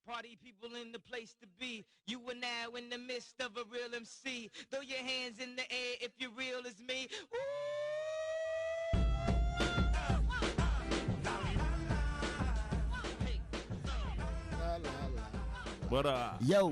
Party people in the place to be. You are now in the midst of a real MC. Throw your hands in the air if you're real as me. La, la, la. But Yo,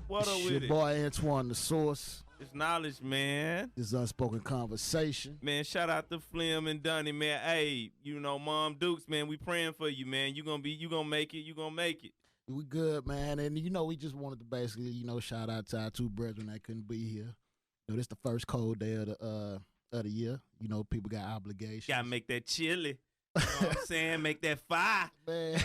what up it's with your it? boy Antoine the Source. It's knowledge, man. This is Unspoken Conversation. Man, shout out to Flim and Dunny, man. Hey, you know, Mom Dukes, man, we praying for you, man. You gonna make it. We good, man. And, we just wanted to basically, shout out to our two brethren that couldn't be here. This the first cold day of the year. People got obligations. Gotta make that chili. You know what I'm saying? Make that fire. Man,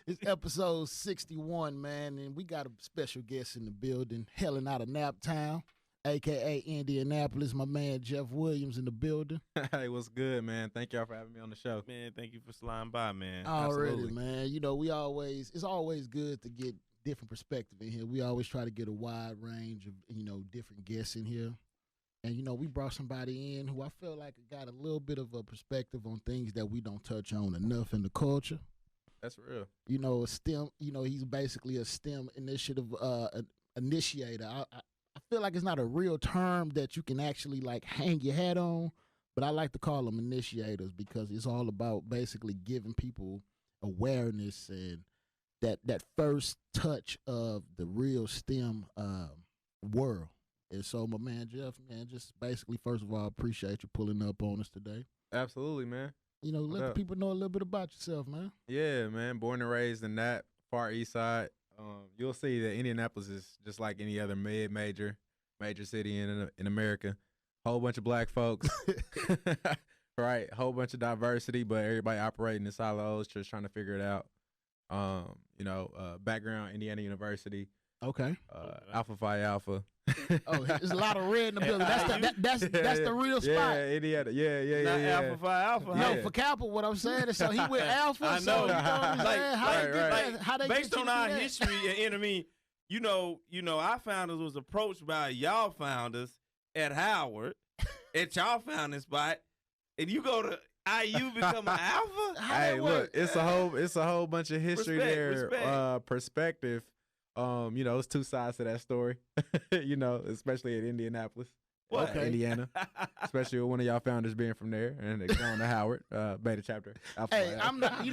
it's episode 61, man, and we got a special guest in the building, hailing out of Naptown, a.k.a. Indianapolis. My man Jeff Williams in the building. Hey, what's good, man? Thank y'all for having me on the show. Man, thank you for sliding by, man. Already, Absolutely. man. It's always good to get different perspective in here. We always try to get a wide range of, different guests in here. And, we brought somebody in who I feel like got a little bit of a perspective on things that we don't touch on enough in the culture. That's real. A STEM, he's basically a STEM initiative initiator. I feel like it's not a real term that you can actually like hang your hat on, but I like to call them initiators because it's all about basically giving people awareness and that first touch of the real STEM world. And so, my man Jeff, man, just basically, first of all, appreciate you pulling up on us today. Absolutely, man. Let the people know a little bit about yourself, man. Yeah, man. Born and raised in that far east side. You'll see that Indianapolis is just like any other major city in America. Whole bunch of black folks, right? Whole bunch of diversity, but everybody operating in silos, just trying to figure it out. Background Indiana University. Okay. Alpha Phi Alpha. Oh, there's a lot of red in the building. That's the real spot. Yeah, Indiana. Yeah. Not Alpha Phi Alpha. No, Yeah. for Kappa, what I'm saying is, so he went Alpha. I So know. you know what I'm Like, saying? How they right, get right. that? How they Based get you on to our do that? history and enemy, our founders was approached by y'all founders at Howard, at y'all founding spot, and you go to IU become an alpha? How Hey, that look, work? it's a whole bunch of history Respect. perspective. It's two sides to that story. Especially at Indianapolis, What? Okay. Indiana, especially with one of y'all founders being from there and going to Howard, Beta chapter. Alpha Hey, Phi I'm not Greek.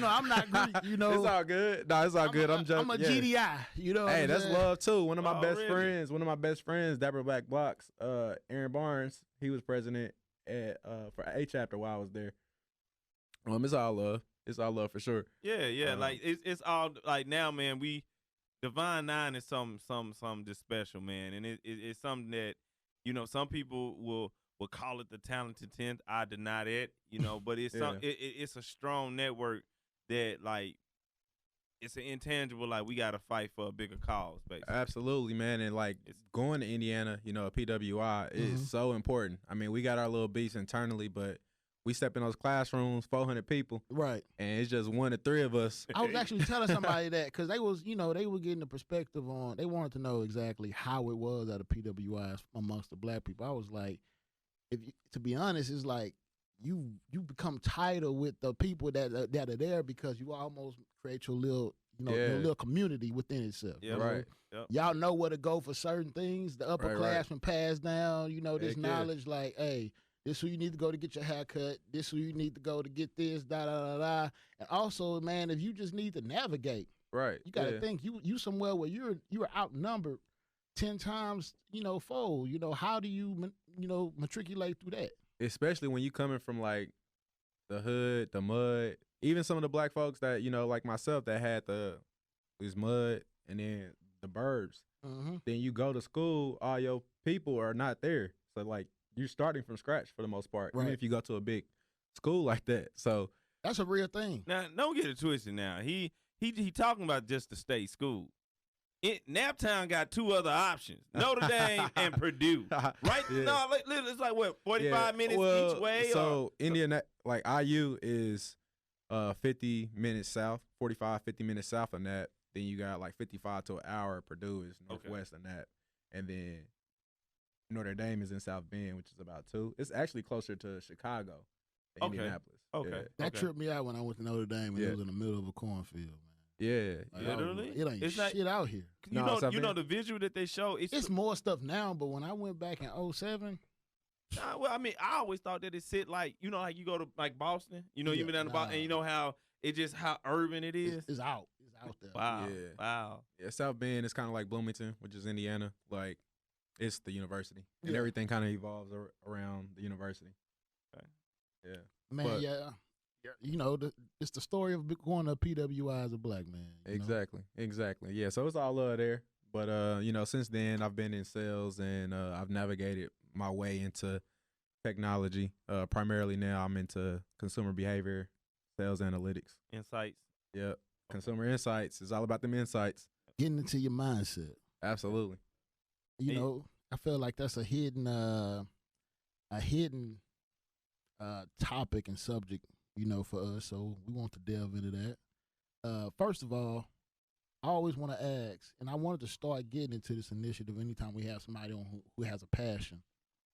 It's all good. No, it's all good. I'm joking. I'm a yeah. GDI. You know. What Hey, I'm that's saying? love too. One of my best Already. friends, Dapper Black Blocks, Aaron Barnes. He was president at for A chapter while I was there. It's all love. It's all love for sure. Yeah. Like it's all like now, man. Divine Nine is something just special, man, and it's something that some people will call it the talented 10th. I deny that, but it's it's a strong network that like it's an intangible. Like we got to fight for a bigger cause, basically. Absolutely, man. And like going to Indiana, a PWI is so important. I mean, we got our little beats internally, but we step in those classrooms, 400 people, Right. and it's just one to three of us. I was actually telling somebody that because they were getting the perspective on. They wanted to know exactly how it was at a PWI amongst the black people. I was like, to be honest, it's like you become tighter with the people that are there because you almost create your little your little community within itself. Yeah, you know? right. Yep. Y'all know where to go for certain things. The upperclassmen pass down, this Heck yeah. knowledge like, hey, this who you need to go to get your hair cut. This who you need to go to get this, da. And also, man, if you just need to navigate, Right. you got to think you somewhere where you're outnumbered 10 times, fold. How do you matriculate through that? Especially when you coming from like the hood, the mud, even some of the black folks that, like myself that had this mud and then the burbs. Mm-hmm. Then you go to school, all your people are not there. So like you're starting from scratch for the most part, Right. even if you go to a big school like that. So That's a real thing. Now, don't get it twisted. Now he talking about just the state school. Naptown got two other options: Notre Dame and Purdue. Right? Yeah. No, it's like what 45 minutes each way. So Indiana, like IU is 50 minutes south, 45, 50 minutes south of that. Then you got like 55 to an hour. Purdue is northwest of that. And then Notre Dame is in South Bend, which is about 2. It's actually closer to Chicago Okay. Indianapolis. Okay. That okay. tripped me out when I went to Notre Dame and Yeah. it was in the middle of a cornfield, man. Yeah. Like, Yeah. I was Literally? like, it ain't It's not- shit out here. You No, know, it's up you know there. the visual that they show. It's more stuff now, but when I went back in 07, Well, I mean, I always thought that it sit like like you go to like Boston. You Yeah, been down to Boston, and you know how it just how urban it is. it's out. It's out there. Wow. Yeah. Wow. Yeah, South Bend is kind of like Bloomington, which is Indiana. Like, it's the university, and Yeah. everything kind of evolves around the university. Okay. Yeah. Man, But- yeah. You know, it's the story of going to PWI as a black man. you know? Exactly. Yeah, so it's all love there. But since then I've been in sales and I've navigated my way into technology. Primarily now I'm into consumer behavior, sales analytics. Insights. Yep. Consumer insights. It's all about them insights. Getting into your mindset. Absolutely. You Hey. know, I feel like that's a hidden topic and subject, for us. So we want to delve into that. First of all, I always want to ask, and I wanted to start getting into this initiative anytime we have somebody on who has a passion.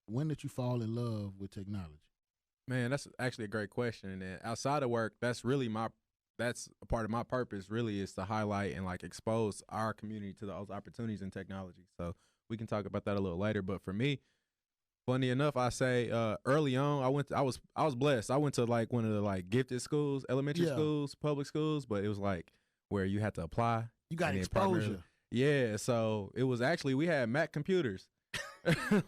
When did you fall in love with technology? Man, that's actually a great question. And outside of work, that's a part of my purpose really is to highlight and like expose our community to those opportunities in technology. So we can talk about that a little later. But for me, funny enough, I say early on, I was blessed. I went to like one of the like gifted schools, elementary Yeah. schools, public schools, but it was like where you had to apply. You got and then exposure. primarily- Yeah, so it was actually we had Mac computers.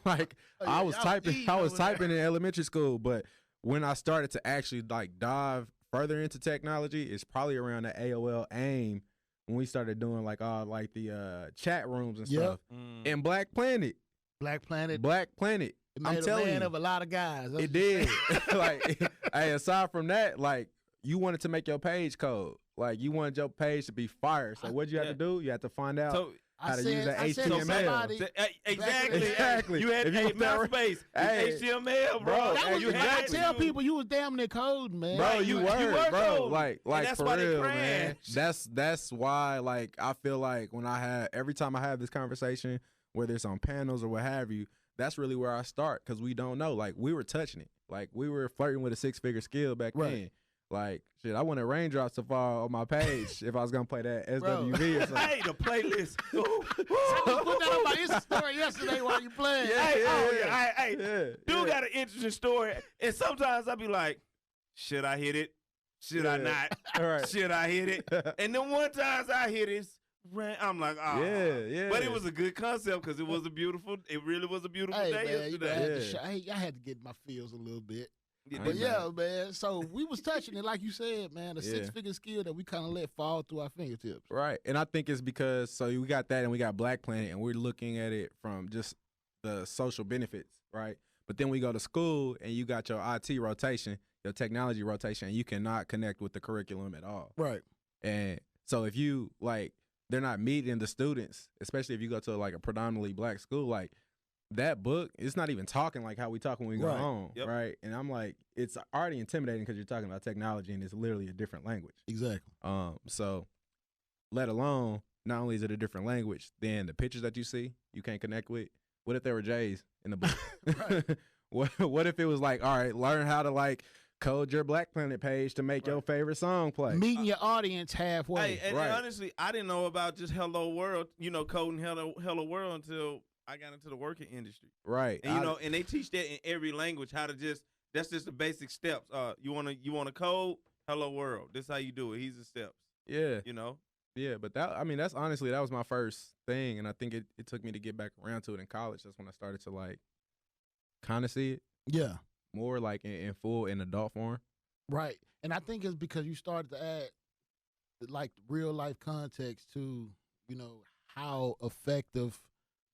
Like Oh, I yeah, was y'all typing, eating I was over there. typing in elementary school, but when I started to actually like dive further into technology, it's probably around the AOL AIM when we started doing like all like the chat rooms and Yep. stuff. Mm. And Black Planet, Black Planet. it It made a man you. of a lot of guys. That's It what you did. say. Like, hey, aside from that, like you wanted to make your page code. Like you wanted your page to be fire. So what'd you have Yeah. to do? You had to find out. So how to use that I said HTML. somebody- exactly. Exactly. You had If you hey, was that- MySpace, Hey. HTML, bro. Bro, That hey, was, you I had tell to. people you was damn near coding, man. Bro, Right, you you were, were bro. cold. Like that's for why they real, man. crashed. That's why, like, I feel like when every time I have this conversation, whether it's on panels or what have you, that's really where I start because we don't know. Like, we were touching it. Like, we were flirting with a 6-figure skill back Right. then. Like, shit, I wanted raindrops to fall on my page if I was gonna play that Bro. SWV or something. Hey, the playlist. Ooh, I put that on my Insta story yesterday while you playing. Hey, Yeah, dude yeah. got an interesting story, and sometimes I be like, should I hit it? Should I Yeah. not? All right. Should I hit it? And then one times I hit it, I'm like, oh. Yeah. But it was a good concept because it was a beautiful. It really was a beautiful Hey, day man, you know, I yesterday. had to Yeah. I had to get my feels a little bit. Yeah, But Hey, yeah, man. So we was touching it, like you said, man. A Yeah. 6-figure skill that we kind of let fall through our fingertips. Right. And I think it's because we got that and we got Black Planet and we're looking at it from just the social benefits, right? But then we go to school and you got your IT rotation, your technology rotation, and you cannot connect with the curriculum at all. Right. And so if you they're not meeting the students, especially if you go to like a predominantly black school, like that book, it's not even talking like how we talk when we go Right. home, Yep. right? And I'm like, it's already intimidating because you're talking about technology and it's literally a different language. Exactly. So let alone not only is it a different language, then the pictures that you see you can't connect with. What if there were J's in the book? Right. what if it was like, all right, learn how to like code your Black Planet page to make your favorite song play. Meeting your audience halfway. Hey, and Right. honestly, I didn't know about just Hello World, coding Hello World until I got into the working industry. Right. And and they teach that in every language how to that's just the basic steps. You wanna code Hello World. This how you do it. Here's the steps. yeah. You know. Yeah, but that's honestly, that was my first thing, and I think it took me to get back around to it in college. That's when I started to like kind of see it Yeah. more like in full in adult form. Right. And I think it's because you started to add like real life context to, how effective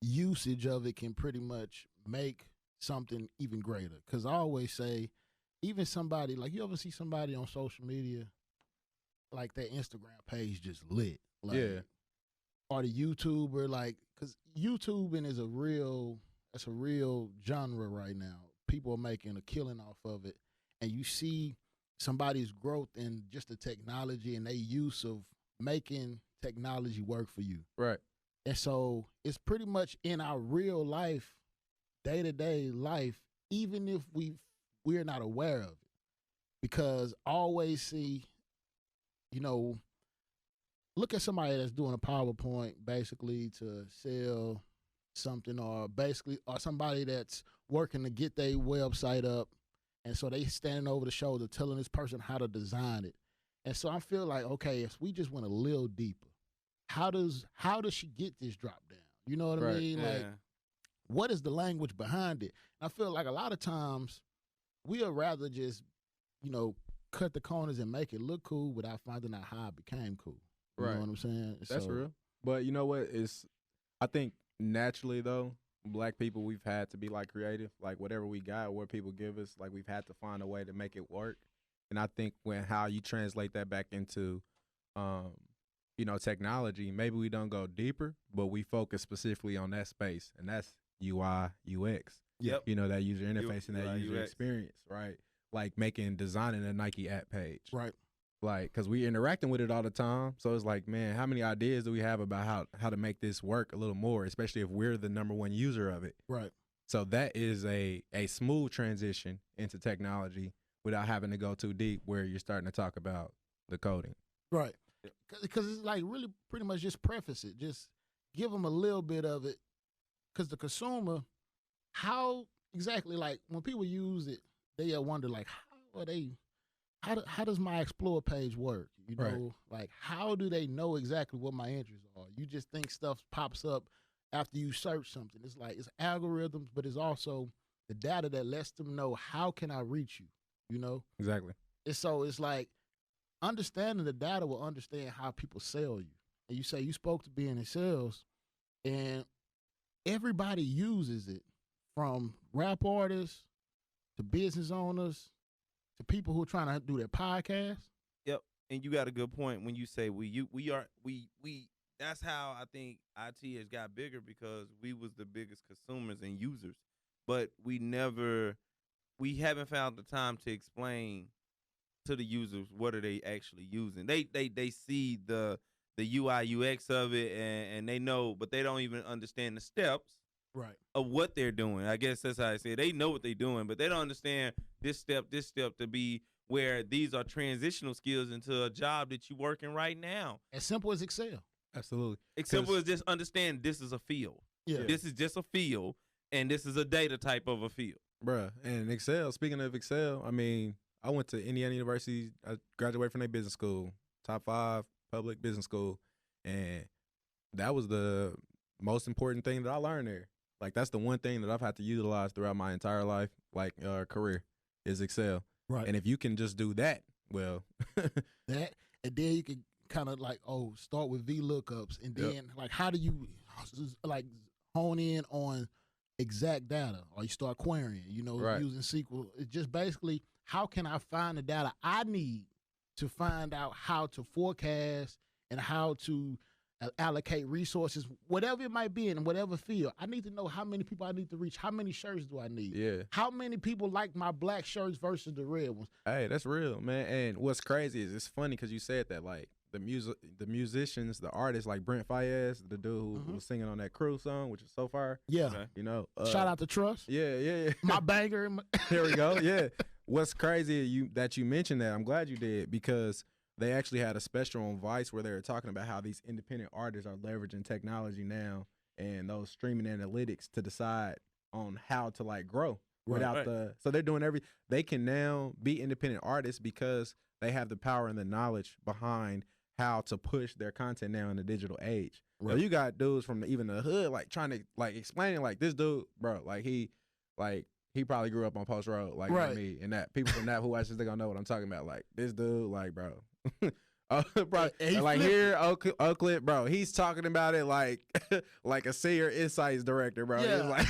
usage of it can pretty much make something even greater. Because I always say, even somebody, like you ever see somebody on social media, like their Instagram page just lit. Like, Yeah. Or the YouTuber, like, because YouTubing is a real genre right now. People are making a killing off of it. And you see somebody's growth in just the technology and their use of making technology work for you. Right. And so it's pretty much in our real life, day-to-day life, even if we're not aware of it. because I always see, you know, look at somebody that's doing a PowerPoint basically to sell something, or somebody that's working to get their website up, and so they standing over the shoulder telling this person how to design it. And so I feel like, okay, if we just went a little deeper, how does she get this drop down? You know what I mean? Like, what is the language behind it? And I feel like a lot of times we'll rather just, cut the corners and make it look cool without finding out how it became cool. You know what I'm saying? That's real. But you know what? I think naturally though, Black people, we've had to be like creative. Like whatever we got, what people give us, like we've had to find a way to make it work. And I think how you translate that back into, technology, maybe we don't go deeper, but we focus specifically on that space, and that's UI, UX. Yep. That user interface and that user experience, right? Like designing a Nike app page. Right. Like, because we interacting with it all the time. So it's like, man, how many ideas do we have about how to make this work a little more, especially if we're the number one user of it. Right. So that is a smooth transition into technology without having to go too deep where you're starting to talk about the coding. Right. Because it's like really pretty much just preface it. Just give them a little bit of it. Because the consumer, how exactly, like when people use it, they wonder like, how does my Explore page work? Like how do they know exactly what my interests are? You just think stuff pops up after you search something. It's like it's algorithms, but it's also the data that lets them know how can I reach you. Exactly. It's like understanding the data will understand how people sell you. And you say you spoke to being in sales, and everybody uses it, from rap artists to business owners to people who are trying to do their podcast. Yep, and you got a good point when you say we. That's how I think IT has got bigger, because we was the biggest consumers and users, but we haven't found the time to explain to the users what are they actually using. They see the UI UX of it and they know, but they don't even understand the steps of what they're doing. I guess that's how I say it. They know what they're doing, but they don't understand this step to be where these are transitional skills into a job that you're working right now. As simple as Excel. Absolutely. As simple as just understand this is a field. Yeah. This is just a field, and this is a data type of a field. Bruh, and Excel, speaking of Excel, I mean, I went to Indiana University. I graduated from their business school, top 5 public business school, and that was the most important thing that I learned there. Like, that's the one thing that I've had to utilize throughout my entire life, career, is Excel. Right. And if you can just do that, well. That, and then you can kind of start with VLOOKUPs, and then how do you hone in on exact data, or you start querying, using SQL. It's just basically, how can I find the data I need to find out how to forecast and how to allocate resources, whatever it might be in whatever field. I need to know how many people I need to reach. How many shirts do I need? Yeah. How many people like my black shirts versus the red ones? Hey, that's real, man. And what's crazy is it's funny because you said that, like, the musicians, the artists, like Brent Fayez, the dude who was singing on that Crew song, which is so fire. Yeah. Okay. Shout out to Trust. Yeah. My banger. There we go. Yeah. What's crazy that you mentioned that, I'm glad you did, because they actually had a special on Vice where they were talking about how these independent artists are leveraging technology now and those streaming analytics to decide on how to grow without so they're doing they can now be independent artists because they have the power and the knowledge behind how to push their content now in the digital age. Right. So you got dudes from even the hood trying to explaining this dude, bro, he probably grew up on Post Road like me, and that people from that who actually they gonna know what I'm talking about. Like this dude, bro. Bro, here, Oak Clip, bro, he's talking about it like a senior insights director, bro. Yeah.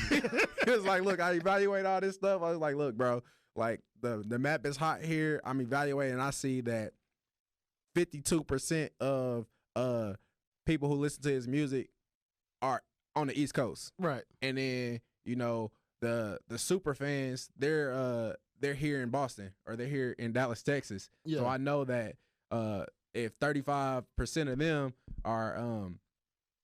It's like, look, I evaluate all this stuff. I was like, look, bro, the map is hot here. I'm evaluating, and I see that 52% of people who listen to his music are on the East Coast, right? And then the super fans, they're here in Boston or they're here in Dallas, Texas. Yeah. So I know that if 35% of them are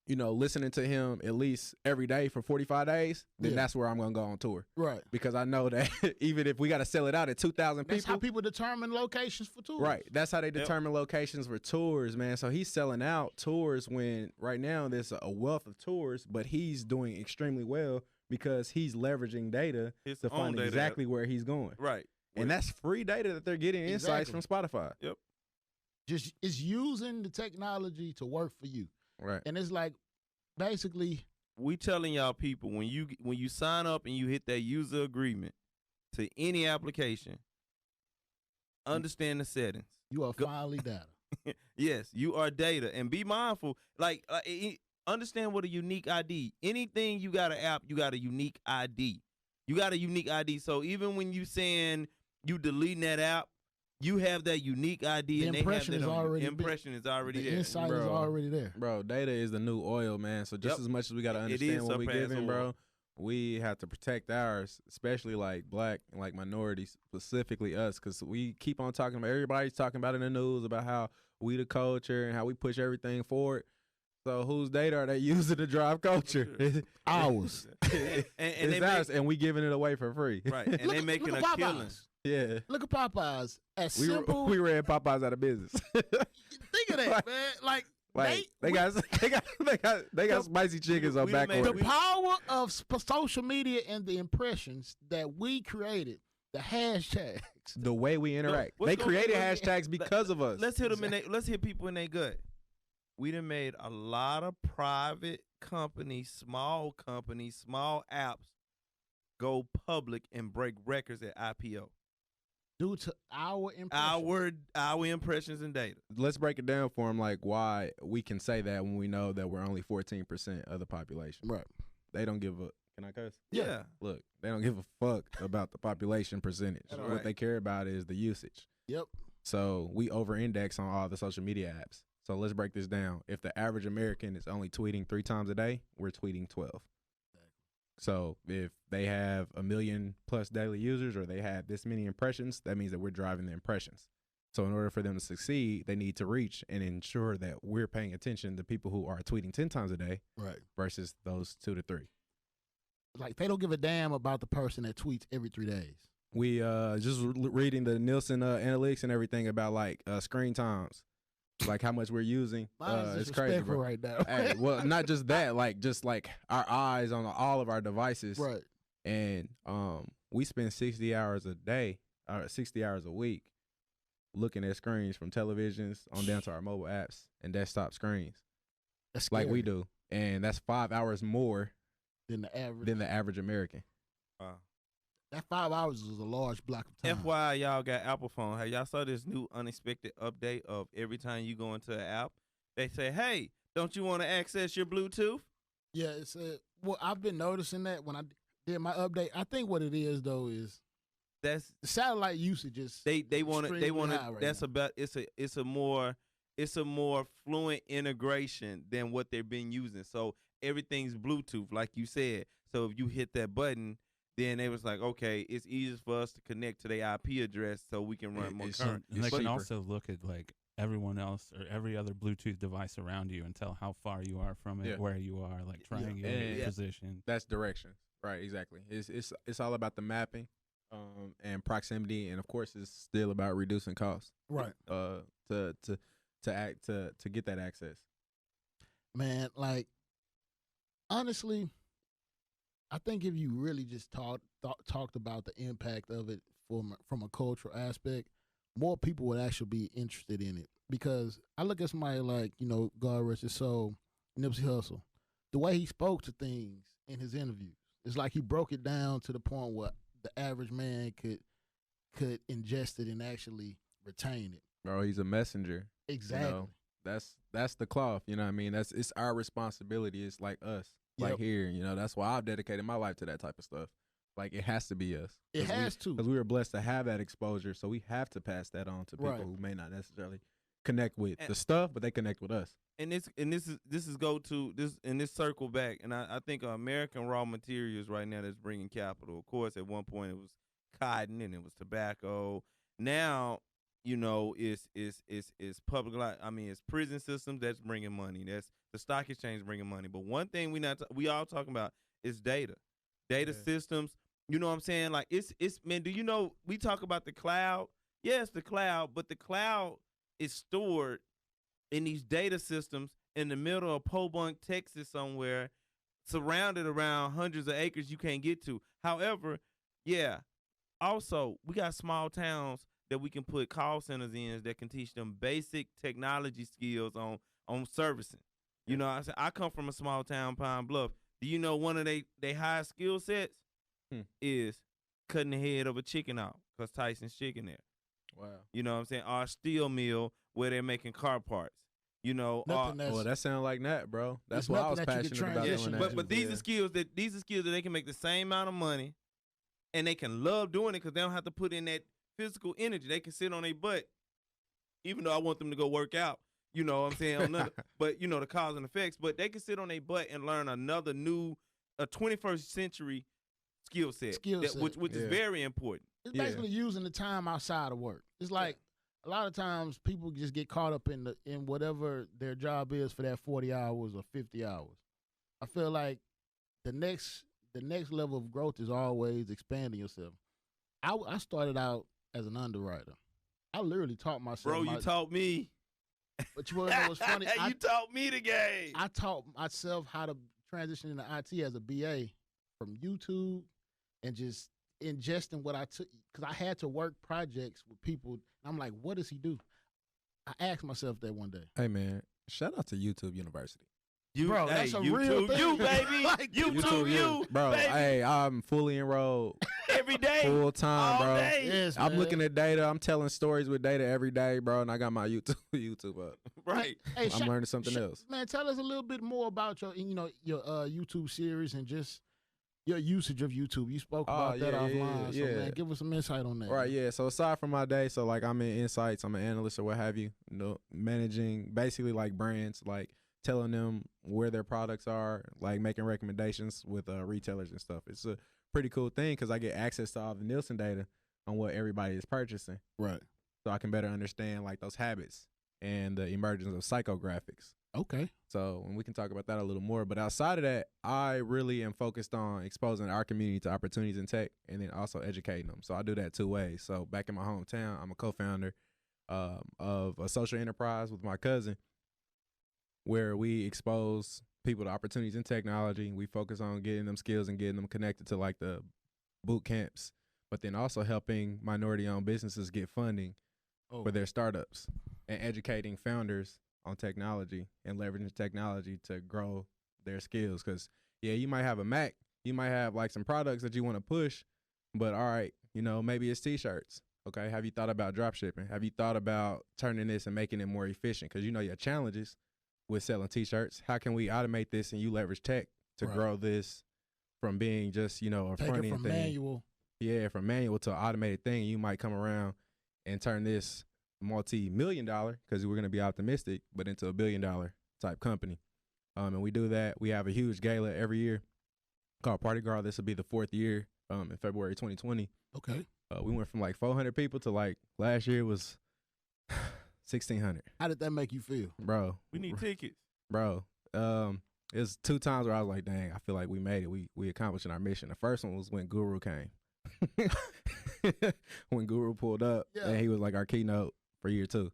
listening to him at least every day for 45 days, then Yeah. that's where I'm going to go on tour. Right. Because I know that even if we got to sell it out at 2,000 That's how people. people determine locations for tours. Right. That's how they determine locations for tours, man. So he's selling out tours when right now there's a wealth of tours, but he's doing extremely well because he's leveraging data His to own find data. exactly where he's going. Right. And that's free data that they're getting insights Exactly. from Spotify. Yep. Just it's using the technology to work for you. Right. And it's like basically We telling y'all people when you sign up and you hit that user agreement to any application, understand the settings. you are Go- finally data. Yes, you are data, and be mindful. Understand what a unique ID. Anything you got an app, you got a unique ID. You got a unique ID. So even when you saying you deleting that app, you have that unique ID, The and impression they have is that on you. already Impression is already The there. insight is Bro. already there. Bro, data is the new oil, man. So just Yep. as much as we got to It understand is what we surpass giving, oil. bro, we have to protect ours, especially like black and like minorities, specifically us, because we keep on talking about, everybody's talking about in the news about how we the culture and how we push everything forward. So whose data are they using to drive culture? Ours. and It's they ours, and we giving it away for free. right, and they making look a at killing. Popeyes. Yeah. Look at Popeyes. As We simple. we ran Popeyes out of business. Think of that, Like- man. Like they got spicy chickens on we back done made- the order. power of social media and the impressions that we created, the hashtags. The way we interact. what's They gonna- created let's- hashtags because of us. Let's hit them let's hit people in their gut. We done made a lot of private companies, small apps go public and break records at IPO. Due to our impressions. Our impressions and data. Let's break it down for them, like why we can say that when we know that we're only 14% of the population. Right. They don't give a. Can I cuss? Yeah. Look, they don't give a fuck about the population percentage. That's What right. they care about is the usage. Yep. So we over-index on all the social media apps. So let's break this down. If the average American is only tweeting 3 times a day, we're tweeting 12. So if they have 1 million plus daily users or they have this many impressions, that means that we're driving the impressions. So in order for them to succeed, they need to reach and ensure that we're paying attention to people who are tweeting 10 times a day Right. versus those 2 to 3. Like they don't give a damn about the person that tweets every 3 days. We just reading the Nielsen analytics and everything about like screen times, like how much we're using. Mine is It's crazy, disrespectful bro. right now. Hey, well, not just that, like just like our eyes on all of our devices, Right. and we spend 60 hours a day, or 60 hours a week, looking at screens from televisions on down to our mobile apps and desktop screens, That's like we scary do, and that's 5 hours more than the average. than the average American. Wow. That 5 hours is a large block of time. FYI, y'all got Apple phone. Hey, y'all saw this new unexpected update of every time you go into an app, they say, "Hey, don't you want to access your Bluetooth?" Yeah, it's well, I've been noticing that when I did my update. I think what it is though is That's the satellite usage is they want to extremely high right that's now. about it's a more fluent integration than what they've been using. So everything's Bluetooth, like you said. So if you hit that button, then they was like, okay, it's easier for us to connect to their IP address so we can run more It's current. And they It's can cheaper. also look at like everyone else or every other Bluetooth device around you and tell how far you are from it, Yeah. where you are, like triangulate Yeah. position. That's direction, right? Exactly. It's all about the mapping, and proximity, and of course, it's still about reducing costs. right. To get that access. Man, like honestly, I think if you really just talked about the impact of it from a cultural aspect, more people would actually be interested in it. Because I look at somebody like, God rest his soul, Nipsey Hussle, the way he spoke to things in his interviews, it's like he broke it down to the point where the average man could ingest it and actually retain it. Bro, he's a messenger. Exactly. You know, that's the cloth. You know what I mean? It's our responsibility. It's like us. Yep. Like here, that's why I've dedicated my life to that type of stuff. Like it has to be us. It has to. Because we were blessed to have that exposure, so we have to pass that on to people Right. who may not necessarily connect with And- the stuff, but they connect with us. And this is go to this circle back, and I think American raw materials right now that's bringing capital. Of course, at one point it was cotton and it was tobacco. Now you know, is public life. I mean, it's prison systems that's bringing money. That's the stock exchange bringing money. But one thing we all talking about is data, Yeah. systems. You know what I'm saying? Like it's man. Do you know we talk about the cloud? Yes, the cloud, but the cloud is stored in these data systems in the middle of Pobunk, Texas, somewhere, surrounded around hundreds of acres you can't get to. However, yeah. Also, we got small towns that we can put call centers in that can teach them basic technology skills on servicing. You know, I come from a small town, Pine Bluff. Do you know one of they highest skill sets is cutting the head of a chicken out because Tyson's chicken there. Wow. You know what I'm saying? Or a steel mill where they're making car parts. You know, Nothing that's, Well, that sounds like that, bro. That's There's what I was nothing that you can passionate about transition doing that. but these are skills that they can make the same amount of money, and they can love doing it because they don't have to put in that physical energy. They can sit on their butt, even though I want them to go work out. You know what I'm saying? But you know the cause and effects. But they can sit on their butt and learn another new, a 21st century skill set, which is very important. It's basically using the time outside of work. It's like a lot of times people just get caught up in whatever their job is for that 40 hours or 50 hours. I feel like the next level of growth is always expanding yourself. I started out as an underwriter. I literally taught myself. Bro, you taught me. But you want to know what's funny? You taught me the game. I taught myself how to transition into IT as a BA from YouTube and just ingesting what I took because I had to work projects with people. I'm like, what does he do? I asked myself that one day. Hey, man, shout out to YouTube University. Bro, that's a real thing. You, baby. Like, YouTube, you. Bro, baby. hey, I'm fully enrolled. Every day. Full time, all bro. Day. Yes, I'm man. looking at data. I'm telling stories with data every day, bro, and I got my YouTube up. Right. Hey, I'm learning something else. Man, tell us a little bit more about your YouTube series and just your usage of YouTube. You spoke about that offline. So, man, give us some insight on that. Right, yeah. So aside from my day, so like I'm in insights, I'm an analyst or what have you, managing basically like brands, like telling them where their products are, like making recommendations with retailers and stuff. It's a pretty cool thing because I get access to all the Nielsen data on what everybody is purchasing. Right. So I can better understand like those habits and the emergence of psychographics. Okay. So, and we can talk about that a little more. But outside of that, I really am focused on exposing our community to opportunities in tech and then also educating them. So I do that two ways. So back in my hometown, I'm a co-founder of a social enterprise with my cousin where we expose people to opportunities in technology. We focus on getting them skills and getting them connected to like the boot camps, but then also helping minority-owned businesses get funding for their startups and educating founders on technology and leveraging technology to grow their skills. Because, yeah, you might have a Mac. You might have, like, some products that you want to push, but, all right, maybe it's T-shirts. Okay, have you thought about drop shipping? Have you thought about turning this and making it more efficient? Because your challenges with selling T-shirts. How can we automate this and you leverage tech to grow this from being just, a front-end thing? Manual. Yeah, from manual to an automated thing. You might come around and turn this multi-million-dollar, because we're going to be optimistic, but into a billion-dollar type company. And we do that. We have a huge gala every year called Party Girl. This will be the 4th year in February 2020. Okay. We went from like 400 people to like last year was 1,600. How did that make you feel? Bro. We need tickets. Bro. It was 2 times where I was like, dang, I feel like we made it. We accomplished our mission. The first one was when Guru came. When Guru pulled up, and he was like our keynote for year 2.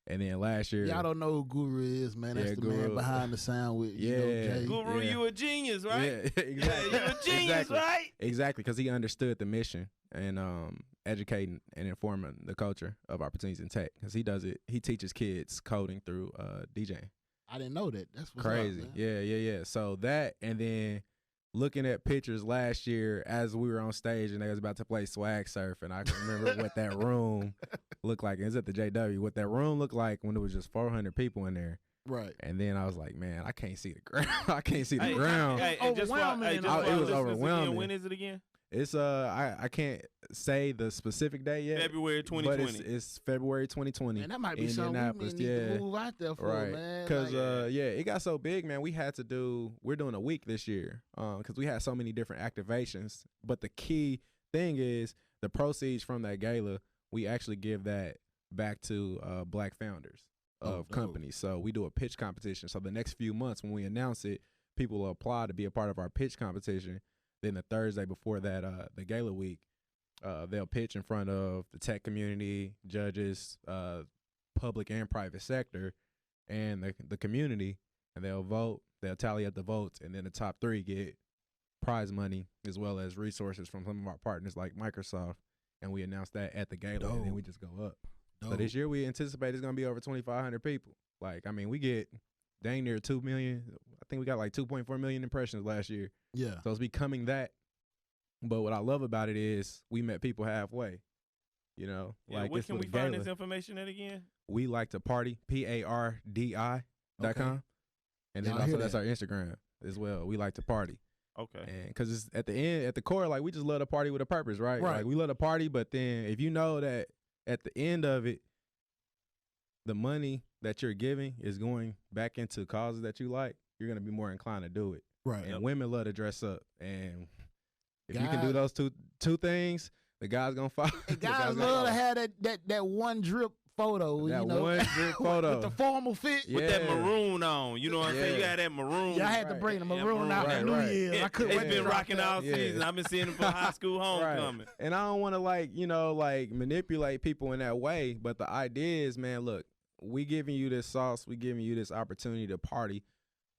And then last year, y'all don't know who Guru is, man. That's the man behind the sound with Jay. Guru, you a genius, right? Yeah, exactly. You a genius, right? Exactly, because he understood the mission and educating and informing the culture of opportunities in tech. Because he does it, he teaches kids coding through DJing. I didn't know that. That's what's crazy. Up, man. Yeah. So that, and then looking at pictures last year as we were on stage and they was about to play Swag Surf, and I can remember what that room looked like. It was at the JW. What that room looked like when it was just 400 people in there. Right. And then I was like, man, I can't see the ground. I can't see the ground. It was overwhelming. When is it again? It's I can't say the specific day yet. February 2020. But it's February 2020. And that might be something we need to move out there for, man. Because it got so big, man. We're doing a week this year because we had so many different activations. But the key thing is the proceeds from that gala, we actually give that back to black founders of dope. companies. So we do a pitch competition. So the next few months when we announce it, people will apply to be a part of our pitch competition. Then the Thursday before that, the gala week, they'll pitch in front of the tech community, judges, public and private sector, and the community, and they'll vote. They'll tally up the votes, and then the top 3 get prize money as well as resources from some of our partners like Microsoft. And we announce that at the gala, and then we just go up. So this year we anticipate it's going to be over 2,500 people. Like, I mean, we get dang near 2 million. I think we got like 2.4 million impressions last year. Yeah. So it's becoming that. But what I love about it is we met people halfway. You know, Yeah, like where it's can for we the find gala. this information at again? We like to party, PARDI.com. Okay. And then Y'all also hear that's that? our Instagram as well. We like to party. Okay. And because it's at the end, at the core, like we just love to party with a purpose, right? Right. Like we love to party, but then if you know that at the end of it, the money that you're giving is going back into causes that you like, you're going to be more inclined to do it. Right. And women love to dress up. And if you can Guys- do those two things, the guy's going to follow. And guys love to have that one drip photo. That you know, one drip photo. with the formal fit. Yeah. With that maroon on, you know what I'm saying? You Yeah. had that maroon. Yeah, I had to Right. bring the Yeah, maroon out right, for New right. Year's. I couldn't It's wait to been drop rocking that. all Yeah. season. I've been seeing it for high school homecoming. Right. And I don't want to like manipulate people in that way. But the idea is, man, look, we giving you this sauce, we giving you this opportunity to party,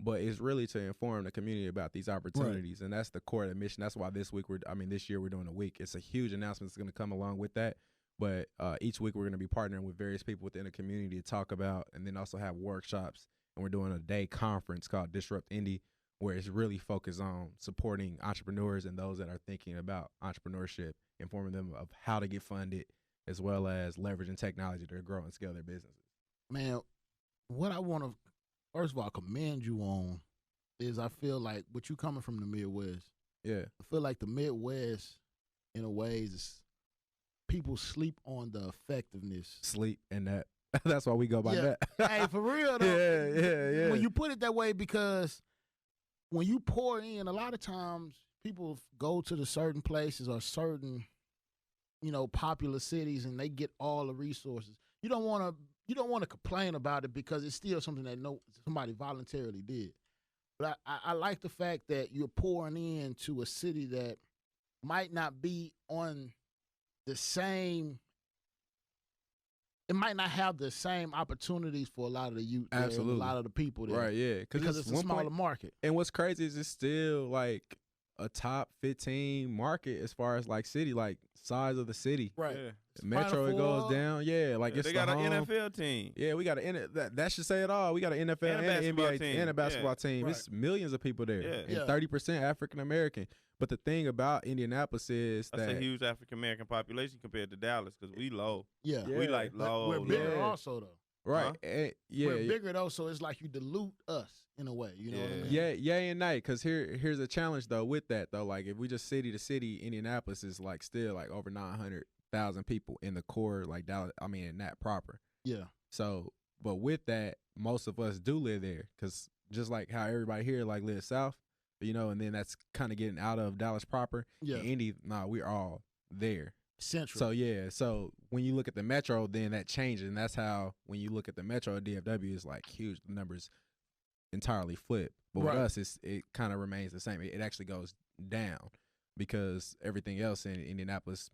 but it's really to inform the community about these opportunities. And that's the core of the mission. That's why this year we're doing a week. It's a huge announcement that's going to come along with that. But each week we're going to be partnering with various people within the community to talk about, and then also have workshops. And we're doing a day conference called Disrupt Indie, where it's really focused on supporting entrepreneurs and those that are thinking about entrepreneurship, informing them of how to get funded, as well as leveraging technology to grow and scale their businesses. Man, what I want to first of all commend you on is I feel like with you coming from the Midwest, Yeah. I feel like the Midwest, in a way, is people sleep on the effectiveness. Sleep and that. That's why we go by Yeah. that. Hey, for real though. Yeah. When you put it that way, because when you pour in, a lot of times people go to the certain places or certain, popular cities, and they get all the resources. You don't want to complain about it because it's still something that somebody voluntarily did. But I like the fact that you're pouring into a city that might not be on the same. It might not have the same opportunities for a lot of the youth, there, and Absolutely. a lot of the people there, Right, yeah. because it's a smaller market. And what's crazy is it's still like a top 15 market as far as like city, like size of the city. Right. Yeah. Metro, it goes down. Yeah, like it's They got the an home. NFL team. Yeah, we got that should say it all. We got an NFL And and, a an basketball NBA team. and a basketball Yeah. team. Right. It's millions of people there, Yeah. and Yeah. 30% African American. But the thing about Indianapolis is That's that a huge African American population compared to Dallas because we low. Yeah. Yeah. We like But low. we're bigger yeah. also though. right, Huh? yeah, We're bigger though, so it's like you dilute us in a way. You know what I mean? yeah, and night. Because here's a challenge though with that though. Like if we just city to city, Indianapolis is like still like over 900,000 people in the core, like Dallas. I mean, in that proper. Yeah. So, but with that, most of us do live there because just like how everybody here like lives south, and then that's kind of getting out of Dallas proper. Yeah. In Indy, we're all there. Central. So yeah, so when you look at the metro, then that changes, and that's how when you look at the metro, DFW is like huge. The numbers entirely flip, but Right. with us, it kind of remains the same. It actually goes down because everything else in Indianapolis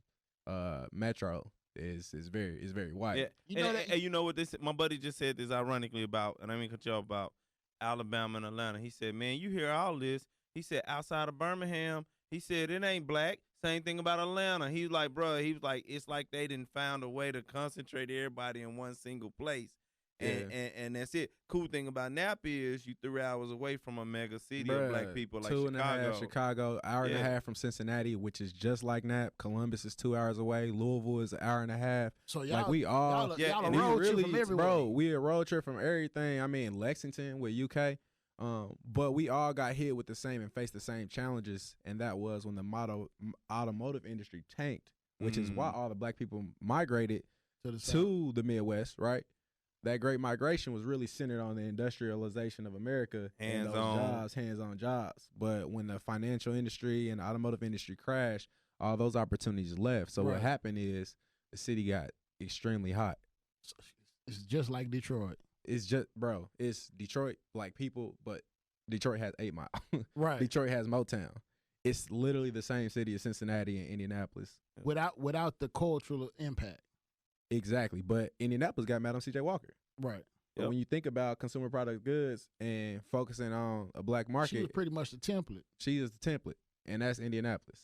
metro is very white. Yeah, You know that- and you know what this? My buddy just said this ironically about, and I mean cut you off, about Alabama and Atlanta. He said, "Man, you hear all this?" He said, "Outside of Birmingham, he said it ain't black. Same thing about Atlanta." He was like, "Bro, he was like, it's like they didn't found a way to concentrate everybody in one single place." And that's it. Cool thing about Napa is you 3 hours away from a mega city of black Bruh, people like 2.5 Chicago, hour and a Yeah. half from Cincinnati, which is just like Nap. Columbus is 2 hours away. Louisville is an hour and a half. So y'all, Like we all, y'all, yeah, y'all a and we road really, trip from everywhere. bro, we a road trip from everything. I mean, Lexington with UK, but we all got hit with the same and faced the same challenges, and that was when the automotive industry tanked, which is why all the black people migrated to the to the Midwest, right? That great migration was really centered on the industrialization of America and those Hands-on. hands-on jobs. But when the financial industry and the automotive industry crashed, all those opportunities left. So Right. what happened is the city got extremely hot. It's just like Detroit. It's just, bro, it's Detroit, black people, but Detroit has 8 Mile. Right. Detroit has Motown. It's literally the same city as Cincinnati and Indianapolis. Without the cultural impact. Exactly. But Indianapolis got Madam C.J. Walker. Right. But when you think about consumer product goods and focusing on a black market, She was pretty much the template. she is the template, and that's Indianapolis.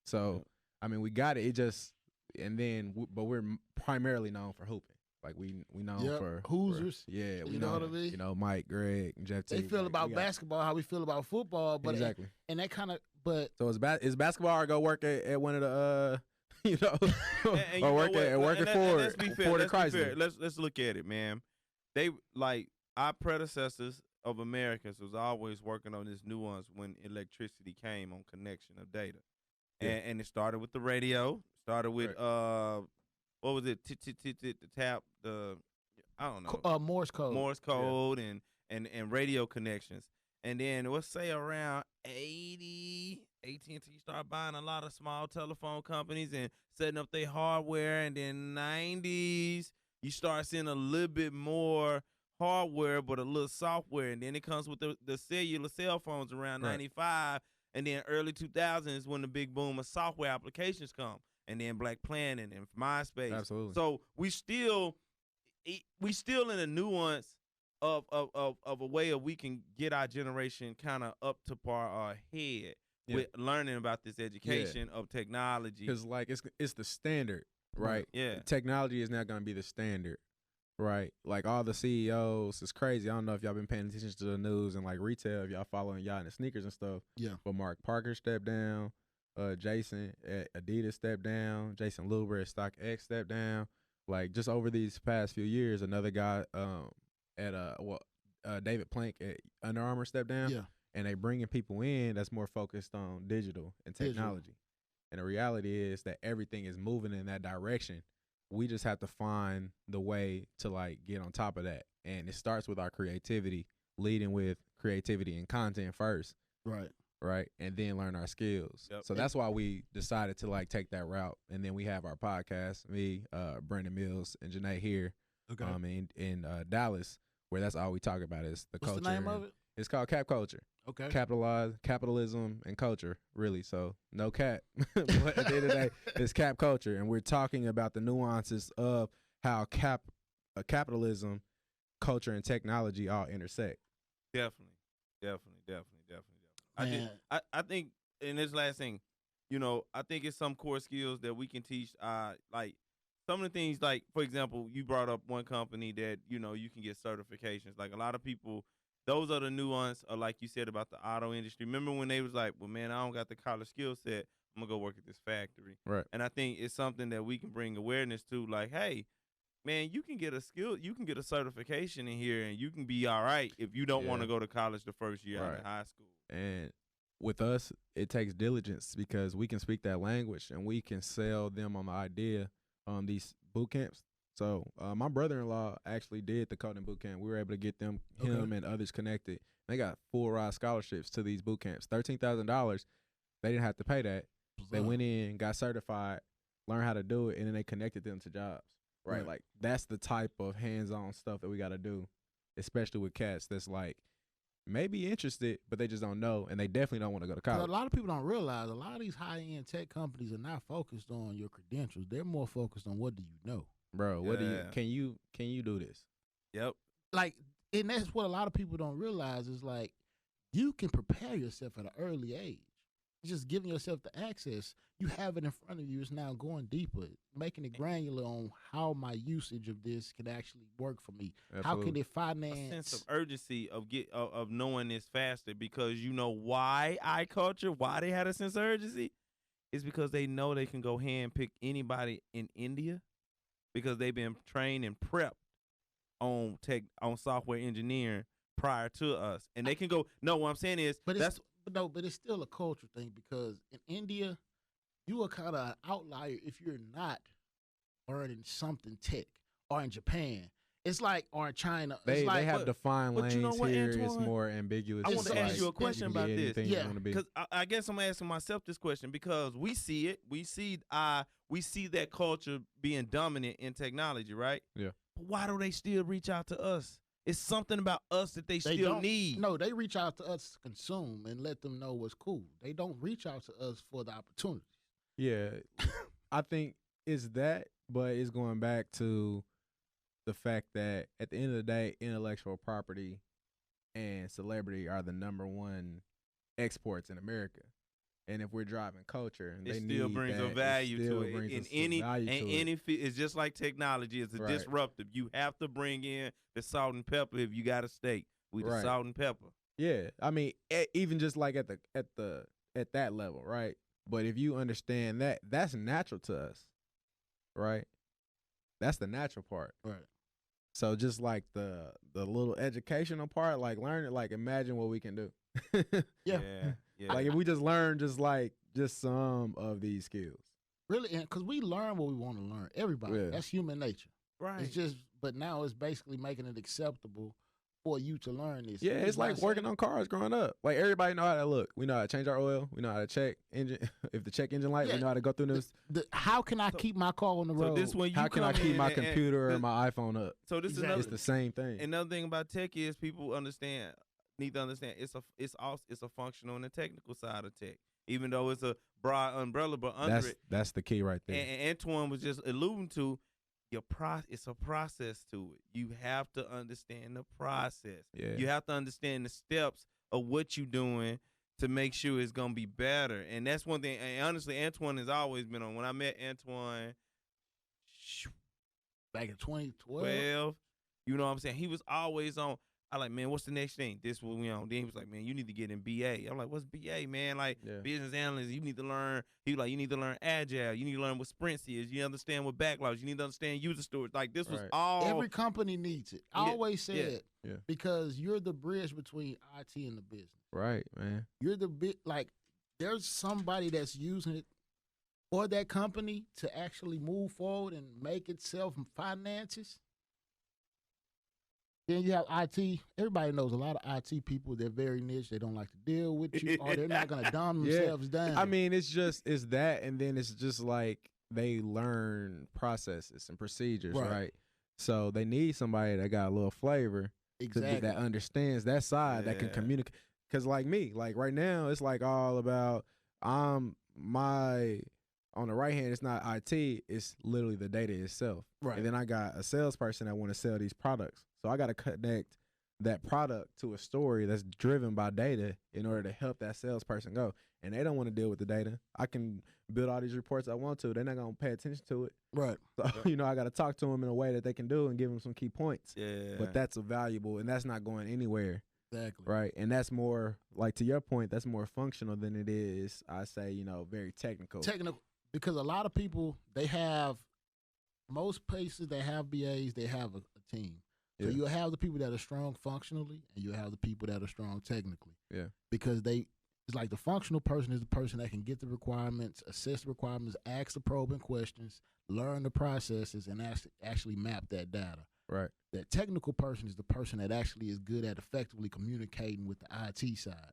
So, I mean, we got it. It just, and then, but we're primarily known for hooping. Like we known for Hoosiers. Yeah, we You know know, what I mean? you know, Mike, Greg, and Jeff. They T. feel Like, about we got- basketball how we feel about football, but exactly. and that kind of, but So is basketball or go work at one of the you know, And you or know work what? at work And at let's be fair, Ford let's and be fair. Chrysler. Let's look at it, man. They like our predecessors of Americans was always working on this nuance when electricity came on connection of data, and it started with the radio. Started with what was it? The tap the I don't know Morse code. Morse code and radio connections. And then let's say around 80, AT&T started buying a lot of small telephone companies and setting up their hardware. And then 90s, you start seeing a little bit more hardware, but a little software. And then it comes with the cellular cell phones around 95. And then early 2000s when the big boom of software applications come. And then Black Planet and MySpace. Absolutely. So we still in a nuance of a way of we can get our generation kind of up to par or ahead with learning about this education of technology. Because like it's the standard, right? Yeah. Technology is now going to be the standard, right? Like all the CEOs, it's crazy. I don't know if y'all been paying attention to the news and like retail, if y'all following y'all in the sneakers and stuff. Yeah. But Mark Parker stepped down. Jason at Adidas stepped down. Jason Luber at StockX stepped down. Like just over these past few years, another guy at David Plank at Under Armour stepped down. Yeah. And they bringing people in that's more focused on digital and technology. And the reality is that everything is moving in that direction. We just have to find the way to like get on top of that. And it starts with our creativity, leading with creativity and content first. Right. And then learn our skills. Yep. So that's why we decided to like take that route. And then we have our podcast, me, Brandon Mills, and Janae here in Dallas, where that's all we talk about is the culture. What's the name of it? It's called Cap Culture. Okay. Capitalism and culture, really. So no cap. But at the end of the day, it's Cap Culture. And we're talking about the nuances of how capitalism, culture, and technology all intersect. Definitely. I think in this last thing, you know, I think it's some core skills that we can teach. Like some of the things, like for example, you brought up one company that you know you can get certifications. Like a lot of people, those are the nuance, or like you said about the auto industry. Remember when they was like, "Well, man, I don't got the college skill set. I'm gonna go work at this factory." Right. And I think it's something that we can bring awareness to. Like, hey, man, you can get a skill, you can get a certification in here, and you can be all right if you don't want to go to college the first year out of high school. And with us, it takes diligence because we can speak that language and we can sell them on the idea these boot camps. So my brother-in-law actually did the coding boot camp. We were able to get him and others connected. They got full ride scholarships to these boot camps. $13,000. They didn't have to pay that. They went in, got certified, learned how to do it, and then they connected them to jobs. Right? Like that's the type of hands-on stuff that we got to do, especially with cats that's like maybe interested, but they just don't know, and they definitely don't want to go to college. A lot of people don't realize a lot of these high-end tech companies are not focused on your credentials. They're more focused on what do you know. Bro, what do you can you do this? Yep. Like, and that's what a lot of people don't realize is like you can prepare yourself at an early age. Just giving yourself the access, you have it in front of you. It's now going deeper, making it granular on how my usage of this can actually work for me. Absolutely. How can it finance? A sense of urgency of knowing this faster, because you know why why they had a sense of urgency? It's because they know they can go hand pick anybody in India because they've been trained and prepped on software engineering prior to us, and they can go. No, what I'm saying is but it's still a culture thing because in India, you are kind of an outlier if you're not learning something tech, or in Japan, It's like, or China. They It's like, have defined but lanes you know what, here. It's Antoine? more ambiguous. I want It's to ask you a like- question You can about get this. anything Yeah. you want to be. Because I guess I'm asking myself this question because we see it. We see that culture being dominant in technology, right? Yeah. But why do they still reach out to us? It's something about us that they they still don't need. No, they reach out to us to consume and let them know what's cool. They don't reach out to us for the opportunity. Yeah, I think it's that, but it's going back to the fact that at the end of the day, intellectual property and celebrity are the number one exports in America. And if we're driving culture, and It they still need brings that, a value it still to it. brings In us some any value to it. any it's just like technology. It's a Right. disruptive. You have to bring in the salt and pepper if you got a steak with the Right. salt and pepper. Yeah, I mean, even just like at that level, right? But if you understand that, that's natural to us, right? That's the natural part. Right. So just like the little educational part, like learn it, like imagine what we can do. Yeah. Yeah. Like if we just learn just some of these skills. Really, because we learn what we want to learn. Everybody. Yeah. That's human nature. right. It's just, but now it's basically making it acceptable for you to learn this. Yeah, it's like working on. on cars growing up. Like everybody know how that look. We know how to change our oil. We know how to check engine. If the check engine light, Yeah. we know how to go through this. How can I keep my car on the So road? this when you How can I come keep in my and- computer or this- my iPhone up? So this is Exactly. another It's the same thing. another thing about tech is people need to understand it's a functional and a technical side of tech. Even though it's a broad umbrella, but under it, That's the key right there. and Antoine was just alluding to it's a process to it. You have to understand the process. Yeah. You have to understand the steps of what you're doing to make sure it's gonna be better. And that's one thing. And honestly, Antoine has always been on. When I met Antoine, Back in 2012. 12, you know what I'm saying? He was always on. I like, man, what's the next thing? This what we on. Then he was like, man, you need to get in BA. I'm like, what's BA, man? Like Yeah. business analyst, you need to learn. He was like, you need to learn agile. You need to learn what sprints is. You understand what backlogs. You need to understand user stories. Like this was Right. all Every company needs it. I Yeah, always say yeah, it yeah. because you're the bridge between IT and the business. Right, man. You're the bit like there's somebody that's using it for that company to actually move forward and make itself finances. Then you have IT. Everybody knows a lot of IT people. They're very niche. They don't like to deal with you, or they're not going to dumb Yeah. themselves down. I mean, it's that, and then it's just like they learn processes and procedures, Right. right? So they need somebody that got a little flavor exactly. that understands that side, that can Yeah. communicate. Because like me, like right now, it's like all about on the right hand, it's not IT, it's literally the data itself. Right. And then I got a salesperson that want to sell these products. So I got to connect that product to a story that's driven by data in order to help that salesperson go. And they don't want to deal with the data. I can build all these reports I want to. They're not going to pay attention to it. Right. So, I got to talk to them in a way that they can do and give them some key points. Yeah. But that's a valuable, and that's not going anywhere. Exactly. Right. And that's more, like to your point, that's more functional than it is, I say, very technical. Technical, because a lot of people, most places that have BAs, they have a team. So Yeah. you have the people that are strong functionally, and you have the people that are strong technically. Yeah. Because it's like the functional person is the person that can get the requirements, assess the requirements, ask the probing questions, learn the processes, and actually map that data. Right. That technical person is the person that actually is good at effectively communicating with the IT side.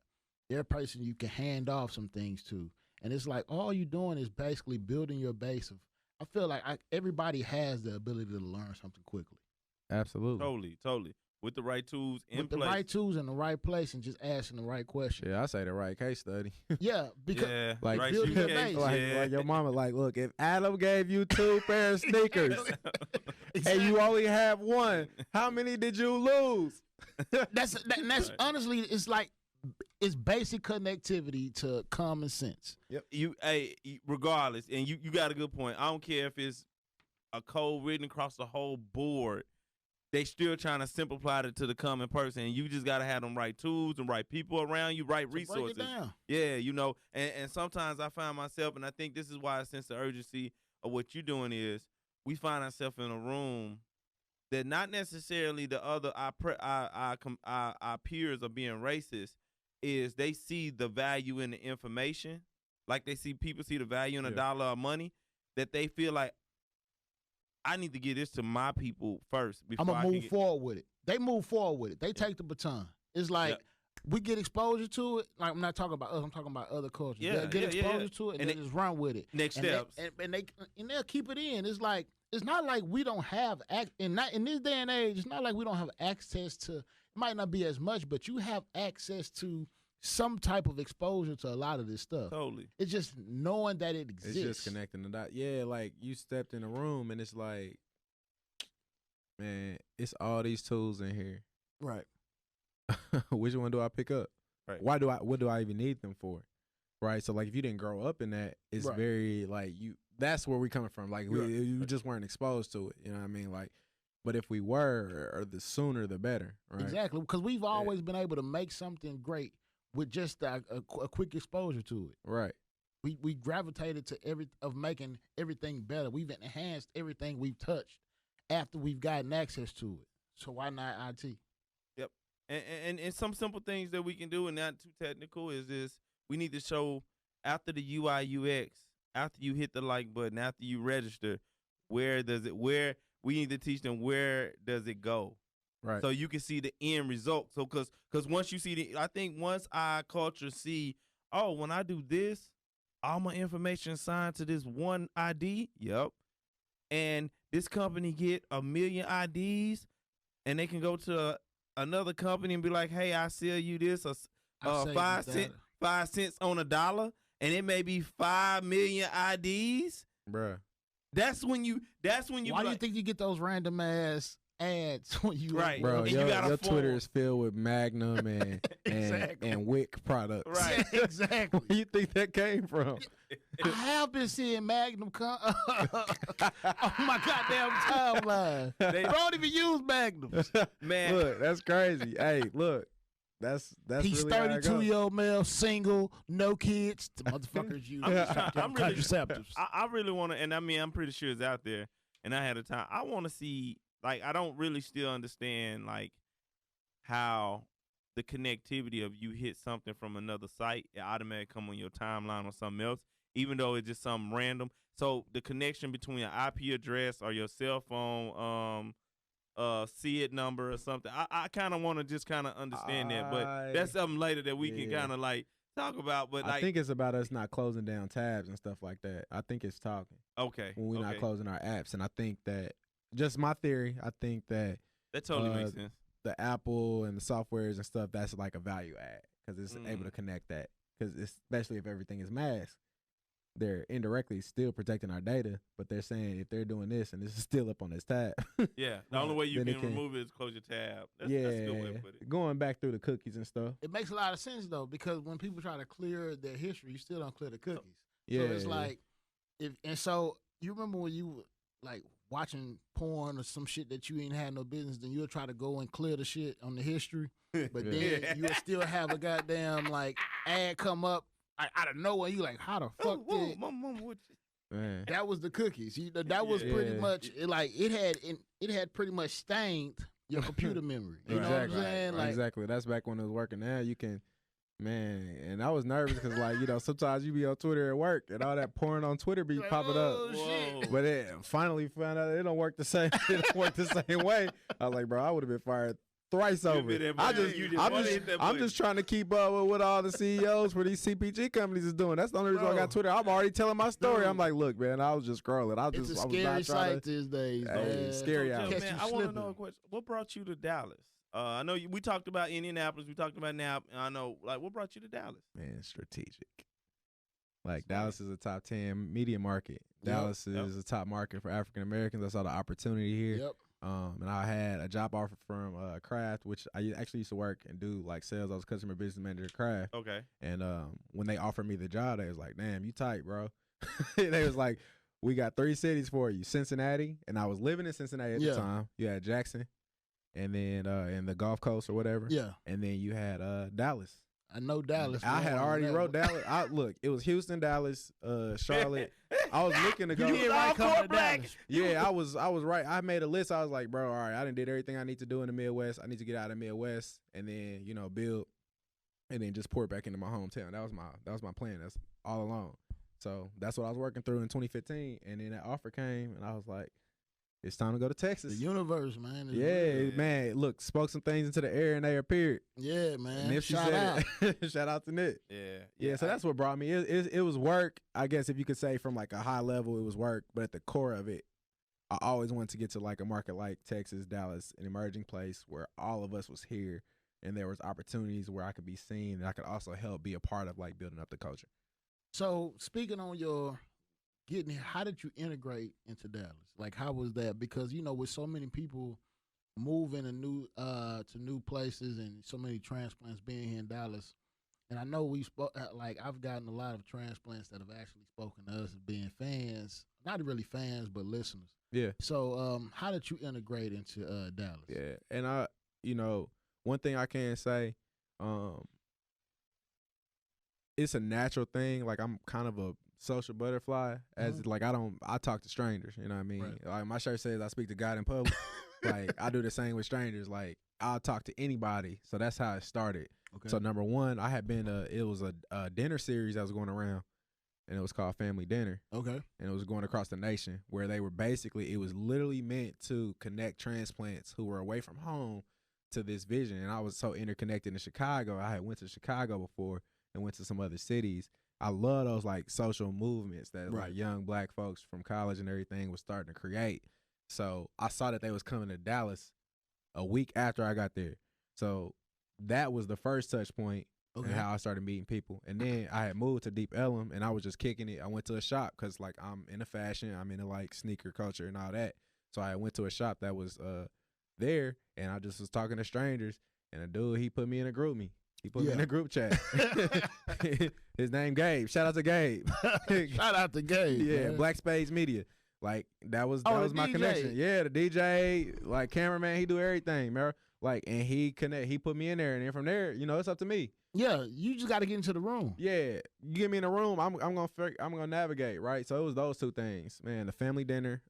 They're a person you can hand off some things to. And it's like all you're doing is basically building your base of, I feel like everybody has the ability to learn something quickly. Absolutely. Totally. With the right tools in With the place. right tools in the right place and just asking the right question. Yeah, I say the right case study. Yeah, because yeah. Like, right building your use case, base. like yeah. your mama, like, look, if Adam gave you 2 pair of sneakers and you only have one, how many did you lose? that's Right. honestly, it's basic connectivity to common sense. Regardless, and you got a good point. I don't care if it's a code written across the whole board. They still trying to simplify it to the common person. And you just got to have them right tools and right people around you, right So break resources. it down. Yeah, and sometimes I find myself, and I think this is why I sense the urgency of what you're doing is we find ourselves in a room that not necessarily the other our peers are being racist, is they see the value in the information, like people see the value in a Yeah. dollar of money, that they feel like I need to get this to my people first before I'm gonna I can move get, forward with it. They move forward with it. They take the baton. It's like we get exposure to it. Like I'm not talking about us. I'm talking about other cultures. Yeah, They get yeah, yeah, exposure yeah. to it and, And they they- just run with it. next and steps. and they'll keep it in. It's like it's not like we don't have in this day and age. It's not like we don't have access to. It might not be as much, but you have access to some type of exposure to a lot of this stuff. Totally. It's just knowing that it exists. It's just connecting the dots. Yeah, like you stepped in a room and it's like, man, it's all these tools in here. Right. Which one do I pick up? Right. What do I even need them for? Right. So like if you didn't grow up in that, it's Right. very like that's where we coming from. Like Right. we just weren't exposed to it. You know what I mean? Like, but if we were, or the sooner the better. Right. Exactly. Because we've always been able to make something great with just a quick exposure to it. Right. We gravitated to making everything better. We've enhanced everything we've touched after we've gotten access to it. So why not IT? Yep. And some simple things that we can do and not too technical is this. We need to show after the UI UX, after you hit the like button, after you register, where we need to teach them where does it go. Right. So you can see the end result. So cause once you see I think once our culture see, oh, when I do this, all my information signed to this one ID. Yep. And this company get 1 million IDs, and they can go to another company and be like, hey, I sell you this 5 cents on $1, and it may be 5 million IDs. Bruh. That's when you Why do you think you get those random ass ads when you Right. Bro, And you your got a Twitter form. is filled with Magnum and Exactly. and Wick products. Right. Yeah, exactly. Where you think that came from? I have been seeing Magnum on my goddamn timeline. They- I don't even use Magnums. Man. Look, that's crazy. Hey, look, that's He's really how it 32-year-old male, single, no kids. The motherfuckers use I'm really- contraceptives. I really want to, and I mean, I'm pretty sure it's out there, and I had a time. I want to see, like, I don't really still understand, like, how the connectivity of you hit something from another site, it automatically come on your timeline or something else, even though it's just something random. So the connection between an IP address or your cell phone, SID number or something. I kind of want to just kind of understand that, but that's something later that we can kind of like talk about. But I like, think it's about us not closing down tabs and stuff like that. I think it's talking okay, when we're not okay. closing our apps, and I think that just my theory. I think that That totally makes sense. the Apple and the softwares and stuff, that's like a value add because it's able Mm. to connect that. Because especially if everything is masked, they're indirectly still protecting our data, but they're saying if they're doing this and this is still up on this tab. Yeah, the only way you Then it can can- remove it is close your tab. That's yeah, a good way to put it. going back through the cookies and stuff. It makes a lot of sense though, because when people try to clear their history, you still don't clear the cookies. Yeah, So it's like, so you remember when you were like watching porn or some shit that you ain't had no business, then you'll try to go and clear the shit on the history, but then you'll still have a goddamn like ad come up out of nowhere. You like, how the fuck Whoa, did? mama, what you- man. That was the cookies. That was pretty Yeah. much it had pretty much stained your computer memory. You know what I'm Exactly. saying? Like, Exactly. That's back when it was working. Now you can, man. And I was nervous because, like, you know, sometimes you be on Twitter at work and all that porn on Twitter be like, popping oh, up. shit. But it finally found out it don't work the same. It don't work the same way. I was like, bro, I would have been fired thrice over. been it. that I boy. just, You just I'm wanna just, hit that I'm boy. just trying to keep up with what all the CEOs for these CPG companies is doing. That's the only reason I Bro. got Twitter. I'm already telling my story. Dude. I'm like, look, man, I was just scrolling. I It's just, a I was scary not trying sight to. these days. Hey, man. scary So, out. Catch man, you I want to know slipping. a question. What brought you to Dallas? I know we talked about Indianapolis. We talked about now. I know, like, what brought you to Dallas? Man, strategic. Like Smart. Dallas is a top 10 media market. Yep. Dallas is a top market for African Americans. I saw the opportunity here. Yep. And I had a job offer from Kraft, which I actually used to work and do like sales. I was customer business manager at Kraft. Okay. And when they offered me the job, they was like, "Damn, you tight, bro." They was like, "We got 3 cities for you: Cincinnati." And I was living in Cincinnati at Yeah. the time. You had Jackson, and then in the Gulf Coast or whatever. Yeah, And then you had Dallas. I know Dallas. I had man. already That wrote was- Dallas. Look, it was Houston, Dallas, Charlotte. I was looking to go. You did right coming to Dallas. Yeah, I was right. I made a list. I was like, bro, all right, I done did everything I need to do in the Midwest. I need to get out of the Midwest and then, you know, build and then just pour it back into my hometown. That was my plan. That's all along. So that's what I was working through in 2015. And then that offer came and I was like, it's time to go to The Texas. universe, man. Is Yeah, real. man. Look, spoke some things into the air and they appeared. Yeah, man. Nipsey Shout out. said it. Shout out to Nip. Yeah, so that's what brought me. It was work, I guess, if you could say from like a high level, it was work. But at the core of it, I always wanted to get to like a market like Texas, Dallas, an emerging place where all of us was here and there was opportunities where I could be seen and I could also help be a part of like building up the culture. So speaking on your getting here, how did you integrate into Dallas? Like, how was that? Because with so many people moving to new places and so many transplants being here in Dallas, and I know we spoke. Like, I've gotten a lot of transplants that have actually spoken to us as being fans, not really fans, but listeners. Yeah. So, how did you integrate into Dallas? Yeah, and one thing I can say, it's a natural thing. Like, I'm kind of a social butterfly, as like I talk to strangers. You know what I mean? Right. Like my shirt says I speak to God in public. Like I do the same with strangers. Like I'll talk to anybody. So that's how it started. Okay. So number one, I had been it was a dinner series that was going around, and it was called Family Dinner. Okay. And it was going across the nation, where they were basically, it was literally meant to connect transplants who were away from home to this vision. And I was so interconnected in Chicago. I had went to Chicago before and went to some other cities. I love those like social movements that Right. like young black folks from college and everything was starting to create. So I saw that they was coming to Dallas a week after I got there. So that was the first touch point Okay. and how I started meeting people. And then I had moved to Deep Ellum and I was just kicking it. I went to a shop because like I'm into fashion, I'm into like sneaker culture and all that. So I went to a shop that was there and I just was talking to strangers, and a dude, he put me in a group me. He put me in a group chat. His name Gabe. Shout out to Gabe. Shout out to Gabe. Yeah, man. Black Space Media. Like that was the my DJ. connection. Yeah, the DJ, like cameraman, he do everything, man. Like, and he put me in there, and then from there, it's up to me. Yeah, you just got to get into the room. Yeah, you get me in a room, I'm gonna navigate, right? So it was those two things, man. The family dinner.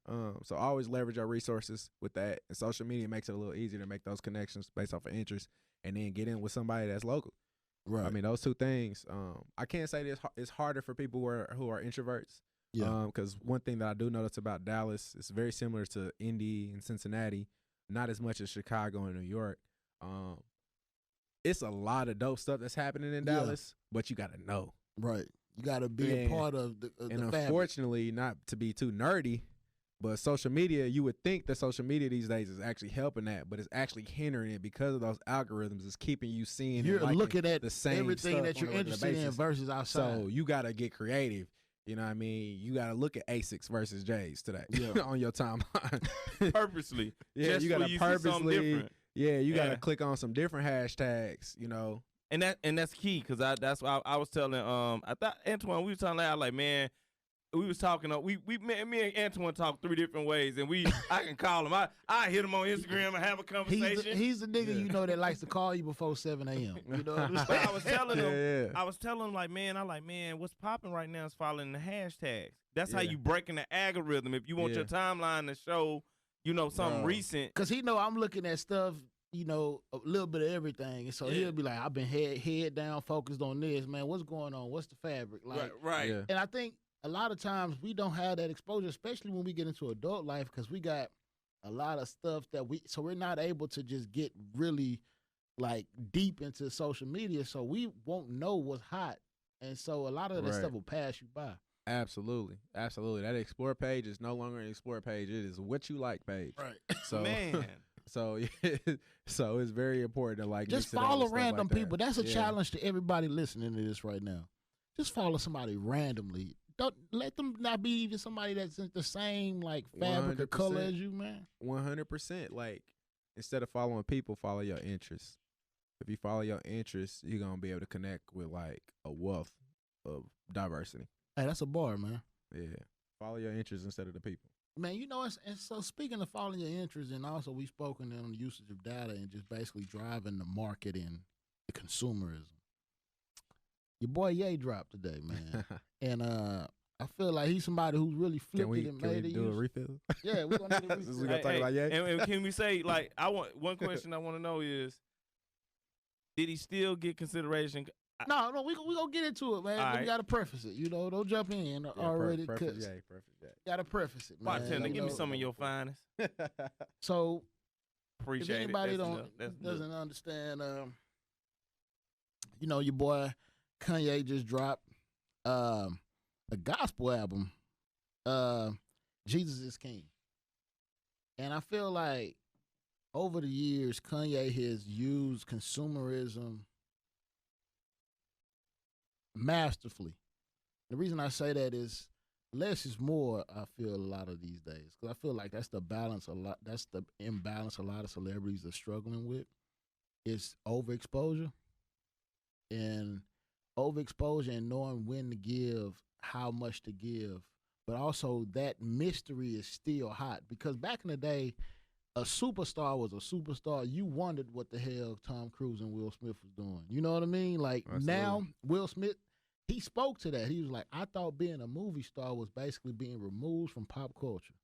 So always leverage our resources with that, and social media makes it a little easier to make those connections based off of interest, and then get in with somebody that's local. Right. I mean, those two things. I can't say this. It's harder for people who are introverts. Yeah. Because one thing that I do notice about Dallas, it's very similar to Indy and Cincinnati, not as much as Chicago and New York. It's a lot of dope stuff that's happening in Dallas, but you got to know. Right. You got to be a part of the And fabric. unfortunately, not to be too nerdy, but social media, you would think that social media these days is actually helping that, but it's actually hindering it because of those algorithms. It's keeping you seeing You're and liking looking at the same everything stuff that you're on a regular interested in basis. versus outside. So you got to get creative. You know what I mean? You got to look at Asics versus Jays today Yeah. on your timeline. Purposely. Yeah, Just you for got to you see something purposely. different. Yeah, you got to Yeah. click on some different hashtags. And that's key, because that's why I was telling I thought Antoine, we was talking like man, we was talking me and Antoine talked 3 different ways, and I can call him. I hit him on Instagram and have a conversation. He's the nigga that likes to call you before 7 a.m. You know what I'm But saying? I was telling him, Yeah. I was telling him like, man, what's popping right now is following the hashtags. That's how Yeah. you breaking the algorithm. If you want your timeline to show, something Bro. recent. Because I'm looking at stuff, a little bit of everything. And so Yeah. he'll be like, I've been head down focused on this, man. What's going on? What's the fabric? Like, Right. Yeah. And I think a lot of times we don't have that exposure, especially when we get into adult life, because we got a lot of stuff so we're not able to just get really like deep into social media. So we won't know what's hot. And so a lot of that Right. stuff will pass you by. Absolutely. That Explore page is no longer an Explore page. It is what you like page. Right. So, Man. so it's very important to like Just mix it up follow and stuff random like that. people. That's a Yeah. challenge to everybody listening to this right now. Just follow somebody randomly. Don't let them not be even somebody that's in the same like fabric or color 100%. as you, man. 100%. Like, instead of following people, follow your interests. If you follow your interests, you're gonna be able to connect with like a wealth of diversity. Hey, that's a bar, man. Yeah. Follow your interests instead of the people. Man, and so speaking of following your interests, and also we've spoken on the usage of data and just basically driving the market and the consumerism. Your boy Ye dropped today, man. And I feel like he's somebody who's really flipped it and Can made we it do a use. refill? Yeah, we're gonna need a Since refill. we gonna talk about Ye? And can we say, like, one question I want to know is, did he still get consideration No, we gonna get into it, man. All We right. gotta preface it. You know, don't jump in Yeah, already. Perfect, Cause yeah, perfect, yeah. gotta preface it, man. Bartender, you give me know? some of your finest. So Appreciate if it. anybody doesn't understand, you know, your boy Kanye just dropped a gospel album, Jesus is King. And I feel like over the years, Kanye has used consumerism masterfully. The reason I say that is less is more. I feel a lot of these days because I feel like that's the balance a lot. That's the imbalance a lot of celebrities are struggling with. It's overexposure and and knowing when to give, how much to give, but also that mystery is still hot because back in the day, a superstar was a superstar. You wondered what the hell Tom Cruise and Will Smith was doing. You know what I mean? Like now, Will Smith, he spoke to that. He was like, I thought being a movie star was basically being removed from pop culture.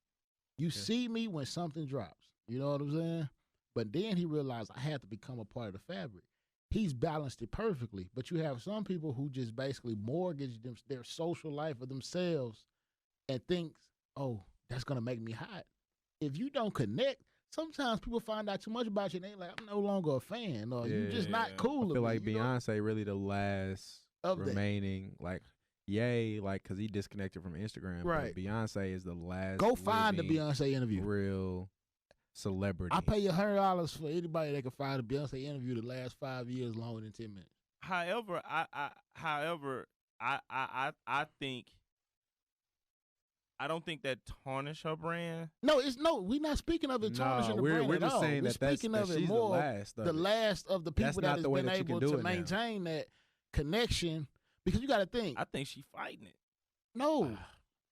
You see me when something drops. You know what I'm saying? But then he realized I had to become a part of the fabric. He's balanced it perfectly. But you have some people who just basically mortgage their social life of themselves and thinks, oh, that's going to make me hot. If you don't connect, sometimes people find out too much about you and they like, I'm no longer a fan or you just not cool. I feel like Beyonce really the last of remaining like Yay, like because he disconnected from Instagram. Right. But Beyonce is the last. Go find the Beyonce interview. Real celebrity. I pay you $100 for anybody that can find a Beyonce interview the last 5 years longer than 10 minutes. However, I think I don't think that tarnish her brand. No, we're not speaking of it tarnishing the brand we're at just all. saying We're that that's, speaking that of she's it more the last of the people that has been able to maintain that connection. Because you got to think. I think she's fighting it. No,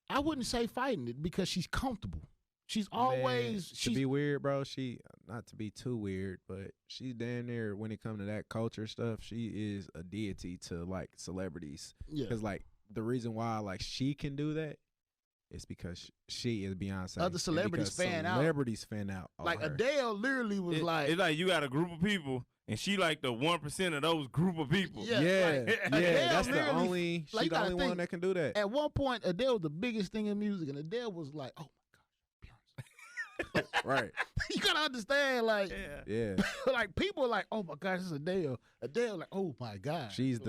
I wouldn't say fighting it because she's comfortable. She's always to be weird, bro. She not to be too weird, but she's damn near when it comes to that culture stuff. She is a deity to like celebrities. Yeah, because like the reason why like she can do that is because she is Beyonce. Other celebrities fan out. Celebrities fan out. Like her. Adele literally was like, it's like you got a group of people. And she like the 1% of those group of people. Yeah. That's the only. She's the only one that can do that. At one point, Adele was the biggest thing in music, and Adele was like, "Oh my gosh, Beyonce." Right. You gotta understand, like, yeah. like people are like, "Oh my gosh, this is Adele." Adele, like, "Oh my god." She's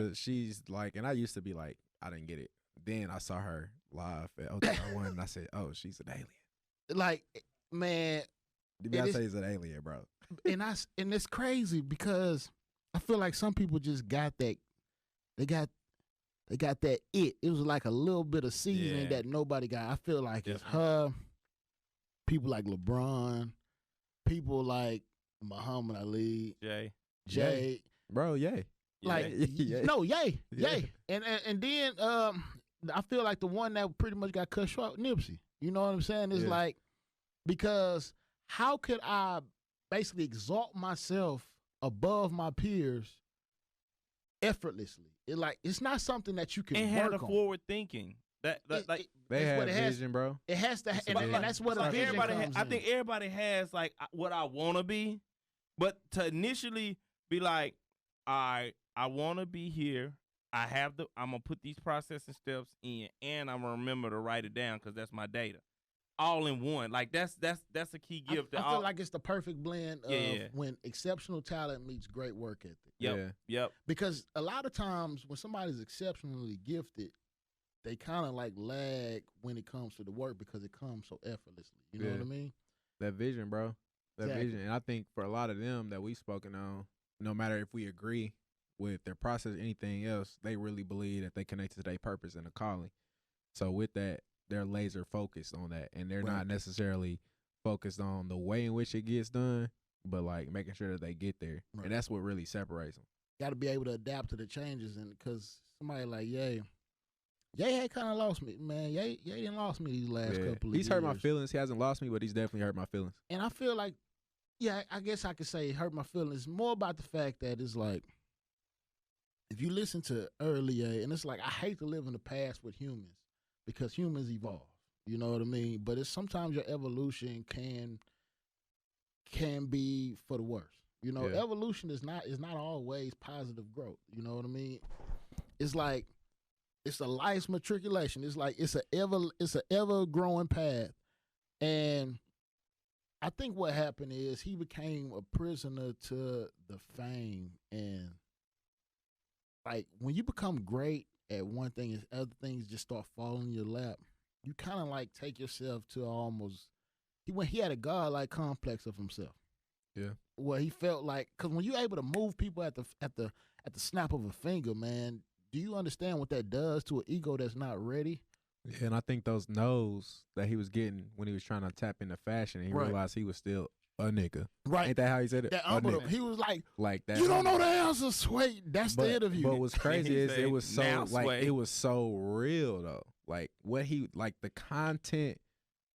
like, and I used to be like, I didn't get it. Then I saw her live at OTR1, and I said, "Oh, she's an alien." Like, man, Beyonce is an alien, bro. And it's crazy because I feel like some people just got that. They got that it. It was like a little bit of seasoning that nobody got. I feel like it's her. People like LeBron. People like Muhammad Ali. Jay. Bro, yay. Like no, yay. And then I feel like the one that pretty much got cut short, Nipsey. You know what I'm saying? It's like because how could I basically exalt myself above my peers effortlessly? It's not something that you can and work had a on. forward thinking. That like they have vision, bro. It has to, and that's what a vision comes in. I think everybody has like what I want to be, but to initially be like, all right, I want to be here. I'm gonna put these processing steps in, and I'm gonna remember to write it down because that's my data. All in one, like that's a key gift. I feel like it's the perfect blend of when exceptional talent meets great work ethic. Yep. Because a lot of times when somebody's exceptionally gifted, they kind of like lag when it comes to the work because it comes so effortlessly. You know what I mean? That vision, bro. That vision, and I think for a lot of them that we've spoken on, no matter if we agree with their process or anything else, they really believe that they connect to their purpose and a calling. So with that, they're laser focused on that, and they're not necessarily focused on the way in which it gets done, but like making sure that they get there, and that's what really separates them. Got to be able to adapt to the changes, and because somebody like Ye had kind of lost me, man. Ye didn't lost me these last couple of years. He's hurt my feelings. He hasn't lost me, but he's definitely hurt my feelings. And I feel like, I guess I could say it hurt my feelings. It's more about the fact that it's like, if you listen to early Ye, and it's like, I hate to live in the past with humans. Because humans evolve, you know what I mean? But it's sometimes your evolution can be for the worse. You know, evolution is not always positive growth. You know what I mean? it's like it's a life's matriculation. It's like it's a ever growing path. And I think what happened is he became a prisoner to the fame. And like when you become great at one thing, and other things just start falling in your lap, you kind of like take yourself to almost he had a godlike complex of himself. Yeah. Where he felt like, because when you're able to move people at the snap of a finger, man, do you understand what that does to an ego that's not ready? Yeah, and I think those no's that he was getting when he was trying to tap into fashion, and he Right. realized he was still a nigga. Right. Ain't that how he said it? That A envelope, nigga. he was like Like that. you don't know the answers. Wait, that's the interview. But what's crazy He is say, it was so "Now like sway." it was so real though. Like what he like the content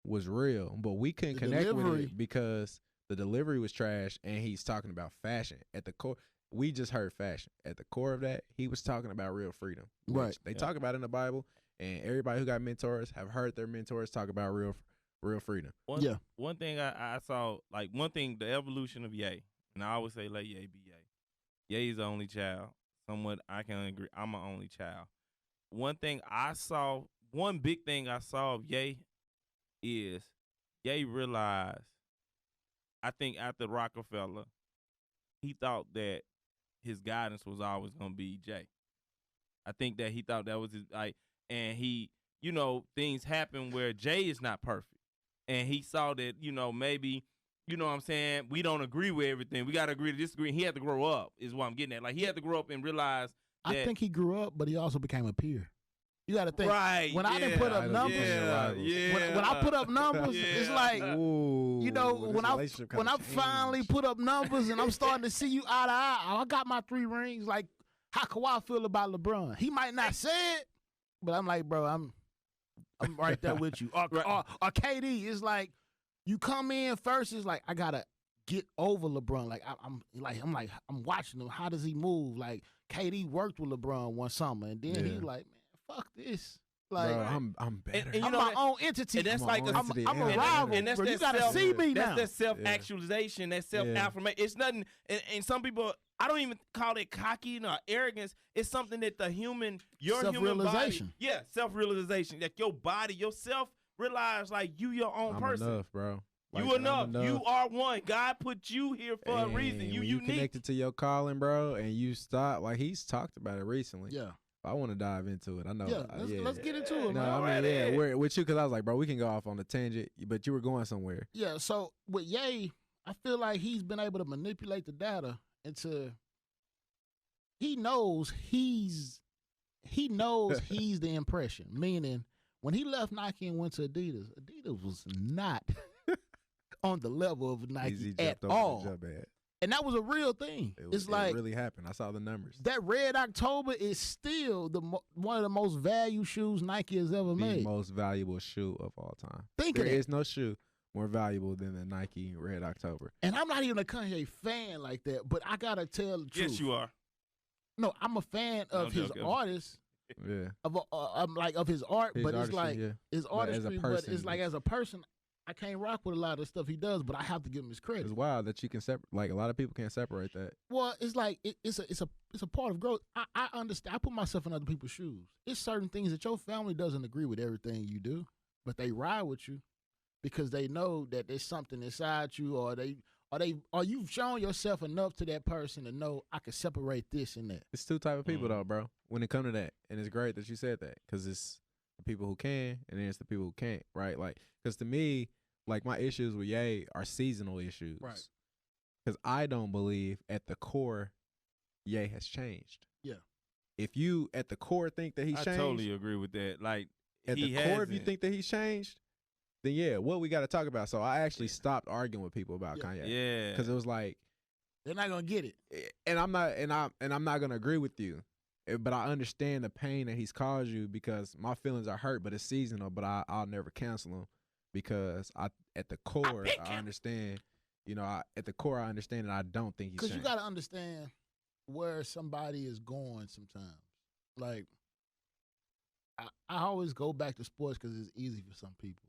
was real, but we couldn't The connect with delivery. it because the delivery was trash, and he's talking about fashion at the core. We just heard fashion at the core of that. He was talking about real freedom, which Right. They talk about in the Bible, and everybody who got mentors have heard their mentors talk about real freedom. One thing I saw, like one thing, the evolution of Ye, and I always say let Ye be Ye. Ye is the only child. Somewhat I can agree. I'm an only child. One thing I saw, one big thing I saw of Ye is Ye realized, I think after Rockefeller, he thought that his guidance was always going to be Jay. I think that he thought that was his, like, and he, things happen where Jay is not perfect. And he saw that, maybe, what I'm saying, we don't agree with everything. We got to agree to disagree. And he had to grow up, is what I'm getting at. Like, he had to grow up and realize that. I think he grew up, but he also became a peer. You got to think. Right. When I didn't put up numbers, when I put up numbers, it's like, Ooh, when I finally put up numbers and I'm starting to see you eye to eye, I got my 3 rings. Like, how Kawhi feel about LeBron? He might not say it, but I'm like, bro, I'm right there with you. Or KD is like, you come in first. It's like I gotta get over LeBron. Like I'm watching him. How does he move? Like KD worked with LeBron one summer, and then he's like, man, fuck this. Like, bro, I'm better. And I'm my own entity. And that's I'm like my own entity. I'm a And- rival. and that's bro. that You gotta self- see me now. That's that self-actualization, that self-affirmation. It's nothing, and some people, I don't even call it cocky or arrogance. It's something that your human body, Self-realization. self-realization. Like your body, yourself realize like you your own I'm person. enough, bro. You Like, enough. You are one. God put you here for a reason. And You when unique. connected to your calling, bro, and you stop. Like he's talked about it recently. Yeah. I want to dive into it. I know. Yeah. Let's get into it, No, man. I mean, we're with you because I was like, bro, we can go off on a tangent, but you were going somewhere. Yeah, so with Ye, I feel like he's been able to manipulate the data into he knows he's the impression. Meaning when he left Nike and went to Adidas was not on the level of Nike Easy at jumped over all. the jump ad. And that was a real thing. It's like it really happened. I saw the numbers. that Red October is still one of the most valued shoes Nike has ever The made. most valuable shoe of all time. Think There of that. is no shoe more valuable than the Nike Red October. And I'm not even a Kanye fan like that, but I gotta tell the truth. Yes, you are. No, I'm a fan No, of I'm his joking. artist, Yeah. of his art, His but it's artistry, like yeah. his But as a artistry. But person, it's like as a person, I can't rock with a lot of the stuff he does, but I have to give him his credit. It's wild that you can separate. Like a lot of people can't separate that. Well, it's like it's a part of growth. I understand. I put myself in other people's shoes. It's certain things that your family doesn't agree with everything you do, but they ride with you because they know that there's something inside you, or you've shown yourself enough to that person to know I can separate this and that. It's two type of people Mm. though, bro. When it come to that, and it's great that you said that because it's the people who can, and then it's the people who can't, right? Like, because to me, like my issues with Ye are seasonal issues, Right. Because I don't believe at the core, Ye has changed. Yeah. If you at the core think that he's I changed, totally agree with that. Like at he the core, if you hasn't. think that he's changed, then yeah, what we got to talk about. So I actually stopped arguing with people about Yeah. Kanye, yeah, because it was like, They're not gonna get it. and I'm not gonna agree with you, but I understand the pain that he's caused you because my feelings are hurt, but it's seasonal. But I'll never cancel him because at the core I understand. At the core I understand that I don't think he's Because you changed. got to understand where somebody is going sometimes. Like, I always go back to sports because it's easy for some people.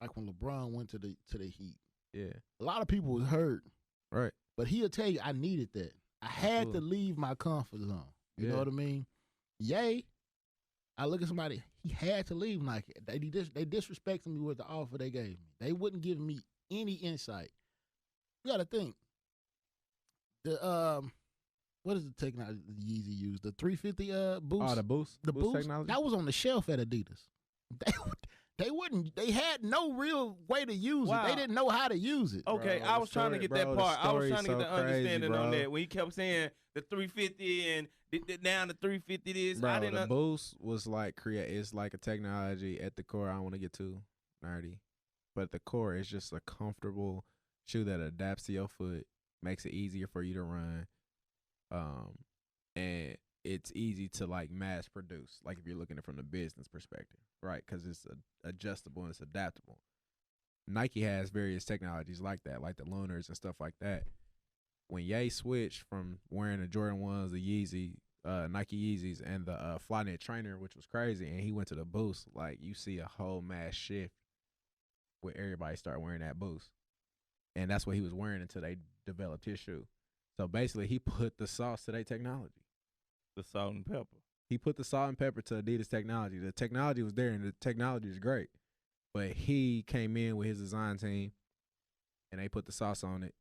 Like when LeBron went to the Heat. Yeah, A lot of people was hurt, right. but he'll tell you I needed that. I had to leave my comfort zone. You know Yeah. what I mean? Yay. I look at somebody, he had to leave Nike. They disrespected me with the offer they gave me. They wouldn't give me any insight. You gotta think. The what is the technology Yeezy used? The 350 boost? Oh, the boost? The boost technology? that was on the shelf at Adidas. They had no real way to use it. They didn't know how to use it. Okay, Bro, I was trying to get that part. I was trying to get the understanding on bro. that when he kept saying the 350 and down to 350 this. Bro, I didn't the boost was like it's like a technology at the core. I don't want to get too nerdy, but at the core, it's just a comfortable shoe that adapts to your foot, makes it easier for you to run, and it's easy to like mass produce. Like if you're looking at it from the business perspective, right? Because it's adjustable and it's adaptable. Nike has various technologies like that, like the Lunars and stuff like that. When Ye switched from wearing the Jordan 1s, the Yeezy, Nike Yeezys, and the Flyknit trainer, which was crazy, and he went to the Boost, like you see a whole mass shift where everybody start wearing that Boost. And that's what he was wearing until they developed his shoe. So basically, he put the sauce to their technology. the salt and pepper. He put the salt and pepper to Adidas technology. The technology was there, and the technology is great. But he came in with his design team, and they put the sauce on it.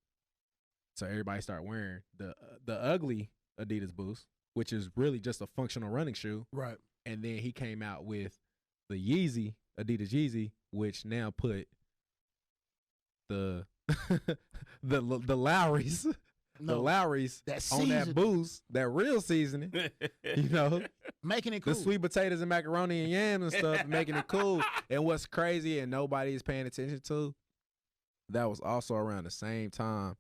So everybody started wearing the ugly Adidas Boost, which is really just a functional running shoe. Right. And then he came out with the Yeezy, Adidas Yeezy, which now put the the Lowrys, the Lowrys on that boost, that real seasoning, you know, making it cool. the sweet potatoes and macaroni and yams and stuff, making it cool. And what's crazy and nobody is paying attention to, that was also around the same time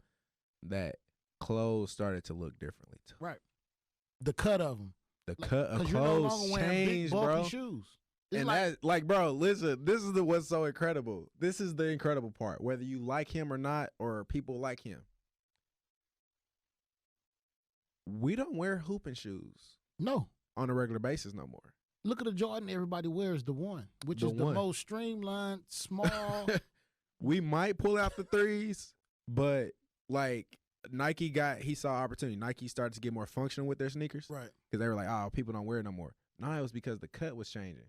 that clothes started to look differently too. Right. The cut of them. The cut of Because you're no longer clothes wearing big, changed, bulky bro. shoes. It's And like, that, like, bro, listen, this is what's so incredible. This is the incredible part. Whether you like him or not, or people like him, we don't wear hooping shoes no. on a regular basis no more. Look at the Jordan everybody wears, the one, which The is the one. most streamlined, small. We might pull out the threes, but like he saw opportunity. Nike started to get more functional with their sneakers. Right. Because they were like, oh, people don't wear it no more. No, it was because the cut was changing.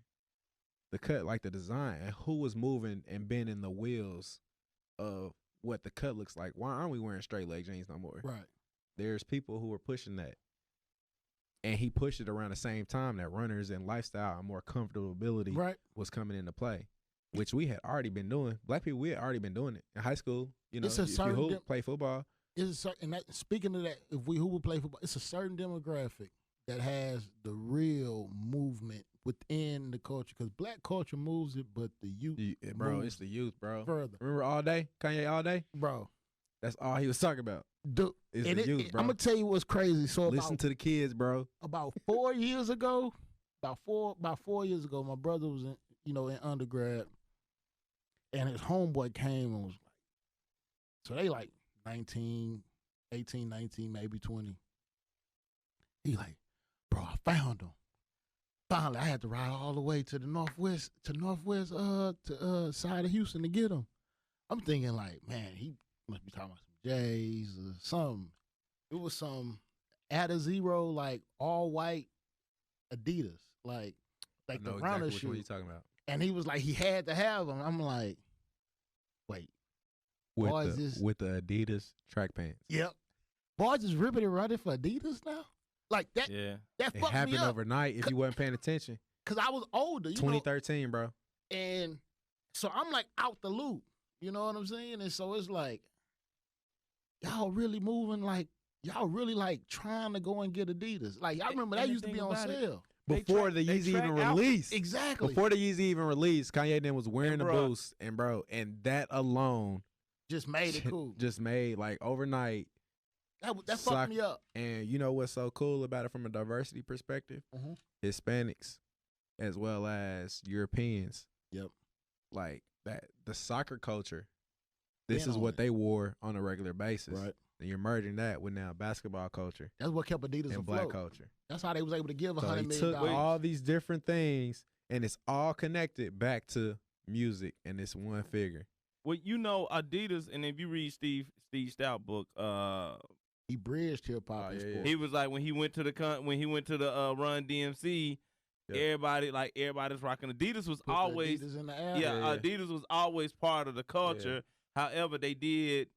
The cut, like the design, and who was moving and bending the wheels of what the cut looks like. Why aren't we wearing straight leg jeans no more? Right. There's people who are pushing that. And he pushed it around the same time that runners and lifestyle and more comfortability Right. was coming into play, which we had already been doing. Black people, we had already been doing it in high school. You know, It's a if you certain hoop, play football. It's a certain, and that, speaking of that, if we who will play football, it's a certain demographic that has the real movement within the culture. Because black culture moves it, but the youth, Bro, moves it's the youth, bro. further. Remember All Day? Kanye All Day? Bro. That's all he was talking about. It's and the youth, bro. I'm gonna tell you what's crazy. So Listen to the kids, bro. about 4 years ago, about 4 years ago, my brother was in undergrad, and his homeboy came and was like, so they like 18, 19, maybe 20. He like, bro, I found him. Finally, I had to ride all the way to the northwest side of Houston to get him. I'm thinking like, man, he must be talking about some J's or something. It was some at a zero, like all white Adidas, like I the know runner exactly which shoe. one you talking about. And he was like, he had to have them. I'm like, wait, With Boy, the, is this- with the Adidas track pants. yep. Boys just ripping and running for Adidas now. Like that, Yeah. that It fucked me happened up overnight if you wasn't paying attention. because I was older, 2013, bro. and so I'm like out the loop. You know what I'm saying? And so it's like, y'all really moving like, y'all really like trying to go and get Adidas. Like, I remember that And the used to be thing on about it- sale. Before the Yeezy even released. Exactly. Before the Yeezy even released, Kanye then was wearing And the bruh. Boost, and that alone Just made it cool. just made like overnight. That Sock- fucked me up. And you know what's so cool about it from a diversity perspective? Mhm. Hispanics as well as Europeans. Yep. Like that, the soccer culture. This Been is on what it. they wore on a regular basis. Right. And you're merging that with now basketball culture That's what kept Adidas and black afloat. culture. That's how they was able to give So $100 he million. took all these different things, and it's all connected back to music and this one figure. Well, you know, Adidas, and if you read Steve Stout book, He bridged hip hop and sports. He was like when he went to the Run DMC, everybody's rocking. Adidas was Put always Adidas in the air. Adidas was always part of the culture. However, they did,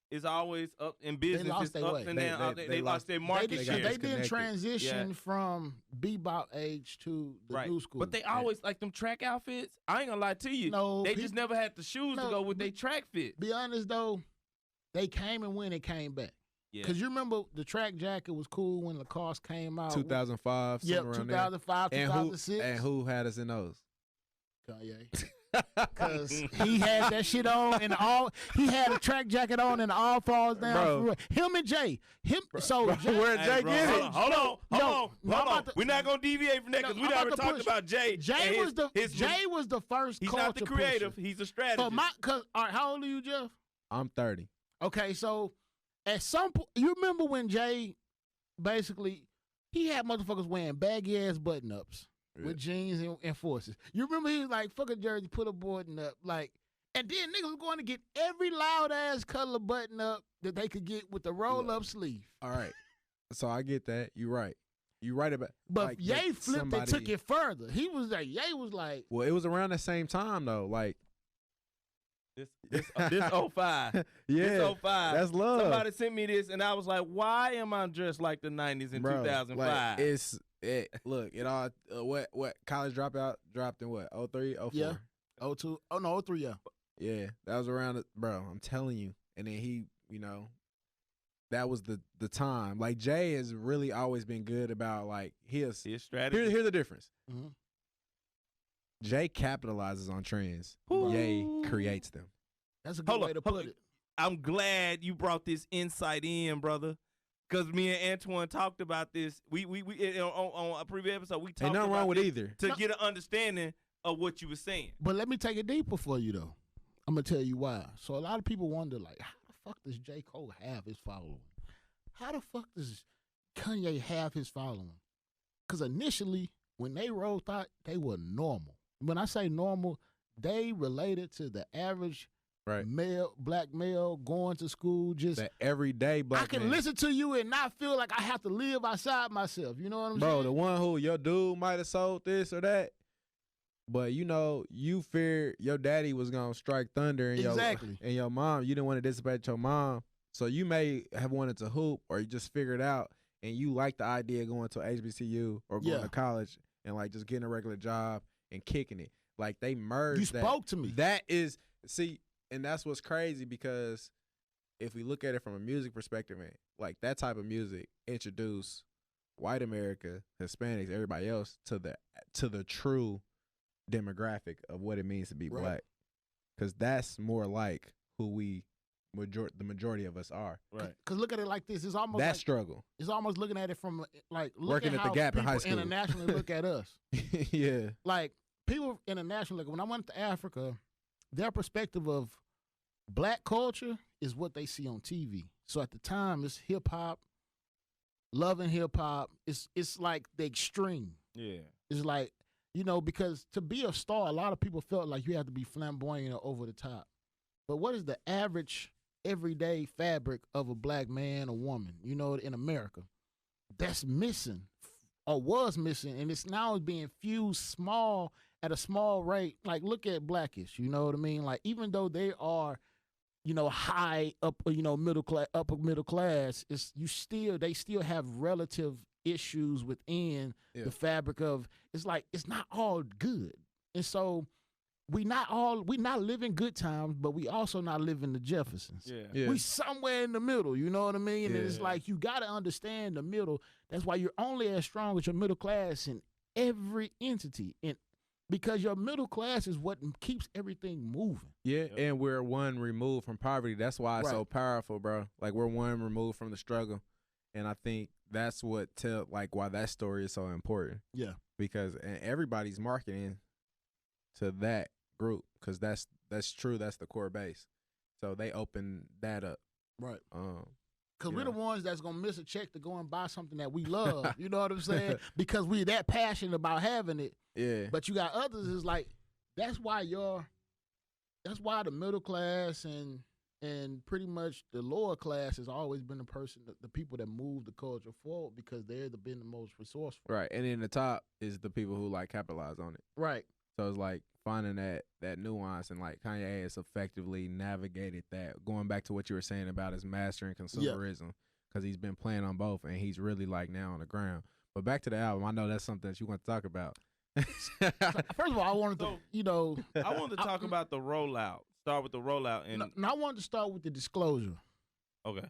it's always up in business. They lost it's their up way. and down. They lost their market share. They didn't transition from bebop age to the new school. But they always like them track outfits. I ain't gonna lie to you. No, they just never had the shoes to go with their track fit. Be honest though, they came and went and came back. Yeah. Because you remember the track jacket was cool when Lacoste came out. 2005, yep, around 2005, there. 2006. And who had us in those? Kanye. Because he had that shit on and he had a track jacket on and all falls down. Bro. Him and Jay. Where Jay get it? Hold on. We're not gonna deviate from that because we never talked about Jay. Jay was the first. He's not the creative. Pusher. He's a strategist. All right, how old are you, Jeff? I'm 30. Okay, so at some point, you remember when Jay basically he had motherfuckers wearing baggy ass button ups. With jeans and forces. You remember he was like, fuck a jersey, put a button up. Like, and then niggas was going to get every loud ass color button up that they could get with the roll up sleeve. All right. So I get that. You're right. You're right about But like, Ye flipped and took it further. He was like, Ye was like. Well, it was around the same time though. Like this 05. Yeah. This 05. That's love. Somebody sent me this and I was like, why am I dressed like the 90s in 2005? Like, look, it all what college dropout dropped in what 03, 04? Yeah, 02. Oh no, 03. Yeah, yeah, that was around it, bro. I'm telling you. And then he, that was the time. Like Jay has really always been good about like his strategy. Here's the difference. Mm-hmm. Jay capitalizes on trends. Ye creates them. That's a good way to put it. I'm glad you brought this insight in, brother. Because me and Antoine talked about this. We on a previous episode, we talked Ain't nothing about wrong with this either. to get an understanding of what you were saying. But let me take it deeper for you, though. I'm going to tell you why. So a lot of people wonder, like, how the fuck does J. Cole have his following? How the fuck does Kanye have his following? Because initially, when they rolled out, they were normal. When I say normal, they related to the average black male going to school, just that everyday black I can man. listen to you and not feel like I have to live outside myself. You know what I'm saying? Bro, the one who your dude might have sold this or that, but you feared your daddy was gonna strike thunder and your mom, you didn't want to dissipate your mom. So you may have wanted to hoop or you just figured out and you like the idea of going to HBCU or going to college and like just getting a regular job and kicking it. Like they merged. You spoke to me. That is and that's what's crazy because if we look at it from a music perspective, man, like that type of music introduced white America, Hispanics, everybody else to the true demographic of what it means to be black. Because that's more like who the majority of us are. Right. Because look at it like this. It's almost that like, struggle. It's almost looking at it from like working at the Gap in high school. Internationally look at us. Yeah. Like people internationally, when I went to Africa, their perspective of black culture is what they see on TV. So at the time, it's hip hop, loving hip hop. It's like the extreme. Yeah. It's like, because to be a star, a lot of people felt like you have to be flamboyant or over the top. But what is the average everyday fabric of a black man or woman, in America? That's missing or was missing, and it's now being fused at a small rate. Like, look at Blackish, you know what I mean? Like, even though they are, high up, middle class, upper middle class, they still have relative issues within the fabric of. It's like it's not all good, and so we not living good times, but we also not living the Jeffersons. Yeah. We somewhere in the middle, you know what I mean? And it's like you got to understand the middle. That's why you're only as strong as your middle class in every entity, and because your middle class is what keeps everything moving. Yeah, and we're one removed from poverty. That's why it's so powerful, bro. Like we're one removed from the struggle, and I think that's what why that story is so important. Yeah, because everybody's marketing to that group because that's true. That's the core base. So they open that up, right? Because we're the ones that's going to miss a check to go and buy something that we love. You know what I'm saying? Because we're that passionate about having it. Yeah. But you got others is like, that's why the middle class and And pretty much the lower class has always been the people that move the culture forward because they're been the most resourceful. Right. And then the top is the people who like capitalize on it. Right. So it's like finding that nuance, and like Kanye has effectively navigated that. Going back to what you were saying about his mastering consumerism, because he's been playing on both, and he's really like now on the ground. But back to the album, I know that's something that you want to talk about. First of all, I wanted to, I wanted to talk about the rollout. Start with the rollout, and I wanted to start with the disclosure. okay.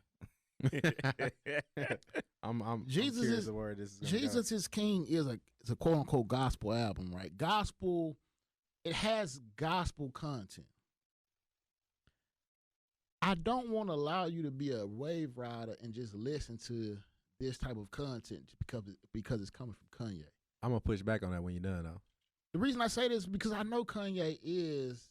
I'm Jesus curious is of where this is gonna Jesus is King is a quote unquote gospel album, right? Gospel, it has gospel content. I don't want to allow you to be a wave rider and just listen to this type of content because it's coming from Kanye. I'm gonna push back on that when you're done, though. The reason I say this is because I know Kanye is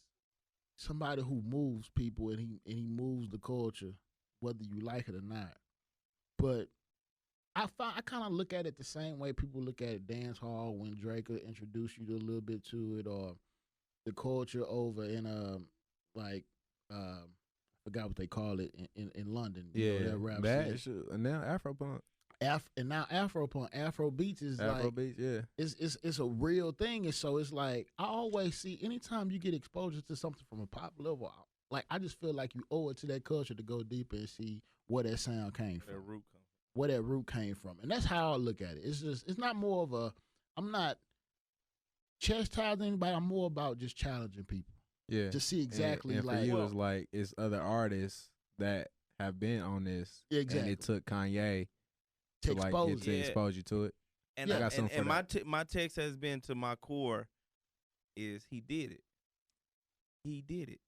somebody who moves people and he moves the culture, whether you like it or not. But I kind of look at it the same way people look at dance hall when Drake will introduce you to a little bit to it, or the culture over in I forgot what they call it in London. You know, that rap scene. And now Afropunk. And now Afropunk, Afrobeats is Afrobeats, yeah. It's a real thing. And so it's like I always see anytime you get exposure to something from a pop level, like I just feel like you owe it to that culture to go deeper and see where that sound came from. Where that root came from. And that's how I look at it. It's not more of I'm not chastising anybody, I'm more about just challenging people. Yeah. To see exactly and like for you, it's like it's other artists that have been on this. Exactly. And it took Kanye to like expose to expose you to it. And, I got something for that. my text has been to my core is he did it. He did it.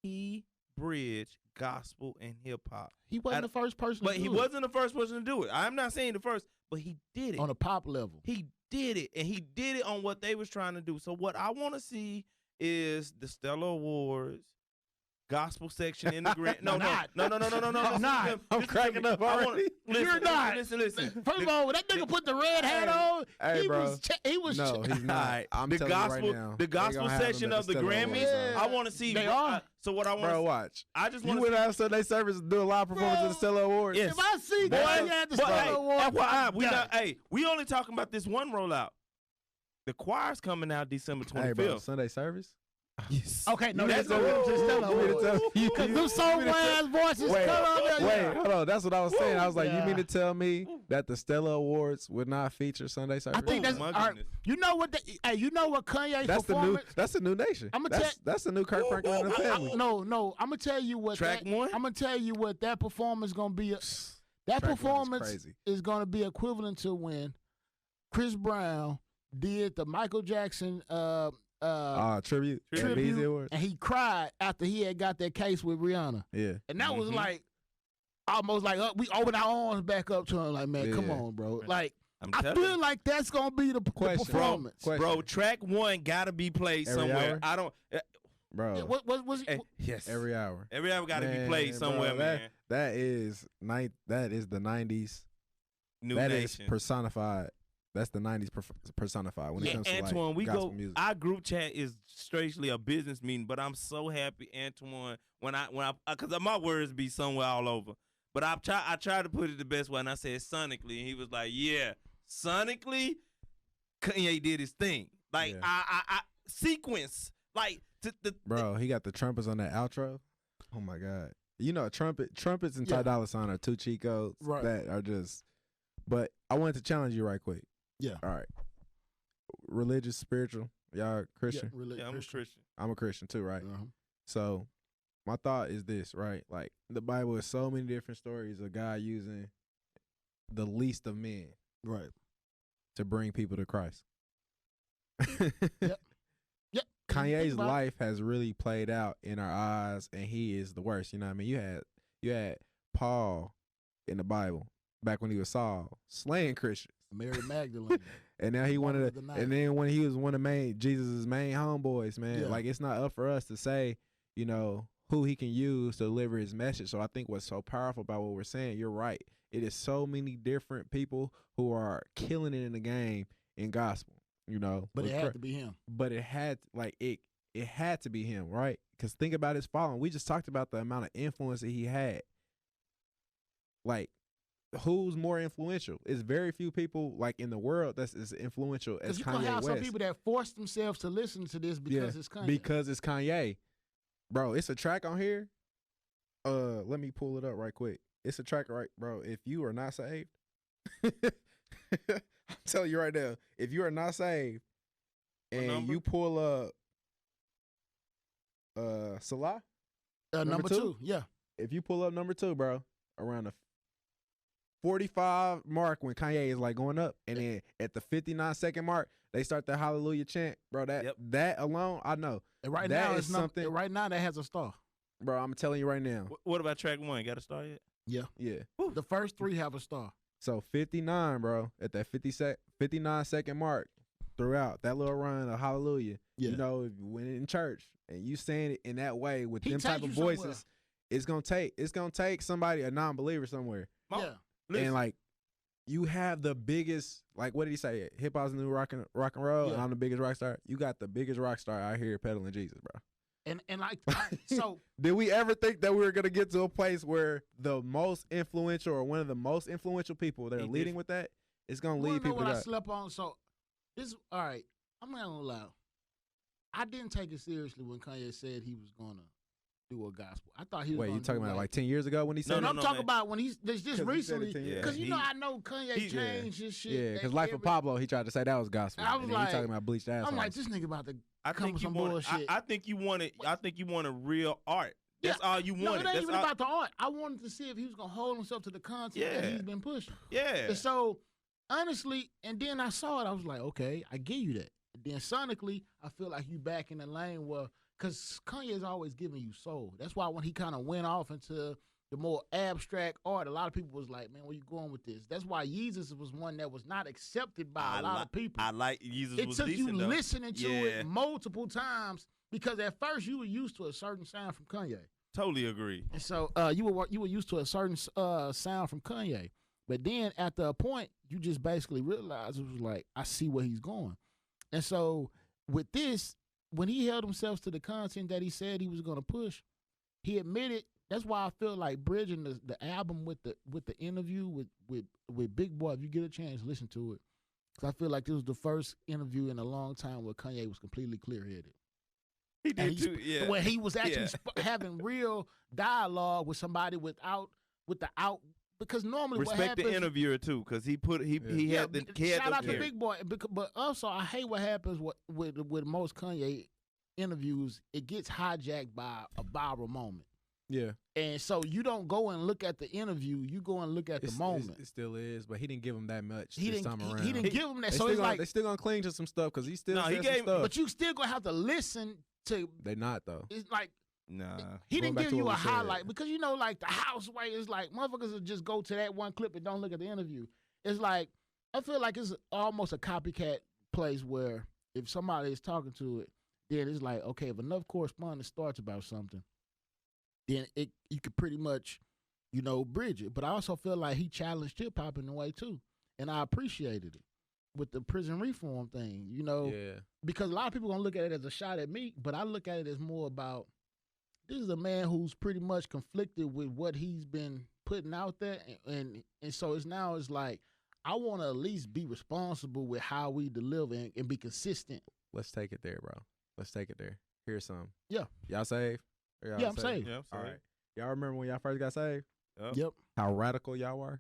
He bridged gospel and hip hop. He wasn't the first person but to he do it. wasn't the first person to do it. I'm not saying the first, but he did it. On a pop level. He did it, and he did it on what they was trying to do. So what I want to see is the Stellar Awards, gospel section in the grant. No. I'm not. I'm cracking up already. You're not. Listen. First of all, when that nigga put the red hat on, Hey, he bro. was No, he's not. Alright, I'm the telling gospel, you right now. the gospel they gonna have him section at of the Stellar Grammys. Awards. I want to see. They are. So what I want. Bro, watch. I just You want would to. have Sunday service do a live performance at the Stellar Awards. Yes. If I see Boy, Kanye at the Stellar Awards, FYI, we only talking about this one rollout. The choir's coming out December 25th. Hey, bro, Sunday service? Yes. okay, no, That's that's going to Stellar You mean to Awards. tell me- Because them soul-ass voices Wait, come out there. Wait, hold on. That's what I was saying. I was like, Yeah. you mean to tell me that the Stellar Awards would not feature Sunday service? I think that's my all right, goodness. you know what you know what Kanye's That's performance. the new nation. I'ma That's the new Kirk Franklin and the family. No, I'm gonna tell you what Track one? I'm gonna tell you what that performance gonna be. That Track one is performance crazy. is gonna be equivalent to when Chris Brown did the Michael Jackson Tribute. at tribute, BET Awards. and he cried after he had got that case with Rihanna, Yeah. and that was Mhm. like almost like we open our arms back up to him, like man, come Yeah. on, bro. Like I'm I telling feel you. like that's gonna be the performance. Question. Bro, track one gotta be played Every somewhere. hour? I don't. Bro, Yeah, what was Yes. every hour. Every hour gotta be Man, played bro, somewhere, man. That is the 90s. New That is Nation. personified. That's the 90s personified when it comes to Antoine, like we gospel go. music. Our group chat is strangely a business meeting, but I'm so happy, Antoine. When I, because my words be somewhere all over. But I tried to put it the best way, and I said sonically, and he was like, "Yeah, sonically, Kanye did his thing. Like Yeah. I sequence like the Bro, he got the trumpets on that outro. Oh my god. You know, trumpets and Ty Yeah. Dolla $ign are two cheat codes Right. that are just. But I wanted to challenge you right quick. Yeah. All right. Religious, spiritual. Y'all Christian? yeah, I'm a Christian. I'm a Christian too, right? Uh-huh. So my thought is this, right? Like the Bible is so many different stories of God using the least of men Right. to bring people to Christ. Yep. Yep. Kanye's Think about it. life has really played out in our eyes, and he is the worst. You know what I mean? You had Paul in the Bible back when he was Saul slaying Christians, Mary Magdalene. and now he Woman wanted of to, the night. and then when he was one of Jesus' main homeboys, man, Yeah. like it's not up for us to say, you know, who he can use to deliver his message. So I think what's so powerful about what we're saying, you're right. It is so many different people who are killing it in the game in gospel. You know, But with it had to be him. but it had like it had to be him, right? because think about his following. We just talked about the amount of influence that he had. Like, who's more influential? It's very few people like in the world that's as influential as Because you Kanye gonna have West. some people that force themselves to listen to this because it's Kanye. Because it's Kanye. Bro, it's a track on here. Let me pull it up right quick. It's a track, right, bro. If you are not saved, I'm telling you right now, if you are not saved and you pull up Salah, number two, yeah. if you pull up number 2, bro, around the 45 mark when Kanye is like going up, and then at the 59-second mark, they start the hallelujah chant, bro. That alone, I know. And right that now, is something. Right now, that has a star. Bro, I'm telling you right now. What about track 1? Got a star yet? Yeah. The first 3 have a star. So 59, bro, at that 59-second mark, throughout that little run of hallelujah, you know, if you went in church and you saying it in that way with them type of voices, it's gonna take somebody, a non-believer somewhere. Yeah. Listen. And like, you have the biggest, like, what did he say? Hip hop's the new rock and roll, and I'm the biggest rock star. You got the biggest rock star out here peddling Jesus, bro. And like, so did we ever think that we were gonna get to a place where the most influential or one of the most influential people that are leading with that is gonna lead people what to I that? slept on? So this, all right, I'm not gonna lie. I didn't take it seriously when Kanye said he was gonna do a gospel. I thought he was. Wait, you talking about like 10 years ago when he said? No, I'm talking about when he's just recently. Because I know Kanye changed his shit. Yeah, because Life of Pablo, he tried to say that was gospel. I was like, he talking about bleached assholes. I'm like, this nigga about to I think you bullshit. I think you wanted. I think you wanted real art. That's all you wanted. No, it ain't even about the art. I wanted to see if he was gonna hold himself to the content that he's been pushing. Yeah. And so honestly, and then I saw it. I was like, okay, I give you that. And then sonically, I feel like you back in the lane where, because Kanye's always giving you soul. That's why when he kind of went off into the more abstract art, a lot of people was like, man, where you going with this? That's why Yeezus was one that was not accepted by a lot of people. I like Yeezus. It was took decent, you though. listening to it multiple times because at first you were used to a certain sound from Kanye. Totally agree. And so you were used to a certain sound from Kanye. But then after a point, you just basically realized it was like, I see where he's going. And so with this, when he held himself to the content that he said he was going to push, he admitted. That's why I feel like bridging the album with the interview with Big Boy. If you get a chance, listen to it, because I feel like this was the first interview in a long time where Kanye was completely clear-headed. He did too, yeah. Where he was actually having real dialogue with somebody because normally respect what happens, the interviewer too, because he had the shout out to Big Boy, but also I hate what happens with most Kanye interviews. It gets hijacked by a viral moment. Yeah. And so you don't go and look at the interview, you go and look at the moment. It still is, but he didn't give him that much this time around. He didn't give him that. So it's like they still gonna cling to some stuff because he still said some stuff. But you still gonna have to listen to. They not though. It's like nah. He didn't give you a highlight because you know, like the house way is like motherfuckers will just go to that one clip and don't look at the interview. It's like I feel like it's almost a copycat place where if somebody is talking to it, then it's like okay, if enough correspondence starts about something, then you could pretty much, bridge it. But I also feel like he challenged hip hop in a way too, and I appreciated it with the prison reform thing. Because a lot of people gonna look at it as a shot at me, but I look at it as more about this is a man who's pretty much conflicted with what he's been putting out there, and so it's like I want to at least be responsible with how we deliver and be consistent. Let's take it there, bro. Let's take it there. Here's some. Yeah. Y'all saved? Yeah, I'm saved. Yeah, all right. Y'all remember when y'all first got saved? Yep. How radical y'all were?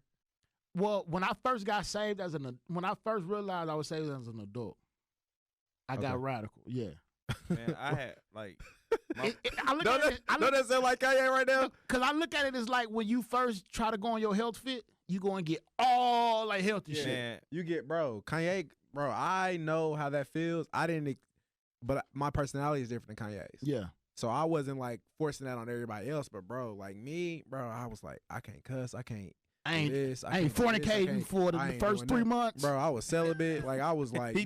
Well, when I first got saved when I first realized I was saved as an adult, I got radical. Yeah. Man, I had like. Don't that sound like Kanye right now? Because I look at it as like when you first try to go on your health fit, you go and get all like healthy shit. Man. You get, Kanye, I know how that feels. But my personality is different than Kanye's. Yeah. So I wasn't like forcing that on everybody else, but like me, I was like, I can't cuss, I ain't fornicating for the first 3 months. Bro, I was celibate. Like I was like, it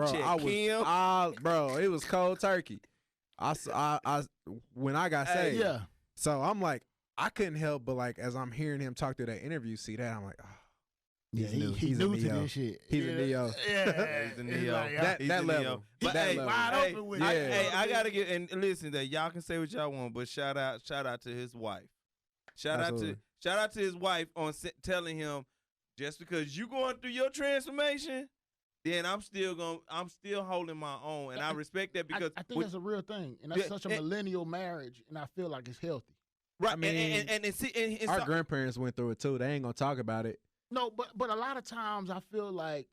was cold turkey. When I got saved. Yeah. So I'm like, I couldn't help but like as I'm hearing him talk through that interview, see that I'm like, oh, Yeah, He's new. he He's a new to Neo. this shit. He's a Neo. Yeah, He's a It's Neo. like, That He's that a level. Neo. But But that hey, level. wide hey, open with yeah. it. Hey, I gotta get and listen. That y'all can say what y'all want, but shout out to his wife. Absolutely. Shout out to his wife on telling him just because you going through your transformation, then I'm still holding my own, and I respect that because I think that's a real thing, and that's Yeah, such a and- millennial marriage, and I feel like it's healthy. right. I mean, and see, and Our so- grandparents went through it too. They ain't gonna talk about it. No, but a lot of times I feel like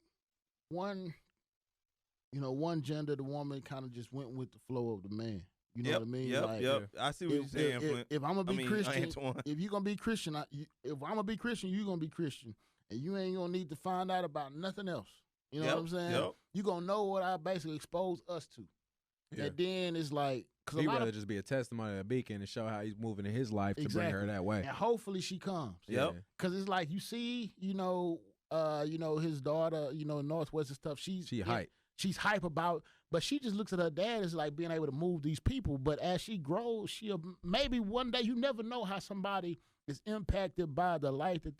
one gender, the woman kind of just went with the flow of the man. You know Yep, what I mean? Yep, Like, yep. I see what you're saying, Flint. if I'm gonna be Christian, Antoine. if you're gonna be Christian, if I'm gonna be Christian, you're gonna be Christian, and you ain't gonna need to find out about nothing else. You know Yep, what I'm saying? yep. You gonna know what I basically expose us to, Yeah. and then it's like because He'd a lot rather of just be a testimony, a beacon, and show how he's moving in his life to bring her Exactly. that way. and hopefully she comes. Yep. Cause it's like you see, his daughter, Northwest and stuff. She hype. She's hype about, but she just looks at her dad as like being able to move these people. But as she grows, she'll maybe one day, you never know how somebody is impacted by the light that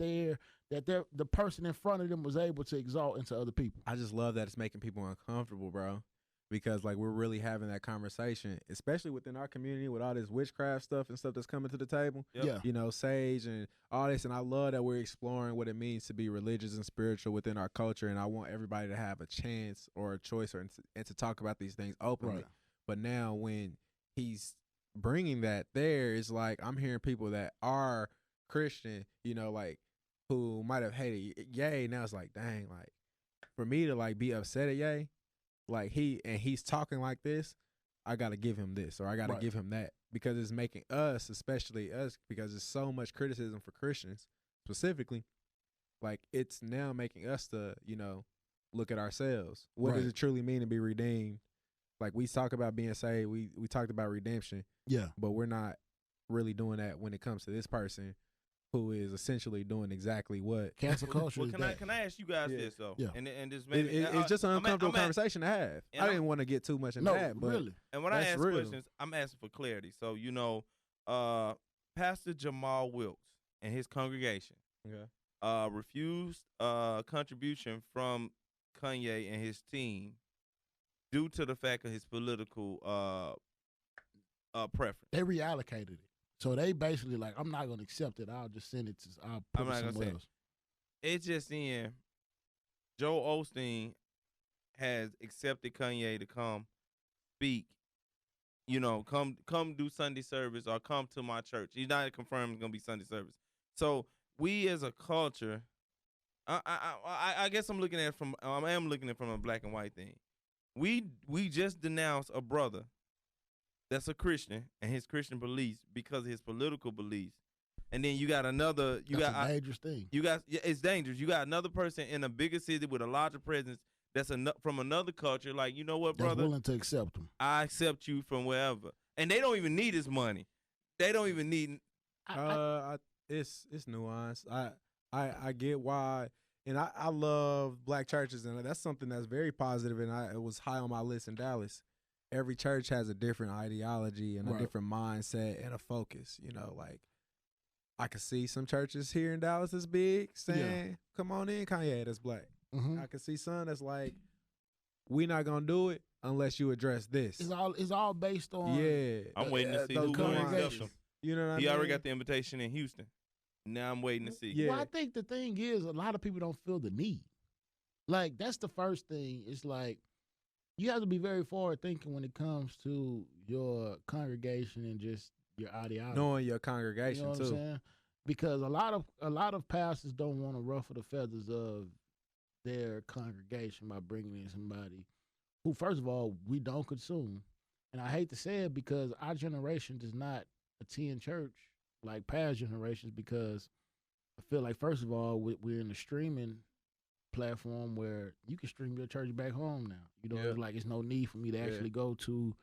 the person in front of them was able to exalt into other people. I just love that it's making people uncomfortable, bro. Because like we're really having that conversation, especially within our community with all this witchcraft stuff and stuff that's coming to the table. Yep. Yeah. You know, sage and all this. And I love that we're exploring what it means to be religious and spiritual within our culture. And I want everybody to have a chance or a choice and to talk about these things openly. Right. But now when he's bringing that there, it's like I'm hearing people that are Christian, like who might have hated Ye. Now it's like, dang, like for me to like be upset at Ye, like he's talking like this, I gotta give him this or I gotta Right. give him that because it's making us, especially us, because there's so much criticism for Christians specifically. Like it's now making us to look at ourselves. What does Right. it truly mean to be redeemed? Like we talk about being saved, we talked about redemption, Yeah. but we're not really doing that when it comes to this person who is essentially doing exactly what. Cancel culture. Well, is can I that. ask you guys Yeah. this though? Yeah. And just It- maybe it's just an uncomfortable I'm at- conversation to have. and I I'm- didn't want to get too much into No, that, but really. And when I That's ask real. questions, I'm asking for clarity. So, Pastor Jamal Wilkes and his congregation refused contribution from Kanye and his team due to the fact of his political preference. They reallocated it, so they basically like, I'm not gonna accept it. I'll just send it to. I'll put I'm it not gonna somewhere say it. else. It's just in Joe Osteen has accepted Kanye to come speak, come do Sunday service or come to my church. He's not confirmed it's gonna be Sunday service. So we as a culture, I guess I am looking at it from a black and white thing. We just denounced a brother that's a Christian and his Christian beliefs because of his political beliefs. And then you got another. That's a dangerous thing. It's dangerous. You got another person in a bigger city with a larger presence that's from another culture. Like, you know what, That's brother? willing to accept them. I accept you from wherever, and they don't even need his money. They don't even need. it's nuanced. I get why, and I love black churches, and that's something that's very positive, and it was high on my list in Dallas. Every church has a different ideology and a Right. different mindset and a focus. Like I could see some churches here in Dallas that's big saying, "Come on in, Kanye, that's black." Mhm. I could see some that's like, "We not gonna do it unless you address this." It's all based on. Yeah, I'm waiting to see those who gonna accept congregations. him. You know what I mean? He already got the invitation in Houston. Now I'm waiting to see. Yeah. Well, I think the thing is, a lot of people don't feel the need. Like, that's the first thing. It's like, you have to be very forward thinking when it comes to your congregation and just your ideology. knowing your you congregation know what too. I'm saying? Because a lot of pastors don't want to ruffle the feathers of their congregation by bringing in somebody who, first of all, we don't consume. And I hate to say it because our generation does not attend church like past generations, because I feel like, first of all, we're in the streaming platform where you can stream your church back home now. Yeah. It's like it's no need for me to Yeah. actually go to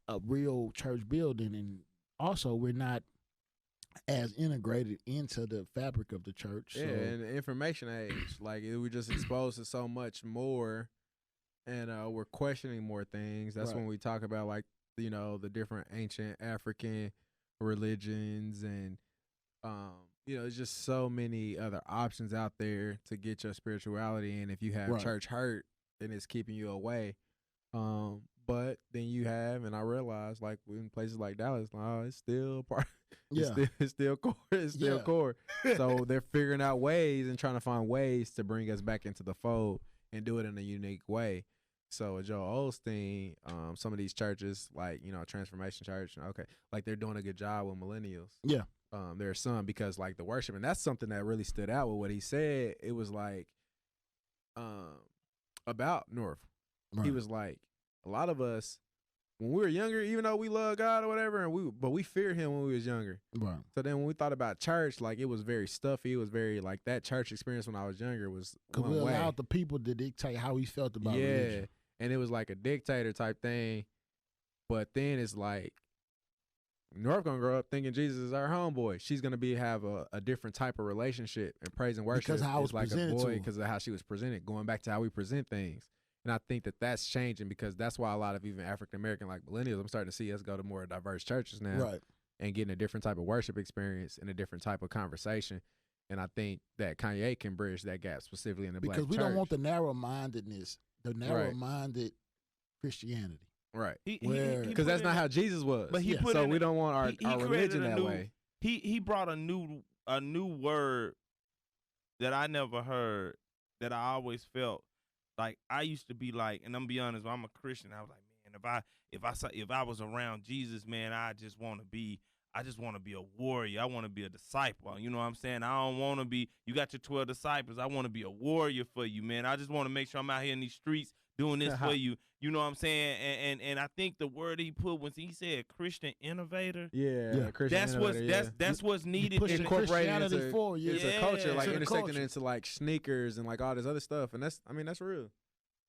a real church building. And also, we're not as integrated into the fabric of the church. Yeah, So and the information age, like we're just exposed to so much more, and we're questioning more things. That's Right. when we talk about like the different ancient African religions and there's just so many other options out there to get your spirituality. And if you have Right. church hurt, then it's keeping you away. But then you have, and I realized, like in places like Dallas, it's still part. Yeah. It's still core. It's still Yeah. core. So they're figuring out ways and trying to find ways to bring us back into the fold and do it in a unique way. So Joel Osteen, some of these churches, like Transformation Church, okay, like they're doing a good job with millennials. Yeah. There are some, because like the worship, and that's something that really stood out with what he said. It was like, about North. Right. He was like, a lot of us, when we were younger, even though we love God or whatever, but we feared him when we was younger. Right. So then when we thought about church, like it was very stuffy. It was very like that church experience when I was younger was Because one we way. allowed the people to dictate how he felt about Yeah, religion. and it was like a dictator type thing. But then it's like, North gonna grow up thinking Jesus is our homeboy. She's gonna have a different type of relationship, and praise and worship Because how it was is like a presented to boy her. because of how she was presented. Going back to how we present things, and I think that that's changing, because that's why a lot of even African American like millennials, I'm starting to see us go to more diverse churches now, Right. and getting a different type of worship experience and a different type of conversation. And I think that Kanye can bridge that gap specifically in the Because black we church. don't want the narrow-mindedness, the narrow-minded Christianity. right, Where- because that's not how Jesus was. But he Yeah. put So in we a- don't want our he religion created a that new- way. He brought a new word that I never heard, that I always felt like I used to be like, and I'm gonna be honest, when I'm a Christian, I was like, man, if I was around Jesus, man, I just want to be a warrior. I want to be a disciple. You know what I'm saying? I don't want to be, you got your 12 disciples. I want to be a warrior for you, man. I just want to make sure I'm out here in these streets doing this for you. You know what I'm saying? And I think the word he put when he said Christian innovator, Yeah, Christian that's what's innovator, that's what's needed. pushing in- incorporated Christianity into, forward, yeah. into Yeah. culture, like To the intersecting culture. it into like sneakers and like all this other stuff, and that's real.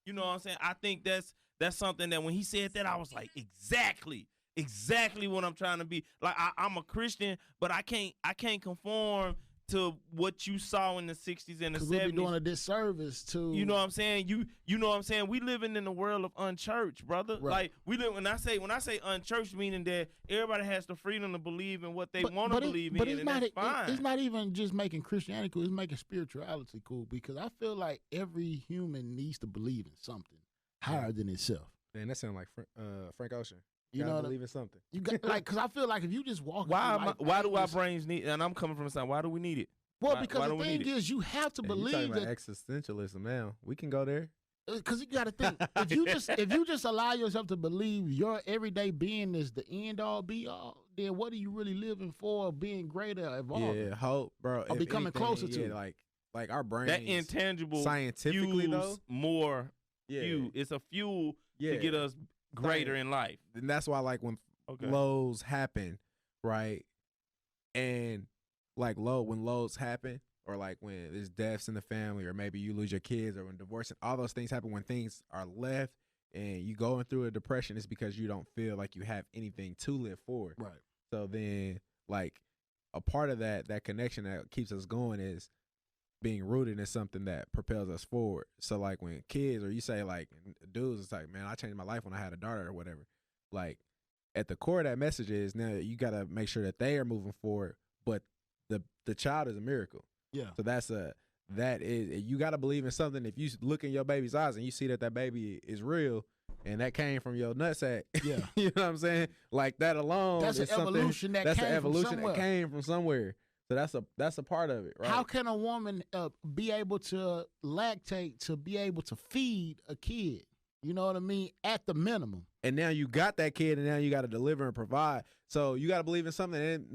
You know what I'm saying? I think that's something that when he said that, I was like, exactly what I'm trying to be. Like I'm a Christian, but I can't conform to what you saw in the 60s and the Because we'll be 70s. doing a disservice to... You know what I'm saying? You know what I'm saying? We living in the world of unchurched, brother. Right. Like we live when I say unchurched, meaning that everybody has the freedom to believe in what they want to believe in, and that's fine. It's not even just making Christianity cool. It's making spirituality cool, because I feel like every human needs to believe in something higher than itself. Man, that sounds like Frank Ocean. You Gotta know what I believe in something. You got like, because I feel like if you just walk, Why do our brains need? And I'm coming from the side. Why do we need it? Well, why because do the we need thing it? is, you have to Hey, you talking believe about that. existentialism now. We can go there. Because you got to think, if you just allow yourself to believe your everyday being is the end all be all, then what are you really living for? Being greater, evolving. Yeah, hope, bro. Or If becoming anything, closer to yeah, it. like our brains. That intangible scientifically fuels though. more Yeah, fuel. It's a fuel yeah. to get us greater in life. And that's why, like, when Okay. lows happen, right? And like when lows happen, or like when there's deaths in the family, or maybe you lose your kids, or when divorce, and all those things happen, when things are left and you going through a depression, it's because you don't feel like you have anything to live for. Right. So then, like, a part of that connection that keeps us going is being rooted in something that propels us forward. So like when kids, or you say like dudes, it's like, man, I changed my life when I had a daughter or whatever. Like, at the core of that message is, now you got to make sure that they are moving forward, but the child is a miracle. Yeah. So that is, you got to believe in something. If you look in your baby's eyes and you see that baby is real, and that came from your nutsack, Yeah. you know what I'm saying? Like, that alone, That's an is something- evolution that that's came an evolution from somewhere. that came from somewhere. So that's a part of it, right? How can a woman be able to lactate to be able to feed a kid? You know what I mean? At the minimum. And now you got that kid, and now you got to deliver and provide. So you got to believe in something,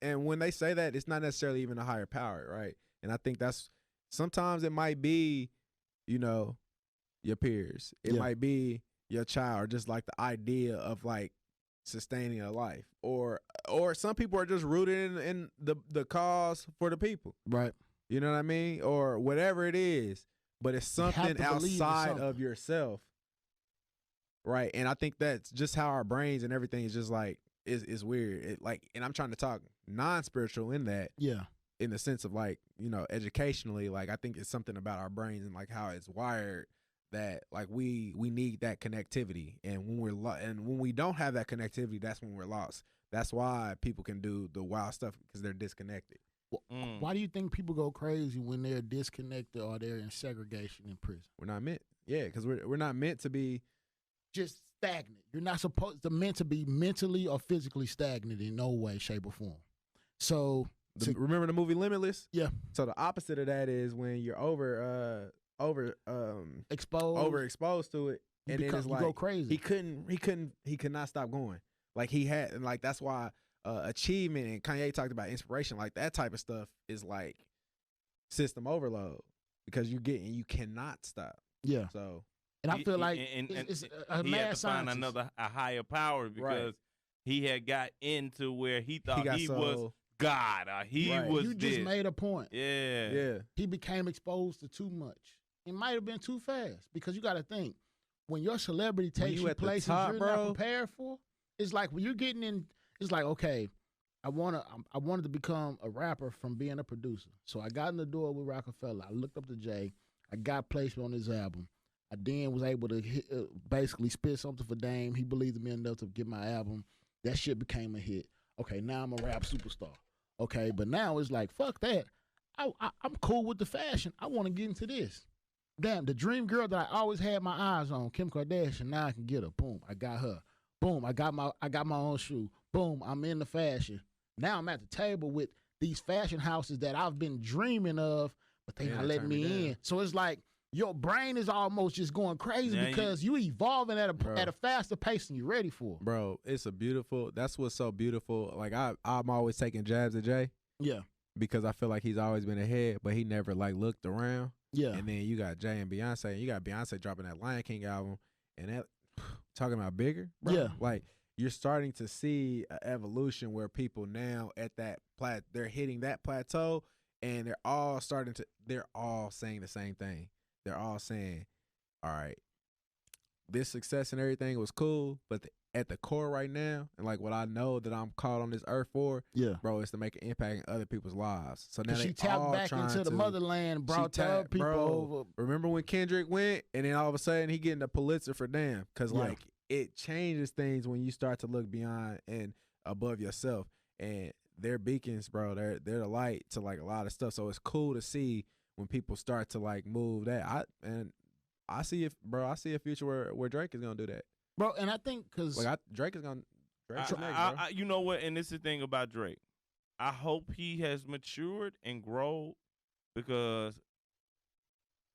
and when they say that, it's not necessarily even a higher power, right? And I think that's, sometimes it might be, your peers. It Yeah. might be your child, or just like the idea of like sustaining a life, or some people are just rooted in the cause for the people. Right. You know what I mean? Or whatever it is, but it's You have something to believe in outside something. of yourself. Right. And I think that's just how our brains and everything is just like, is weird. And I'm trying to talk non-spiritual in that, Yeah. in the sense of like, educationally, like I think it's something about our brains and like how it's wired that like we need that connectivity. And when we don't have that connectivity, that's when we're lost. That's why people can do the wild stuff, because they're disconnected. Why do you think people go crazy when they're disconnected or they're in segregation in prison? We're not meant. Yeah, because we're not meant to be just stagnant. You're not meant to be mentally or physically stagnant in no way, shape, or form. So remember the movie Limitless? Yeah. So the opposite of that is when you're overexposed to it, and then it's you like go crazy. He could not stop going. Like he had, and like that's why achievement, and Kanye talked about inspiration, like that type of stuff is like system overload because you cannot stop. Yeah. So and I feel like it's a he mad had to find scientist. a higher power because he had got into where he thought he so, was God or he was You just made a point. Yeah. He became exposed to too much. It might have been too fast because you got to think when your celebrity takes you places you're not prepared for. It's like when you're getting in. It's like, okay, I wanted to become a rapper from being a producer. So I got in the door with Rockefeller. I looked up to Jay. I got placement on his album. I then was able to basically spit something for Dame. He believed in me enough to get my album. That shit became a hit. Okay, now I'm a rap superstar. Okay, but now it's like, fuck that. I'm cool with the fashion. I want to get into this. Damn, the dream girl that I always had my eyes on, Kim Kardashian, now I can get her. Boom, I got her. Boom, I got my own shoe. Boom, I'm in the fashion. Now I'm at the table with these fashion houses that I've been dreaming of, but they not letting me in. So it's like your brain is almost just going crazy because you evolving at a faster pace than you're ready for. Bro, that's what's so beautiful. Like I'm always taking jabs at Jay. Yeah. Because I feel like he's always been ahead, but he never like looked around. Yeah. And then you got Jay and Beyonce, and you got Beyonce dropping that Lion King album, and that talking about bigger, bro. Yeah. Like you're starting to see an evolution where people now at that they're hitting that plateau, and they're all saying the same thing. They're all saying, all right, this success and everything was cool, but at the core right now, and like what I know that I'm called on this earth for, bro, is to make an impact in other people's lives. So now she tapped back into the motherland, brought other people over. Remember when Kendrick went, and then all of a sudden he getting the Pulitzer for Damn, because like it changes things when you start to look beyond and above yourself. And they're beacons, bro. They're the light to like a lot of stuff. So it's cool to see when people start to like move that. I see a future where Drake is gonna do that. Bro, and I think because Drake is going to. You know what? And this is the thing about Drake. I hope he has matured and grown because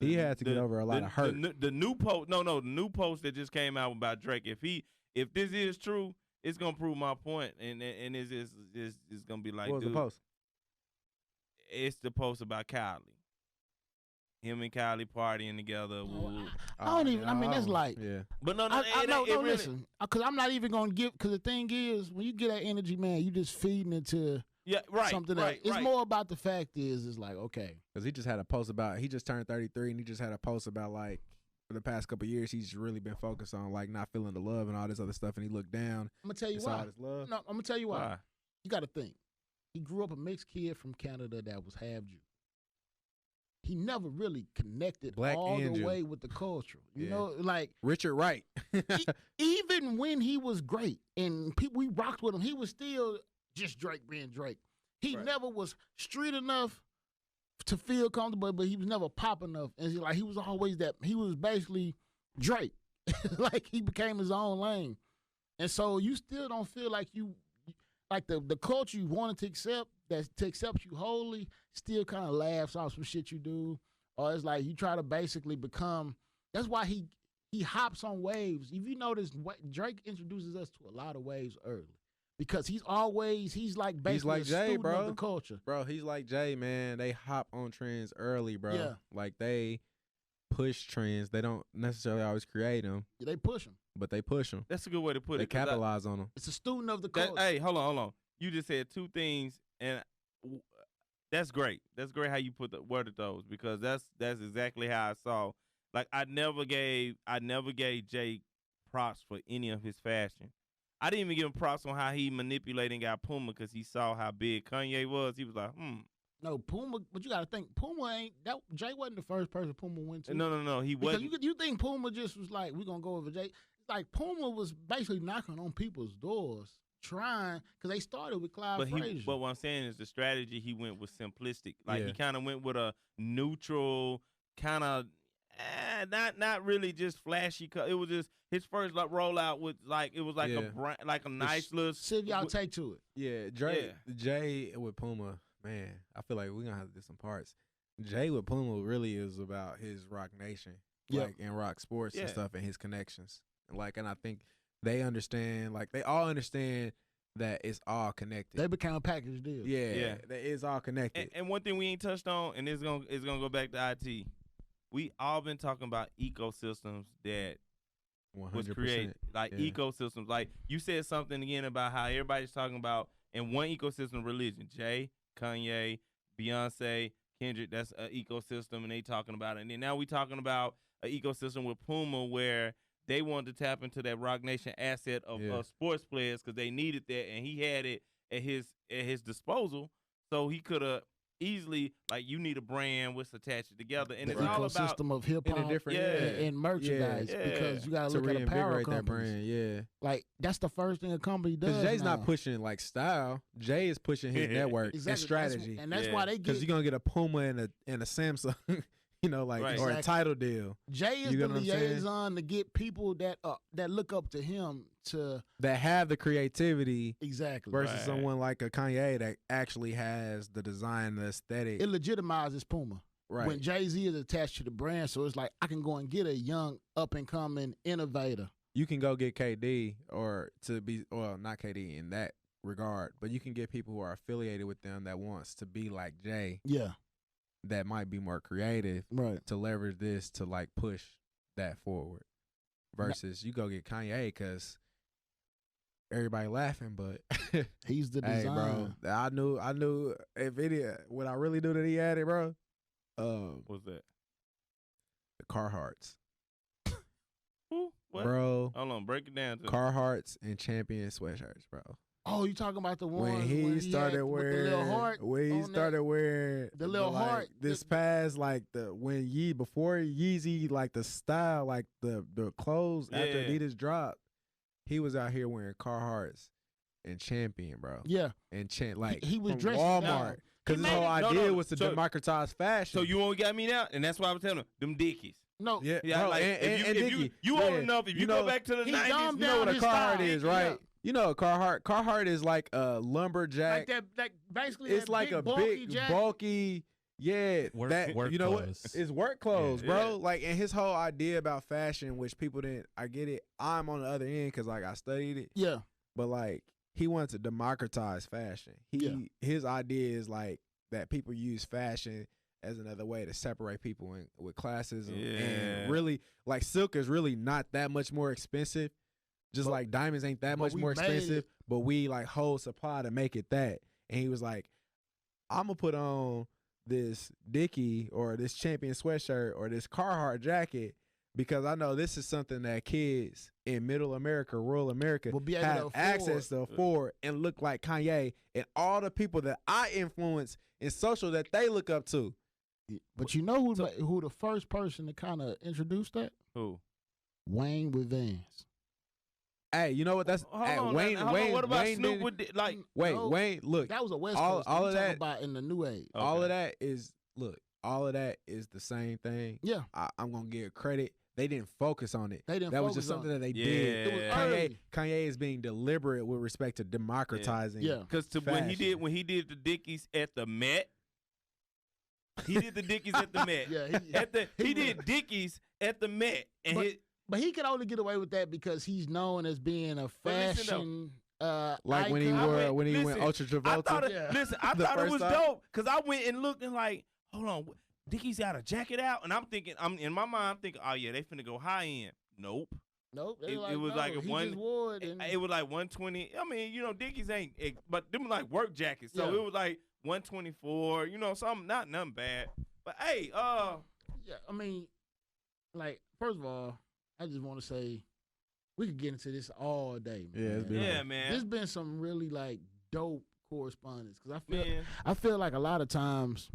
he had to get over a lot of hurt. The new post that just came out about Drake. If this is true, it's gonna prove my point, and it's gonna be like, what was dude, the post? It's the post about Kylie. Him and Kylie partying together. I don't even. I mean, that's like. Yeah. But no, listen. Because I'm not even gonna give. Because the thing is, when you get that energy, man, you just feeding into. Something else. It's more about the fact it's like, okay. Because he just had a post about. He just turned 33, and he just had a post about like for the past couple of years, he's really been focused on like not feeling the love and all this other stuff, and he looked down. I'm gonna tell you why. All this love. No, I'm gonna tell you why. You got to think. He grew up a mixed kid from Canada that was half Jew. He never really connected all the way with the culture. You know, like Richard Wright. Even when he was great and we rocked with him, he was still just Drake being Drake. He never was street enough to feel comfortable, but he was never pop enough. And he was always that. He was basically Drake. Like he became his own lane. And so you still don't feel like the culture you wanted to accept, to accept you wholly, still kind of laughs off some shit you do. Or it's like you try to basically become, that's why he hops on waves. If you notice, Drake introduces us to a lot of waves early. Because he's like basically Jay, student bro. of the culture. Bro, he's like Jay, man. They hop on trends early, bro. Yeah. Like they push trends. They don't necessarily always create them. Yeah, they push them. But they push them. That's a good way to put it. They it. capitalize on them. It's a student of the culture. Hey, hold on. You just said two things, and that's great. That's great how you put the word of those, because that's exactly how I saw. Like I never gave Jay props for any of his fashion. I didn't even give him props on how he manipulated and got Puma because he saw how big Kanye was. He was like, No, Puma, but you got to think, Jay wasn't the first person Puma went to. No, he wasn't. Because you think Puma just was like, we're going to go over Jay. It's like Puma was basically knocking on people's doors, trying because they started with Clyde But Frazier. but what I'm saying is the strategy he went was simplistic. Like Yeah. he kind of went with a neutral kind of, not really just flashy. It was just his first rollout with it was like a nice little. See if y'all take to it. Yeah, Jay with Puma, man. I feel like we're gonna have to do some parts. Jay with Puma really is about his Rock Nation, and Rock Sports and stuff, and his connections. And I think they understand, they all understand that it's all connected. They became a package deal. Yeah. That it's all connected. And one thing we ain't touched on, and it's gonna go back to IT. We all been talking about ecosystems that 100%. was created, ecosystems. Like you said something again about how everybody's talking about in one ecosystem, religion. Jay, Kanye, Beyonce, Kendrick. That's an ecosystem, and they talking about it. And then now we talking about an ecosystem with Puma where they wanted to tap into that Rock Nation asset of sports players because they needed that, and he had it at his disposal, so he could have easily, you need a brand what's attached together, and it's all about ecosystem of hip hop and merchandise because you gotta look at apparel that brand. Yeah, that's the first thing a company does. Because Jay's not pushing style. Jay is pushing his network and strategy, that's why they get. Because you're gonna get a Puma and a Samsung. Or a title deal. Jay is the liaison to get people that look up to him that have the creativity versus right. someone like a Kanye that actually has the design, the aesthetic. It legitimizes Puma. Right. When Jay-Z is attached to the brand, so it's like I can go and get a young up and coming innovator. You can go get KD not KD in that regard, but you can get people who are affiliated with them that wants to be like Jay. Yeah. That might be more creative, right? To leverage this to push that forward, versus you go get Kanye because everybody laughing, but he's the design. Hey, bro, I knew what I really knew that he had it, bro. What's that? The Carhartts. Who? What? Bro, hold on, break it down. Carhartts and Champion sweatshirts, bro. Oh, you talking about the one when he started wearing the little heart? When he started wearing the little heart. This past before Yeezy, the style, the clothes after Adidas dropped, he was out here wearing Carhartts and Champion, bro. Yeah, and he was dressed Walmart because his whole idea was to democratize fashion. So you only got me now, and that's why I was telling him them Dickies. No, bro, if you old enough, if you go back to the 90s, you know what a Carhartt is, right? Yeah. You know what Carhartt is like a lumberjack. Basically, it's like a big, bulky, work you know clothes. What? It's work clothes, bro. And his whole idea about fashion, which people didn't, I get it. I'm on the other end because I studied it. Yeah. But he wanted to democratize fashion. His idea is that people use fashion as another way to separate people with classes and really silk is really not that much more expensive. Just diamonds ain't that much more expensive, but we hold supply to make it that. And he was like, I'm gonna put on this Dickie or this Champion sweatshirt or this Carhartt jacket because I know this is something that kids in middle America, rural America will be able have to access to afford and look like Kanye and all the people that I influence in social that they look up to. But you know who the first person to kind of introduce that? Who? Wayne with Vans. Hey, you know what? That's Wayne. What about Wayne Snoop? Wayne. Look, that was a West all, Coast. All of that about in the new age. Okay. All of that is the same thing. Yeah, I'm gonna give credit. They didn't focus on it. That was just something that they did. It was Kanye is being deliberate with respect to democratizing. Yeah, because when he did the Dickies at the Met. He did the Dickies at the Met. He did Dickies at the Met, but he could only get away with that because he's known as being a fashion. Like when he went Ultra Travolta. I thought it was dope because I went and looked and hold on, Dickies got a jacket out, and I'm in my mind, I'm thinking, oh yeah, they finna go high end. Nope. It was like a one. It was like 120. I mean, Dickies ain't, but them like work jackets, so it was like 124. Something nothing bad. But hey, I mean, first of all, I just want to say we could get into this all day, man. Man. There's been some really dope correspondence because I feel like a lot of times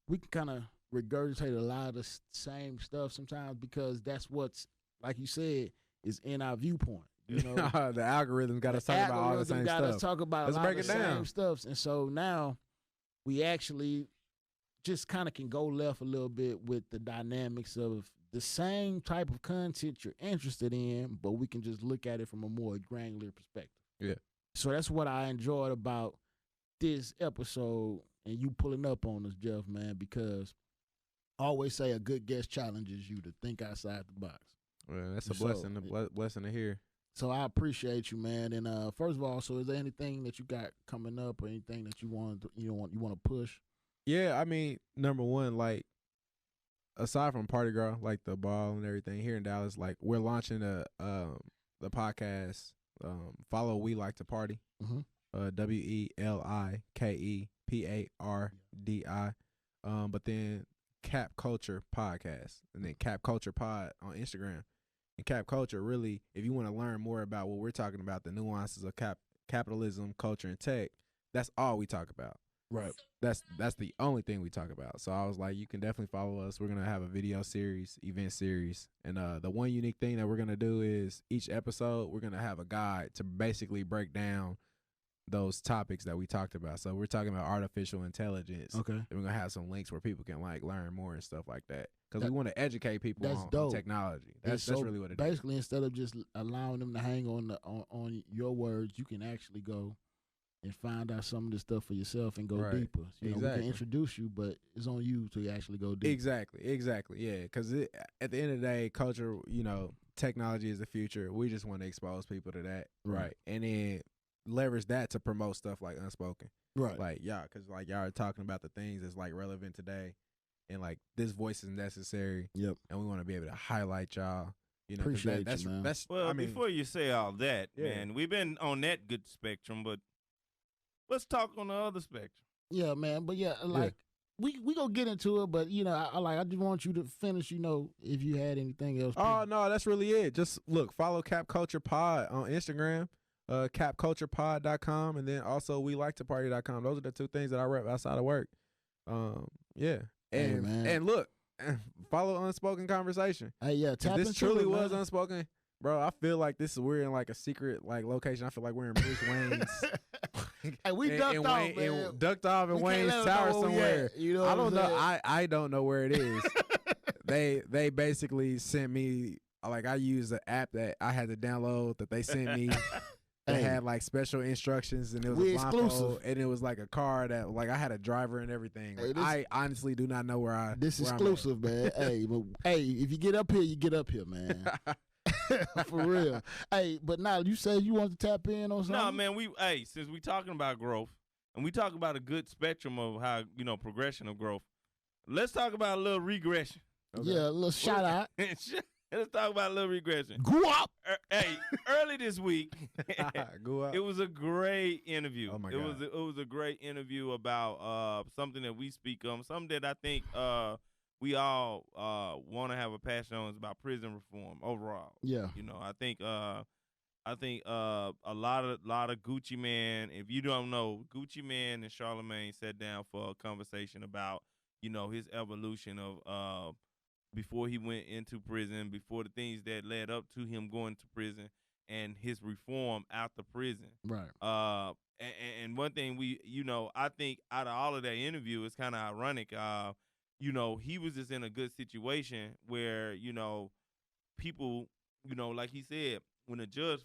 we can kind of regurgitate a lot of the same stuff sometimes because that's what's, like you said, is in our viewpoint. You know, The algorithm got us talking about all the same got us stuff. talk about Let's a lot break of it the down. same stuff, and so now we actually just kind of can go left a little bit with the dynamics of the same type of content you're interested in, but we can just look at it from a more granular perspective. Yeah. So that's what I enjoyed about this episode and you pulling up on us, Jeff, man, because I always say a good guest challenges you to think outside the box. Well, that's a So, blessing. Blessing to hear. So I appreciate you, man. And first of all, so is there anything that you got coming up or anything that you want to push? Yeah, I mean, number one, like aside from Party Girl, like the ball and everything here in Dallas, like we're launching the podcast. Follow We Like to Party. Mhm. WELIKEPARDI. But then Cap Culture Podcast, and then Cap Culture Pod on Instagram. And Cap Culture, really, if you want to learn more about what we're talking about, the nuances of capitalism, culture, and tech, that's all we talk about. Right. That's the only thing we talk about. So I was like, you can definitely follow us. We're gonna have a video series, event series, and the one unique thing that we're gonna do is each episode we're gonna have a guide to basically break down those topics that we talked about. So we're talking about artificial intelligence. Okay. And we're gonna have some links where people can like learn more and stuff like that. Because we want to educate people on technology. That's really what it is. Basically, instead of just allowing them to hang on your words, you can actually go and find out some of the stuff for yourself and go deeper. You know, we can introduce you, but it's on you to actually go deeper. Exactly. Yeah, because at the end of the day, culture, technology is the future. We just want to expose people to that, right? And then leverage that to promote stuff like Unspoken, right? Like because like y'all are talking about the things that's like relevant today, and like this voice is necessary. Yep. And we want to be able to highlight y'all. Appreciate you, man. That's well. I mean, before you say all that, man, we've been on that good spectrum, but let's talk on the other spectrum. Yeah, man. But we gonna get into it, but I just want you to finish. If you had anything else. Oh no, that's really it. Just look, follow Cap Culture Pod on Instagram. capculturepod.com, and then also WeLikeToParty.com. Those are the two things that I rep outside of work. Yeah. And look, follow Unspoken Conversation. Hey, yeah, tap this into truly it, was man. Unspoken. Bro, I feel like we're in like a secret like location. I feel like we're in Bruce Wayne's. Hey, we ducked off, man. And ducked off in Wayne's Tower somewhere. I don't know. I don't know where it is. They basically sent me, like, I used the app that I had to download that they sent me. They had like special instructions, and it was a blindfold, exclusive, and it was like a car that like I had a driver and everything. Like, I honestly do not know where I. This is exclusive, man. Hey, if you get up here, you get up here, man. For real. Hey, but now you said you want to tap in on something. No, man. Since we talking about growth, and we talk about a good spectrum of how progression of growth, let's talk about a little regression. Okay. Yeah, a little shout out. Let's talk about a little regression. Go up. Hey, early this week, Go up. It was a great interview. Oh my God. It was a great interview about something that we speak on, something that I think we all want to have a passion on, is about prison reform overall. Yeah. I think a lot of Gucci Man. If you don't know, Gucci Man and Charlemagne sat down for a conversation about his evolution of before he went into prison, before the things that led up to him going to prison, and his reform after prison. Right. And one thing I think out of all of that interview, it's kind of ironic. He was just in a good situation where, people, like he said, when the judge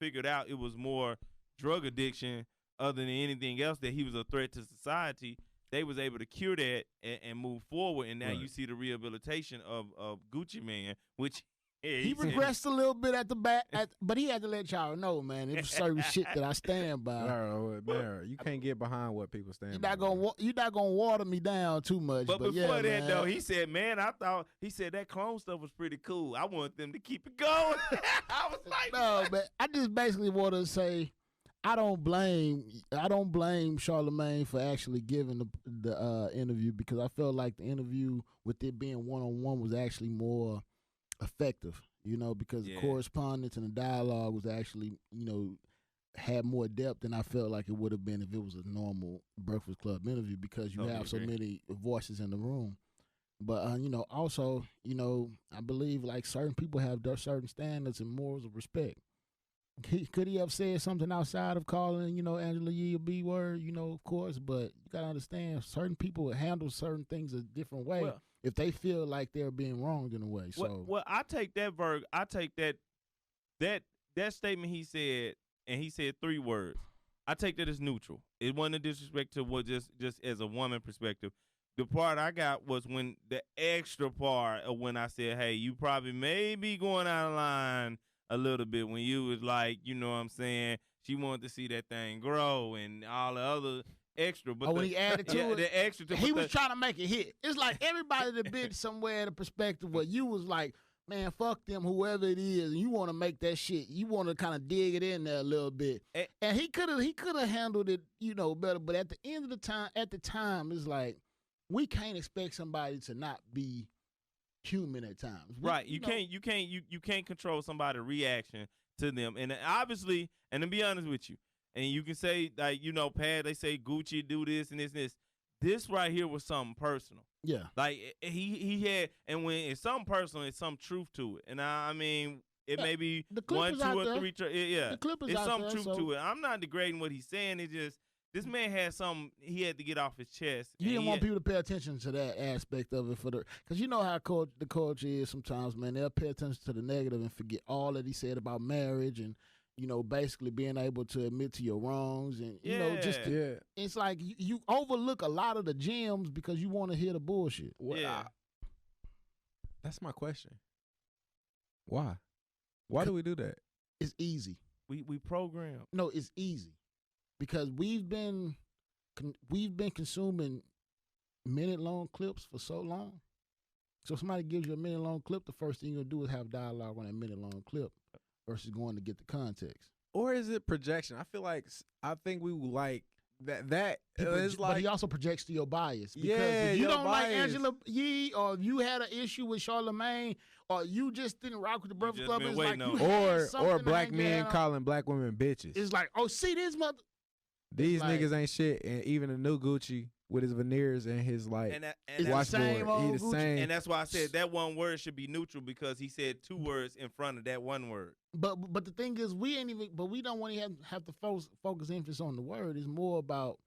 figured out it was more drug addiction other than anything else, that he was a threat to society, they was able to cure that and move forward. And now you see the rehabilitation of Gucci Man, which he regressed a little bit at the back, but he had to let y'all know, man. It was certain shit that I stand by. Man, you can't get behind what people stand by. You're not gonna water me down too much. But before yeah, that, man. though, he said, "Man, he said that clone stuff was pretty cool. I want them to keep it going." I was like, no, but I just basically want to say, I don't blame Charlemagne for actually giving the interview, because I felt like the interview, with it being one-on-one, was actually more effective, because the correspondence and the dialogue was actually, had more depth than I felt like it would have been if it was a normal Breakfast Club interview, because you have so many voices in the room. But, also, I believe like certain people have their certain standards and morals of respect. Could he have said something outside of calling, Angela Yee a B word, of course, but you got to understand certain people will handle certain things a different way Well, if they feel like they're being wronged in a way. So, well, I take that that statement he said, and he said 3 words. I take that as neutral. It wasn't a disrespect to what just as a woman perspective. The part I got was when the extra part of when I said, hey, you probably may be going out of line a little bit when you was like, you know what I'm saying, she wanted to see that thing grow and all the other extra. But when he added to it, the extra. he was trying to make it hit. It's like everybody that been somewhere in a perspective where you was like, man, fuck them, whoever it is, and you want to make that shit. You want to kind of dig it in there a little bit, and he could have handled it, better. But at the end of the time, it's like we can't expect somebody to not be human at times. Right. You can't control somebody's reaction to them. And obviously, and to be honest with you, and you can say, like, Pat, they say Gucci do this and this and this. This right here was something personal. Yeah. Like he had, and when it's something personal, it's some truth to it. And I mean, it may be the clip 1, is 2, out or there. 3. Yeah. The clip is it's out some there, truth so to it. I'm not degrading what he's saying. It's just this man had something he had to get off his chest. You didn't want people to pay attention to that aspect of it because you know how the culture is sometimes, man. They'll pay attention to the negative and forget all that he said about marriage and, basically being able to admit to your wrongs and, it's like you overlook a lot of the gems because you want to hear the bullshit. That's my question. Why? Why do we do that? It's easy. We program. No, it's easy because we've been consuming minute-long clips for so long. So if somebody gives you a minute-long clip, the first thing you'll do is have dialogue on that minute-long clip versus going to get the context. Or is it projection? I think we like that. But he also projects to your bias. Because if you your don't like bias. Angela Yee, or if you had an issue with Charlamagne, or you just didn't rock with the Breakfast just Club, been it's like waiting you on had or something black to hang your men hat on. calling black women bitches. It's like, oh, see this mother. These like- niggas ain't shit, and even the new Gucci with his veneers and his like And It's the same washboard, he old the Gucci. same. And that's why I said that one word should be neutral because he said 2 words in front of that one word. But the thing is, we don't want to have to focus emphasis on the word. It's more about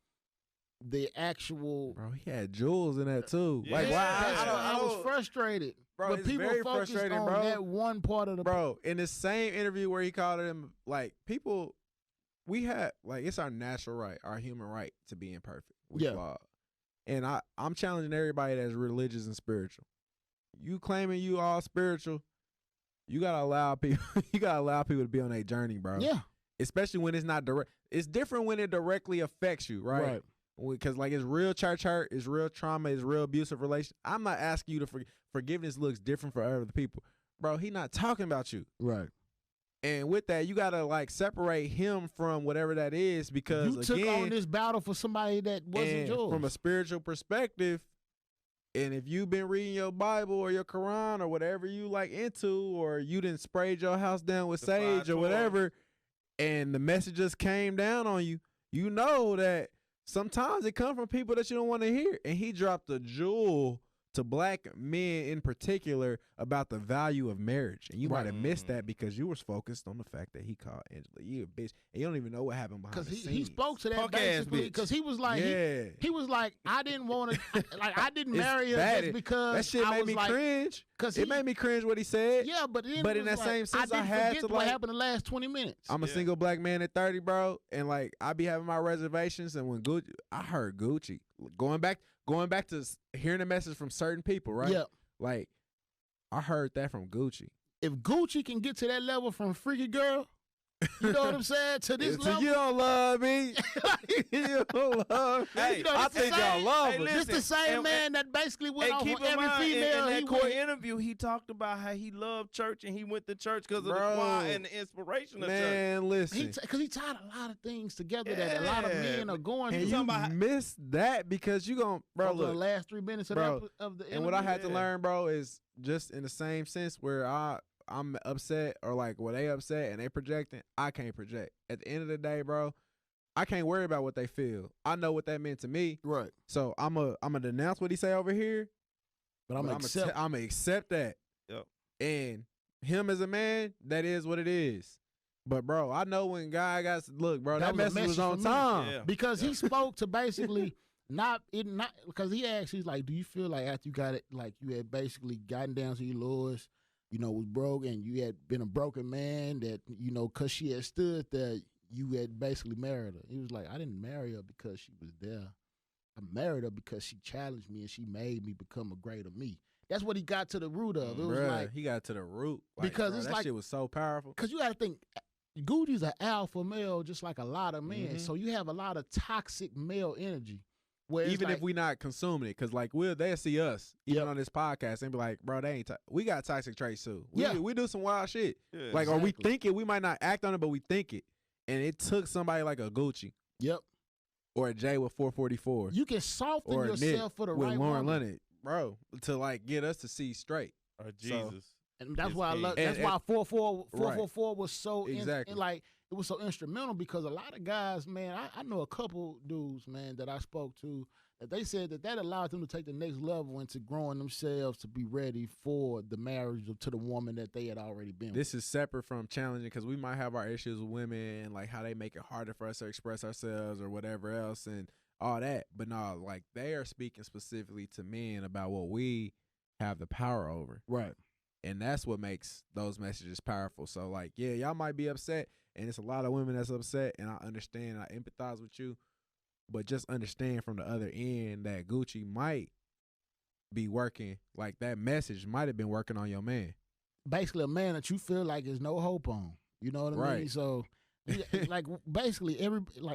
the actual. Bro, he had jewels in that too. Yeah. Like, why? I was frustrated. Bro, but it's people very focused frustrating, on bro. that one part of the. Bro, in the same interview where he called him, like, people, we had, like, it's our natural right, our human right to be imperfect. We Yeah. flawed. And I'm challenging everybody that's religious and spiritual. You claiming you all spiritual, you gotta allow people. You gotta allow people to be on their journey, bro. Yeah. Especially when it's not direct. It's different when it directly affects you, right? Because like it's real church hurt, it's real trauma, it's real abusive relation. I'm not asking you to forgiveness looks different for other people, bro. He not talking about you, Right. and with that, you gotta like separate him from whatever that is because You took on this battle for somebody that wasn't and yours. from a spiritual perspective. And if you've been reading your Bible or your Quran or whatever you like into, or you didn't sprayed your house down with The sage five or Torah. whatever, and the message just came down on you, you know that sometimes it comes from people that you don't want to hear. And he dropped a jewel to black men in particular about the value of marriage. And you might have missed that because you was focused on the fact that he called Angela Yee a bitch. And you don't even know what happened behind the Because scenes. he spoke to that Punk ass basically bitch. because he was like Yeah. he was like I didn't want to like I didn't It's marry her bad. just because That shit I made was me like, cringe. Cause It made me cringe what he said. yeah, but then But it in was that like, same sense, I didn't had forget to, what like- happened the last 20 minutes. I'm a Yeah. single black man at 30, bro, and like I be having my reservations. And when Gucci, I heard Gucci going back to hearing the message from certain people, right? Yeah. Like I heard that from Gucci. If Gucci can get to that level from Freaky Girl, you know what I'm saying? To this So level, you don't love me. You don't love me. Hey, you know, I this the think y'all same- love hey, me. listen, this the same and- man that basically went And off keep on in every mind, female in he that court went. interview, he talked about how he loved church and he went to church because of the Bro. choir and the inspiration of church. Man, listen. Because he tied a lot of things together that a lot of Yeah. men are going And through. you talking about- missed that because you gon' bro, Over the look. last 3 minutes of, Bro, of the And what I interview. had to Yeah. learn, bro, is just in the same sense where I'm upset or like when they upset and they projecting, I can't project. At the end of the day, bro, I can't worry about what they feel. I know what that meant to me. Right. So I'm a denounce what he say over here. But I'm But accept. I'm accept that. Yep. And him as a man, that is what it is. But bro, I know when guy got look, bro, that That was a message was message on for me. time. Yeah. because he spoke to basically not because he asked, he's like, do you feel like after you got it, like you had basically gotten down to your lowest, was broke, and you had been a broken man, that because she had stood there, you had basically married her. He was like, I didn't marry her because she was there. I married her because she challenged me and she made me become a greater me. That's what he got to the root of. It was Bruh, like, he got to the root. Like, because bro, it's that like- shit was so powerful. because you got to think, Gucci's an alpha male, just like a lot of men. Mhm. So you have a lot of toxic male energy. Where it's Even like, if we not consuming it, because like they'll see us even Yep. on this podcast and be like, bro, they ain't. We got toxic traits too. Yeah. We do some wild shit. Yeah. Like, or we Exactly. think it. We might not act on it, but we think it. And it took somebody like a Gucci yep, or a Jay with 444 you can soften or a Nick yourself for the with right Lauren woman. Leonard, bro, to like get us to see straight. Or Jesus. And that's His why I king. love. And- That's why 444 Right. was so Exactly. it was so instrumental, because a lot of guys, man, I know a couple dudes, man, that I spoke to, that they said that allowed them to take the next level into growing themselves to be ready for the marriage to the woman that they had already been with. This is separate from challenging because we might have our issues with women and like how they make it harder for us to express ourselves or whatever else and all that. But no, like they are speaking specifically to men about what we have the power over. Right. And that's what makes those messages powerful. So like, yeah, y'all might be upset and it's a lot of women that's upset, and I understand, I empathize with you, but just understand from the other end that Gucci might be working, like that message might have been working on your man. Basically, a man that you feel like there's no hope on. You know what I mean? Right. So, like, basically,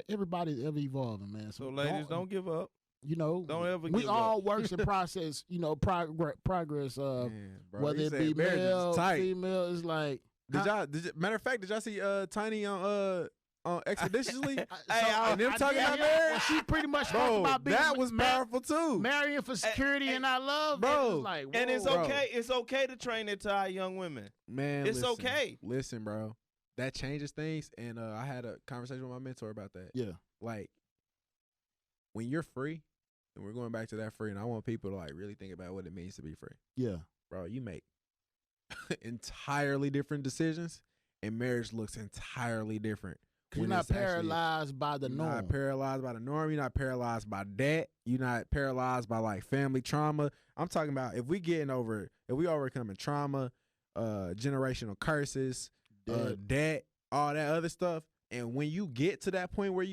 everybody's ever evolving, man. So ladies, don't give up. Don't ever we give all up. works in process. Progress. Man, bro, Whether he it said be marriage is male, tight. female, it's like. Matter of fact, did y'all see Tiny on Expeditiously? I and them talking did, about yeah. marriage? Well, she pretty much spoke Bro, about being that was powerful too. marrying for security and I love. Bro, it was like, And it's whoa. Bro. okay. It's okay to train it to our young women. Man, It's listen, okay. Listen, bro, that changes things. And I had a conversation with my mentor about that. Yeah. Like, when you're free, and we're going back to that free, and I want people to like really think about what it means to be free. Yeah. Bro, you make entirely different decisions, and marriage looks entirely different. You're when not it's actually- paralyzed by the You're norm. not paralyzed by the norm. You're not paralyzed by debt. You're not paralyzed by like family trauma. I'm talking about if we overcoming trauma, generational curses, debt, all that other stuff. And when you get to that point where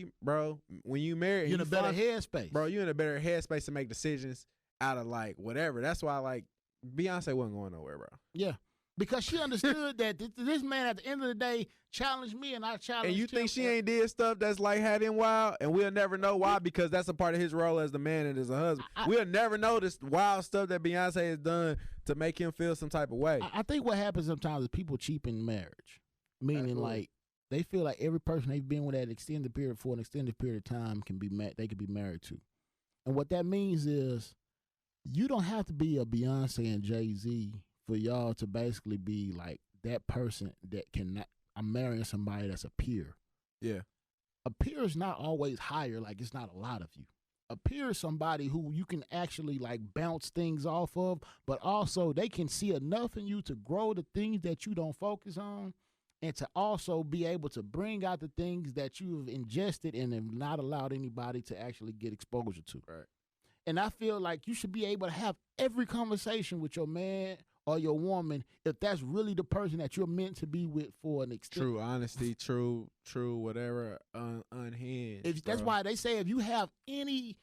when you marry, You're in and a better find- headspace. bro, you're in a better headspace to make decisions out of like whatever. That's why like Beyonce wasn't going nowhere, bro. Yeah. Because she understood that this man at the end of the day challenged me and I challenged And you him. think she ain't did stuff that's like had him wild, and we'll never know why because that's a part of his role as the man and as a husband. We'll never know this wild stuff that Beyonce has done to make him feel some type of way. I think what happens sometimes is people cheapen marriage. Meaning Absolutely. like they feel like every person they've been with at an extended period for an extended period of time they could be married to. And what that means is you don't have to be a Beyonce and Jay-Z for y'all to basically be like that person that cannot. I'm marrying somebody that's a peer. Yeah. A peer is not always higher, like it's not a lot of you. A peer is somebody who you can actually like bounce things off of, but also they can see enough in you to grow the things that you don't focus on and to also be able to bring out the things that you have ingested and have not allowed anybody to actually get exposure to. Right. And I feel like you should be able to have every conversation with your man or your woman if that's really the person that you're meant to be with for an extent. True honesty, true, whatever, unhinged. That's bro. why they say if you have any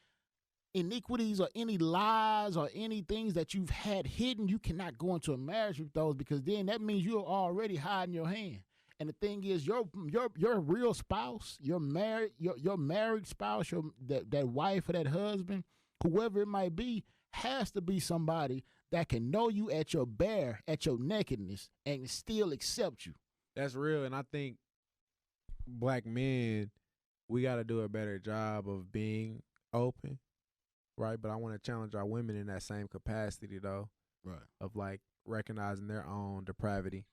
iniquities or any lies or any things that you've had hidden, you cannot go into a marriage with those, because then that means you're already hiding your hand. And the thing is, your real spouse, your married spouse, that wife or that husband, whoever it might be, has to be somebody that can know you at your nakedness and still accept you. That's real, and I think black men, we got to do a better job of being open, right? But I want to challenge our women in that same capacity, though, Right. of like recognizing their own depravity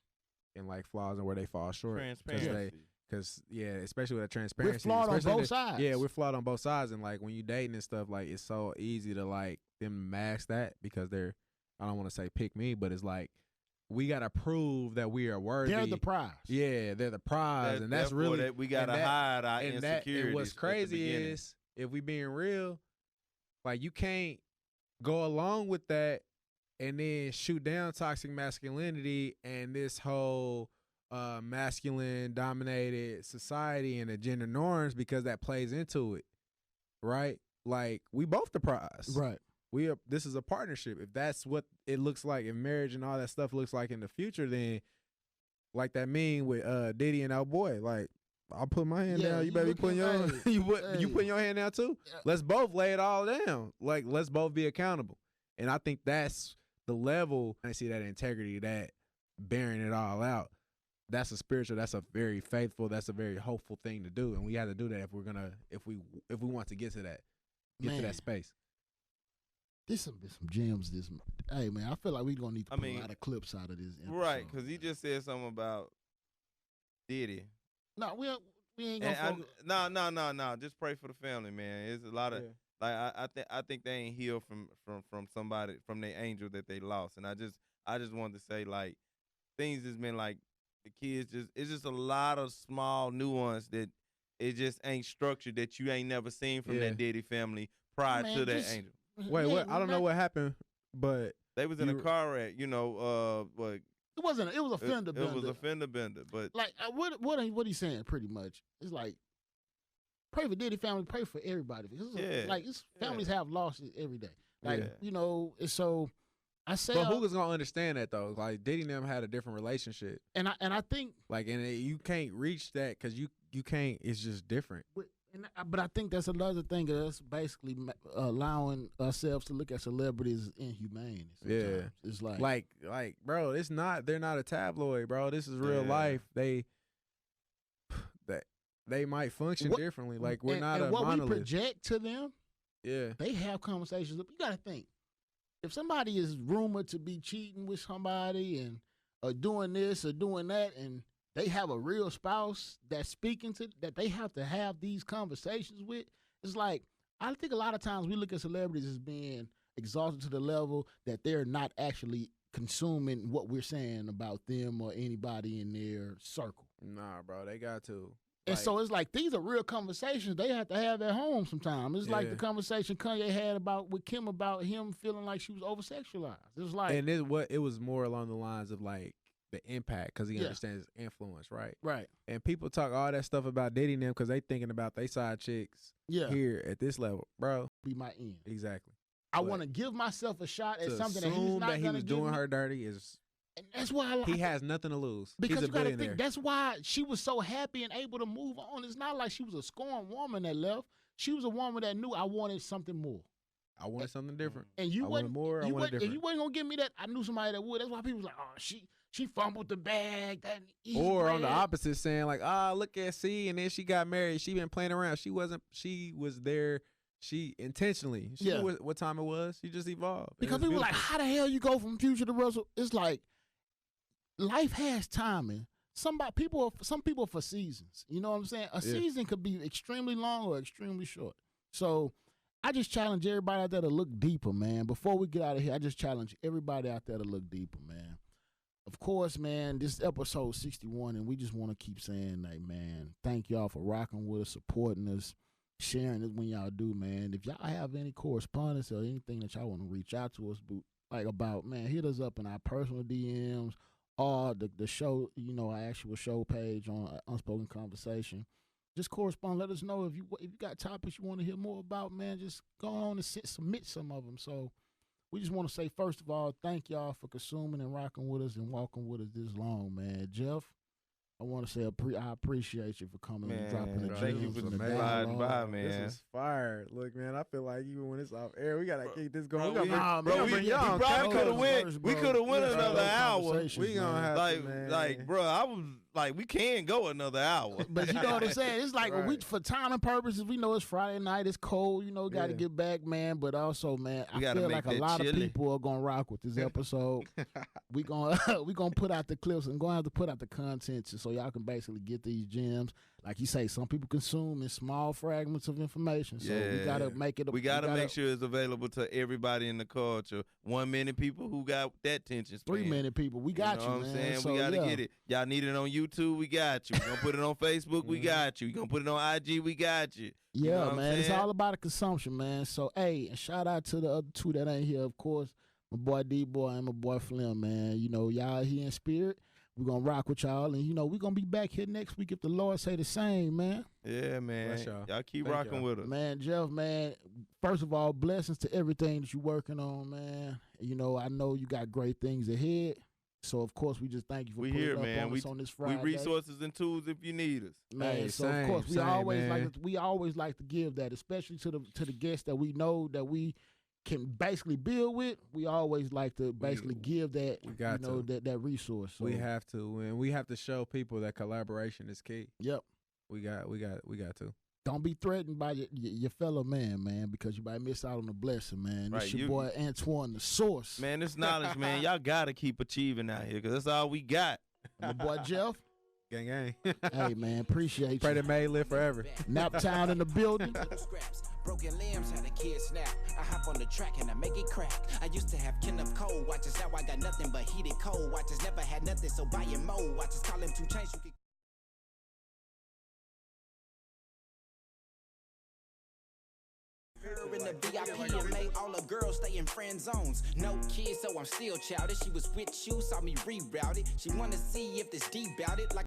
and like flaws and where they fall short. Transparency. Because especially with that transparency, We're flawed on especially both sides. Yeah, we're flawed on both sides, and like when you dating and stuff, like it's so easy to like them mask that because they're, I don't want to say pick me, but it's like we gotta prove that we are worthy. They're the prize. Yeah, they're the prize, and that's really we gotta hide our insecurities. And what's crazy is, if we being real, like you can't go along with that and then shoot down toxic masculinity and this whole masculine dominated society and the gender norms, because that plays into it, right? Like we both the prize, Right. This is a partnership. If that's what it looks like, if marriage and all that stuff looks like in the future, then like that meme with Diddy and our boy, like I'll put my hand down. You better be putting your you putting your hand down too. Yeah. Let's both lay it all down. Like let's both be accountable. And I think that's the level. I see that integrity, that bearing it all out. That's a spiritual. That's a very faithful. That's a very hopeful thing to do. And we have to do that if we're gonna if we want to get to that to that space. This some gems. Hey man, I feel like we're gonna need to put a lot of clips out of this episode. Right, because he just said something about Diddy. No, we ain't gonna. No. Just pray for the family, man. It's a lot of like I think they ain't healed from somebody, from their angel that they lost, and I just wanted to say, like, things has been like the kids it's just a lot of small nuance that it just ain't structured that you ain't never seen from that Diddy family prior to that angel. Wait, what? I don't know what happened, but they was in a car wreck, but it wasn't. It was a fender bender. It was a fender bender, but like what he's saying pretty much is like, pray for Diddy family, pray for everybody. Like families have losses every day. Like it's so. I say, but who is gonna understand that though? Like Diddy and them had a different relationship, and I think like, and you can't reach that because you can't. It's just different. But I think that's another thing. That's basically allowing ourselves to look at celebrities inhumane. Sometimes. Yeah, it's like, bro, it's not. They're not a tabloid, bro. This is real life. They might function differently. Like we're not a what monolith. We project to them. Yeah, they have conversations. You got to think, if somebody is rumored to be cheating with somebody and doing this or doing that, and they have a real spouse that's speaking to that they have to have these conversations with. It's like, I think a lot of times we look at celebrities as being exalted to the level that they're not actually consuming what we're saying about them or anybody in their circle. Nah, bro, they got to. And so it's like, these are real conversations they have to have at home sometimes. It's like the conversation Kanye had with Kim about him feeling like she was over-sexualized. It's like, and it was more along the lines of like, the impact, because he understands influence, right? Right. And people talk all that stuff about Diddy and them because they thinking about they side chicks here at this level, bro. Be my end. Exactly. I want to give myself a shot at something that he's not that he was doing her dirty is. And that's why he has nothing to lose. Because he's a you gotta billionaire. think, that's why she was so happy and able to move on. It's not like she was a scorned woman that left. She was a woman that knew I wanted something more. I wanted something different. And you wanted more. I wanted different. If you wasn't gonna give me that, I knew somebody that would. That's why people was like, oh, she fumbled the bag. Or on the opposite, saying like, look at C, and then she got married. She been playing around. She was there. She intentionally. She knew what time it was. She just evolved. Because people were like, how the hell you go from Future to Russell? It's like, life has timing. Some people for seasons. You know what I'm saying? A season could be extremely long or extremely short. So I just challenge everybody out there to look deeper, man. Before we get out of here, I just challenge everybody out there to look deeper, man. Of course, man, this is episode 61, and we just want to keep saying that, man. Thank y'all for rocking with us, supporting us, sharing this when y'all do, man. If y'all have any correspondence or anything that y'all want to reach out to us about, man, hit us up in our personal DMs or the show, our actual show page on Unspoken Konversation. Just correspond. Let us know if you got topics you want to hear more about, man. Just go on and submit some of them. So we just want to say, first of all, thank y'all for consuming and rocking with us and walking with us this long, man. Jeff, I want to say I appreciate you for coming and dropping the gems. Thank you for the sliding by, man. This is fire. Look, man, I feel like even when it's off air, we gotta keep this going. We probably could have went. We could have went another hour. We gonna have to, man. Bro, I was like we can go another hour. But you know what I'm saying? It's like when we Right. for timing purposes, we know it's Friday night, it's cold, you know, got to Yeah. get back, man. But also, man, We I gotta feel make like a that lot of chili. people are gonna rock with this episode. we gonna put out the clips and gonna have to put out the content so y'all can basically get these gems. Like you say, some people consume in small fragments of information, so we Yeah. gotta make it. We gotta make sure it's available to everybody in the culture. 1 million people who got that attention span. 3 million people. We got you, know what man. I'm saying? So, we gotta yeah. get it. Y'all need it on YouTube, we got you. We gonna put it on Facebook, we got you. We gonna put it on IG, we got you. You know Yeah, what I'm man. It's saying? all about the consumption, man. So, hey, and shout out to the other two that ain't here, of course. My boy D-Boy and my boy Flim, man. You know, y'all here in spirit. We're going to rock with y'all. And, you know, we're going to be back here next week if the Lord say the same, man. Yeah, man. Bless y'all. Y'all keep Thank rocking y'all. with us. Man, Jeff, man, first of all, blessings to everything that you're working on, man. You know, I know you got great things ahead. So, of course, we just thank you for We putting here, up man. on We us on this We Friday. resources and tools if you need us. Man, Hey, so of same, course we same, always man. like to give that, especially to the guests that we know that we can basically build with. We always like to basically give that we got you know to. that resource. So, We have to, and we have to show people that collaboration is key. yep. We got to. Don't be threatened by your fellow man, because you might miss out on the blessing, man. This Right, your you- boy Antoine the Source. Man, this knowledge, man, y'all gotta keep achieving out here because that's all we got. And my boy Jeff. Gang, gang. Hey man, appreciate Pray you. that May live forever. Naptown in the building. Scraps, broken limbs, had a kid snap. I hop on the track and I make it crack. I used to have kin of cold watches, now I got nothing but heated cold watches. Never had nothing, so buying more watches. Call him 2 Chainz, you can. Her in the VIP and made all the girls stay in friend zones. No kids, so I'm still childish. She was with you, saw me rerouted. She wanna see if this D bout it like.